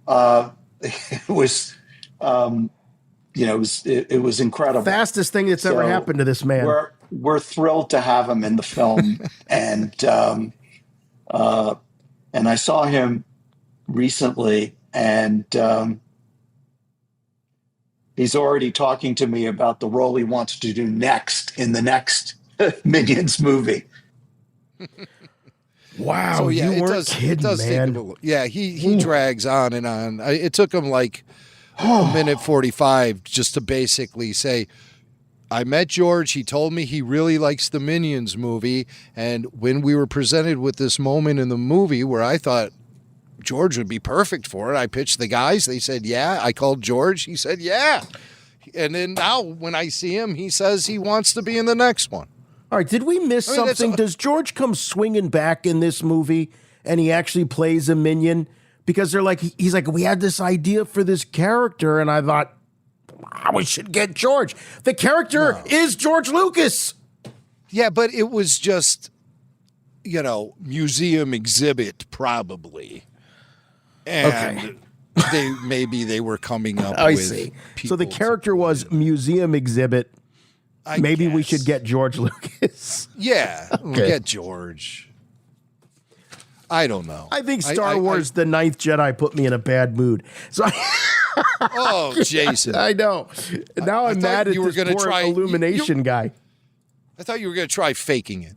It was, it was incredible. Fastest thing that's ever happened to this man. We're thrilled to have him in the film, and I saw him recently, and he's already talking to me about the role he wants to do next in the next Minions movie. Wow, So, yeah, you it weren't kidding, man. He drags on and on. It took him like a minute 45 just to basically say, I met George. He told me he really likes the Minions movie. And when we were presented with this moment in the movie where I thought George would be perfect for it, I pitched the guys. They said, yeah. I called George. He said, yeah. And then now when I see him, he says he wants to be in the next one. All right, did we miss something? Does George come swinging back in this movie and he actually plays a minion? Because he's like, we had this idea for this character, and I thought, we should get George. The character is George Lucas. Yeah, but it was just, museum exhibit probably. And maybe they were coming up I with see. So the character was museum exhibit. Maybe we should get George Lucas. Yeah, we'll get George. I don't know. I think Star Wars The Ninth Jedi put me in a bad mood. So oh, Jason. I know. Now I'm mad at this gonna poor Illumination guy. I thought you were going to try faking it.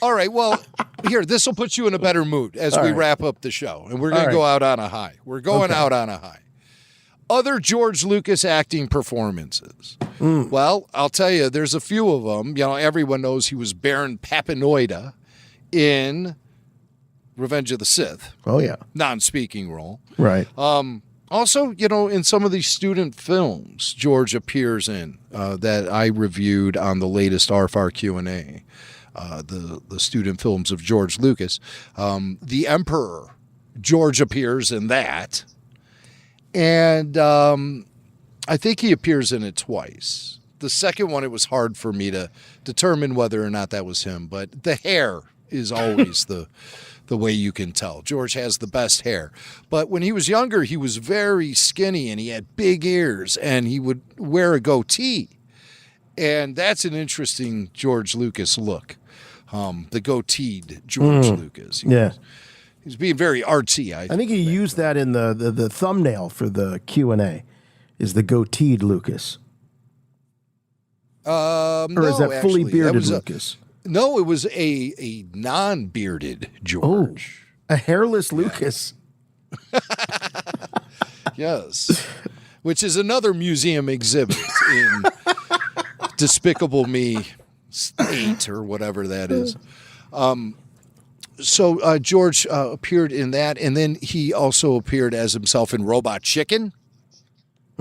All right, well, here, this will put you in a better mood as we wrap up the show. And we're going to go out on a high. We're going out on a high. Other George Lucas acting performances. Well, I'll tell you, there's a few of them. Everyone knows he was Baron Papanoida in Revenge of the Sith. Oh, yeah. Non-speaking role. Right. Also, in some of these student films George appears in that I reviewed on the latest RFR Q&A, the student films of George Lucas. The Emperor, George appears in that. And I think he appears in it twice. The second one, it was hard for me to determine whether or not that was him. But the hair is always the way you can tell. George has the best hair. But when he was younger, he was very skinny and he had big ears and he would wear a goatee. And that's an interesting George Lucas look. The goateed George Lucas. He's being very artsy. I think he used that in the thumbnail for the Q&A, is the goateed Lucas. Or is that fully bearded Lucas? No, it was a non-bearded George. Oh, a hairless Lucas. Yes. Which is another museum exhibit in Despicable Me 8 or whatever that is. So George appeared in that, and then he also appeared as himself in Robot Chicken.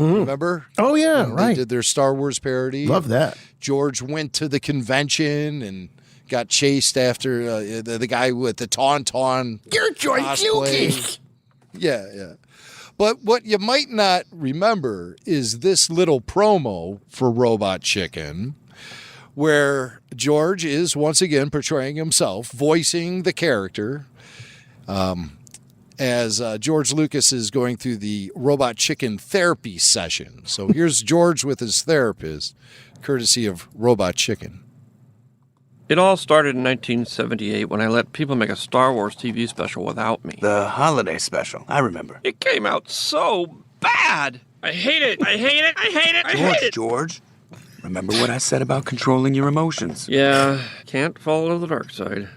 Remember? Oh, yeah, when right. They did their Star Wars parody. Love that. George went to the convention and got chased after the guy with the Tauntaun. You're George cosplay. Lucas. Yeah. But what you might not remember is this little promo for Robot Chicken, where George is once again portraying himself, voicing the character, as George Lucas is going through the Robot Chicken therapy session. So here's George with his therapist, courtesy of Robot Chicken. It all started in 1978 when I let people make a Star Wars TV special without me. The holiday special, I remember. It came out so bad. I hate it. I hate it. I hate it. I hate it. George, remember what I said about controlling your emotions? Yeah, can't follow the dark side.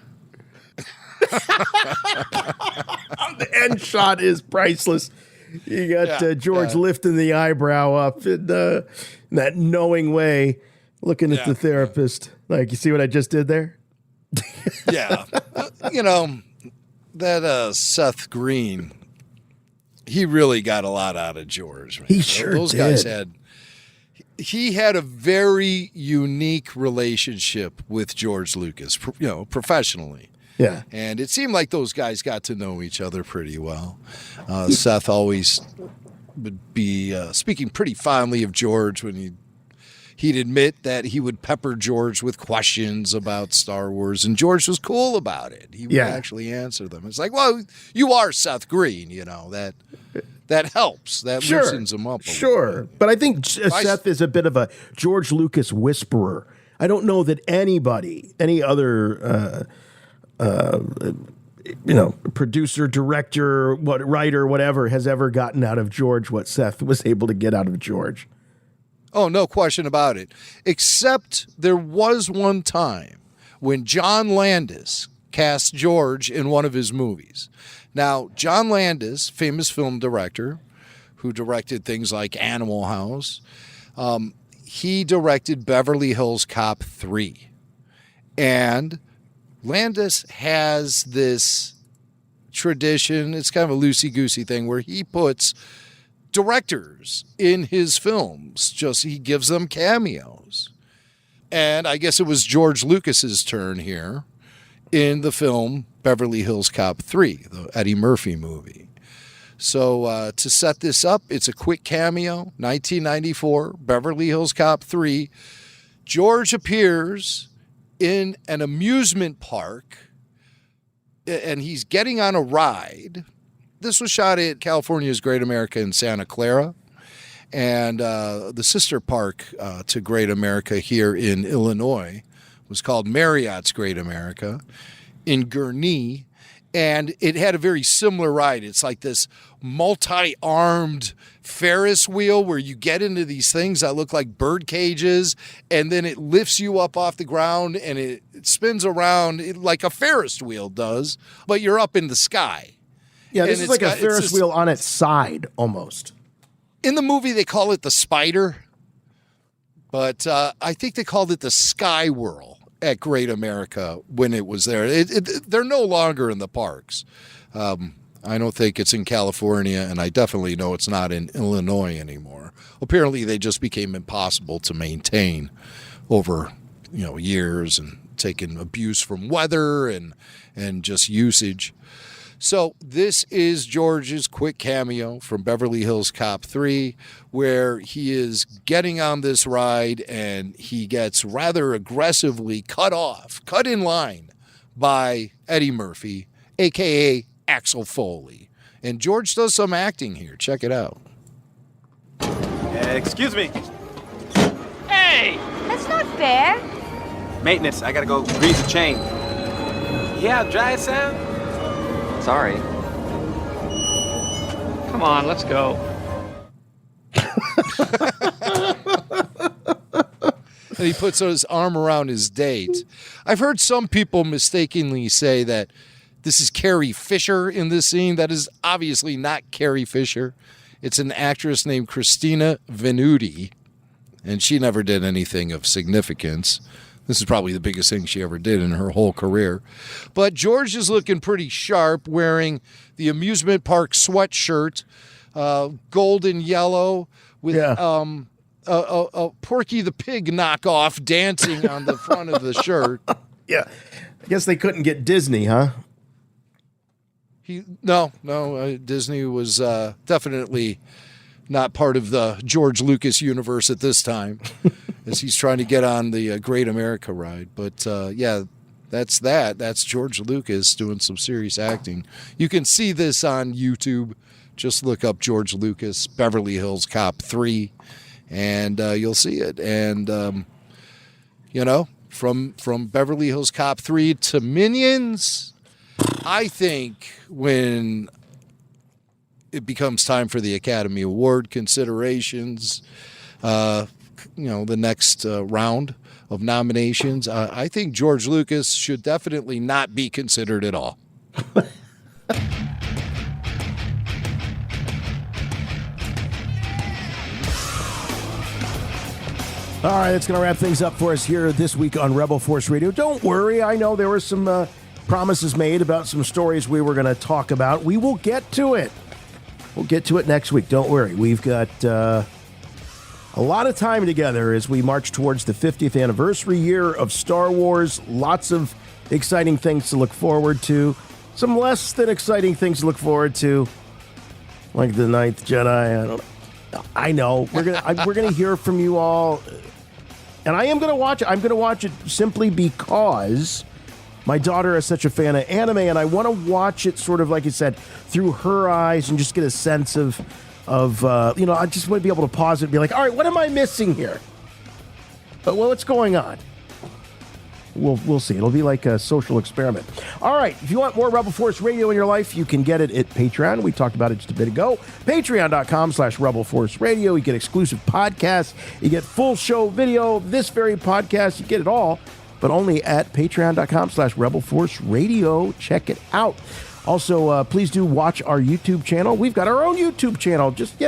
The end shot is priceless. You got George lifting the eyebrow up in that knowing way, looking at the therapist. Like, you see what I just did there? Yeah. That Seth Green, he really got a lot out of George. Man. He sure Those did. guys he had a very unique relationship with George Lucas, professionally. Yeah. And it seemed like those guys got to know each other pretty well. Seth always would be speaking pretty fondly of George when he'd admit that he would pepper George with questions about Star Wars, and George was cool about it. He would actually answer them. It's like, well, you are Seth Green, that helps. That loosens him up a little bit. But I think Seth is a bit of a George Lucas whisperer. I don't know that any other producer, director, writer, whatever, has ever gotten out of George what Seth was able to get out of George. Oh, no question about it. Except there was one time when John Landis cast George in one of his movies. Now, John Landis, famous film director, who directed things like Animal House, he directed Beverly Hills Cop 3. And Landis has this tradition, it's kind of a loosey-goosey thing, where he puts directors in his films. He gives them cameos. And I guess it was George Lucas's turn here in the film Beverly Hills Cop 3, the Eddie Murphy movie. So to set this up, it's a quick cameo, 1994, Beverly Hills Cop 3. George appears in an amusement park, and he's getting on a ride. This was shot at California's Great America in Santa Clara, and the sister park to Great America here in Illinois was called Marriott's Great America in Gurnee, and it had a very similar ride. It's like this multi-armed Ferris wheel where you get into these things that look like bird cages, and then it lifts you up off the ground and it spins around like a Ferris wheel does, but you're up in the sky. Yeah, this is like a Ferris wheel on its side, almost. In the movie, they call it the Spider, but I think they called it the Sky Whirl at Great America when it was there. They're no longer in the parks. I don't think it's in California, and I definitely know it's not in Illinois anymore. Apparently, they just became impossible to maintain over years, and taking abuse from weather and just usage. So this is George's quick cameo from Beverly Hills Cop 3, where he is getting on this ride and he gets rather aggressively cut in line by Eddie Murphy, a.k.a. Axel Foley. And George does some acting here. Check it out. Excuse me. Hey! That's not fair. Maintenance, I gotta go grease the chain. Yeah, dry it, Sam? Sorry. Come on, let's go. And he puts his arm around his date. I've heard some people mistakenly say that this is Carrie Fisher in this scene. That is obviously not Carrie Fisher. It's an actress named Christina Venuti, and she never did anything of significance. This is probably the biggest thing she ever did in her whole career. But George is looking pretty sharp, wearing the amusement park sweatshirt, gold and yellow, with a Porky the Pig knockoff dancing on the front of the shirt. Yeah. I guess they couldn't get Disney, huh? No, Disney was definitely not part of the George Lucas universe at this time, as he's trying to get on the Great America ride. But yeah, that's that. That's George Lucas doing some serious acting. You can see this on YouTube. Just look up George Lucas, Beverly Hills Cop 3, and you'll see it. And, from Beverly Hills Cop 3 to Minions, I think when it becomes time for the Academy Award considerations, the next round of nominations, I think George Lucas should definitely not be considered at all. All right, that's going to wrap things up for us here this week on Rebel Force Radio. Don't worry, I know there were some promises made about some stories we were going to talk about. We will get to it. We'll get to it next week. Don't worry. We've got a lot of time together as we march towards the 50th anniversary year of Star Wars. Lots of exciting things to look forward to. Some less than exciting things to look forward to, like the Ninth Jedi. I know. We're gonna hear from you all. And I am going to watch it. I'm going to watch it simply because my daughter is such a fan of anime, and I want to watch it sort of, like you said, through her eyes and just get a sense of I just want to be able to pause it and be like, all right, what am I missing here? But what's going on? We'll see. It'll be like a social experiment. All right. If you want more Rebel Force Radio in your life, you can get it at Patreon. We talked about it just a bit ago. Patreon.com/Rebel Force Radio. You get exclusive podcasts. You get full show video of this very podcast. You get it all, but only at Patreon.com/Rebel Force Radio. Check it out. Also, please do watch our YouTube channel. We've got our own YouTube channel. Just,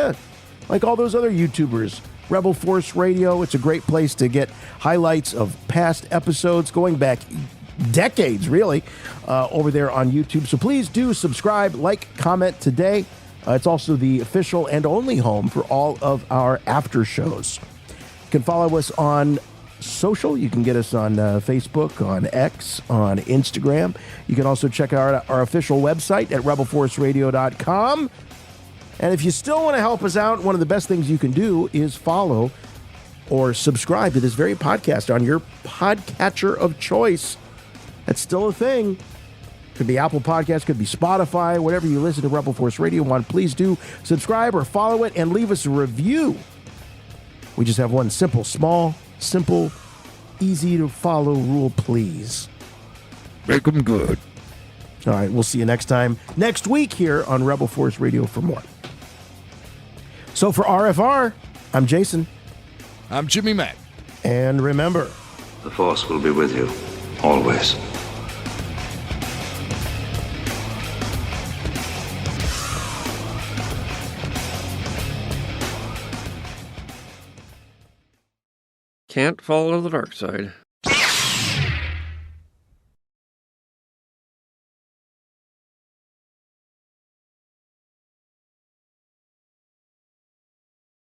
like all those other YouTubers. Rebel Force Radio. It's a great place to get highlights of past episodes going back decades, really, over there on YouTube. So please do subscribe, like, comment today. It's also the official and only home for all of our after shows. You can follow us on social. You can get us on Facebook, on X, on Instagram. You can also check out our official website at rebelforceradio.com. And if you still want to help us out, one of the best things you can do is follow or subscribe to this very podcast on your podcatcher of choice. That's still a thing. Could be Apple Podcasts, could be Spotify, whatever you listen to Rebel Force Radio on. Please do subscribe or follow it and leave us a review. We just have one simple, easy to follow rule, please. Make them good. All right, we'll see you next time, next week here on Rebel Force Radio for more. So for RFR, I'm Jason. I'm Jimmy Mack. And remember, the Force will be with you, always. Can't follow the dark side.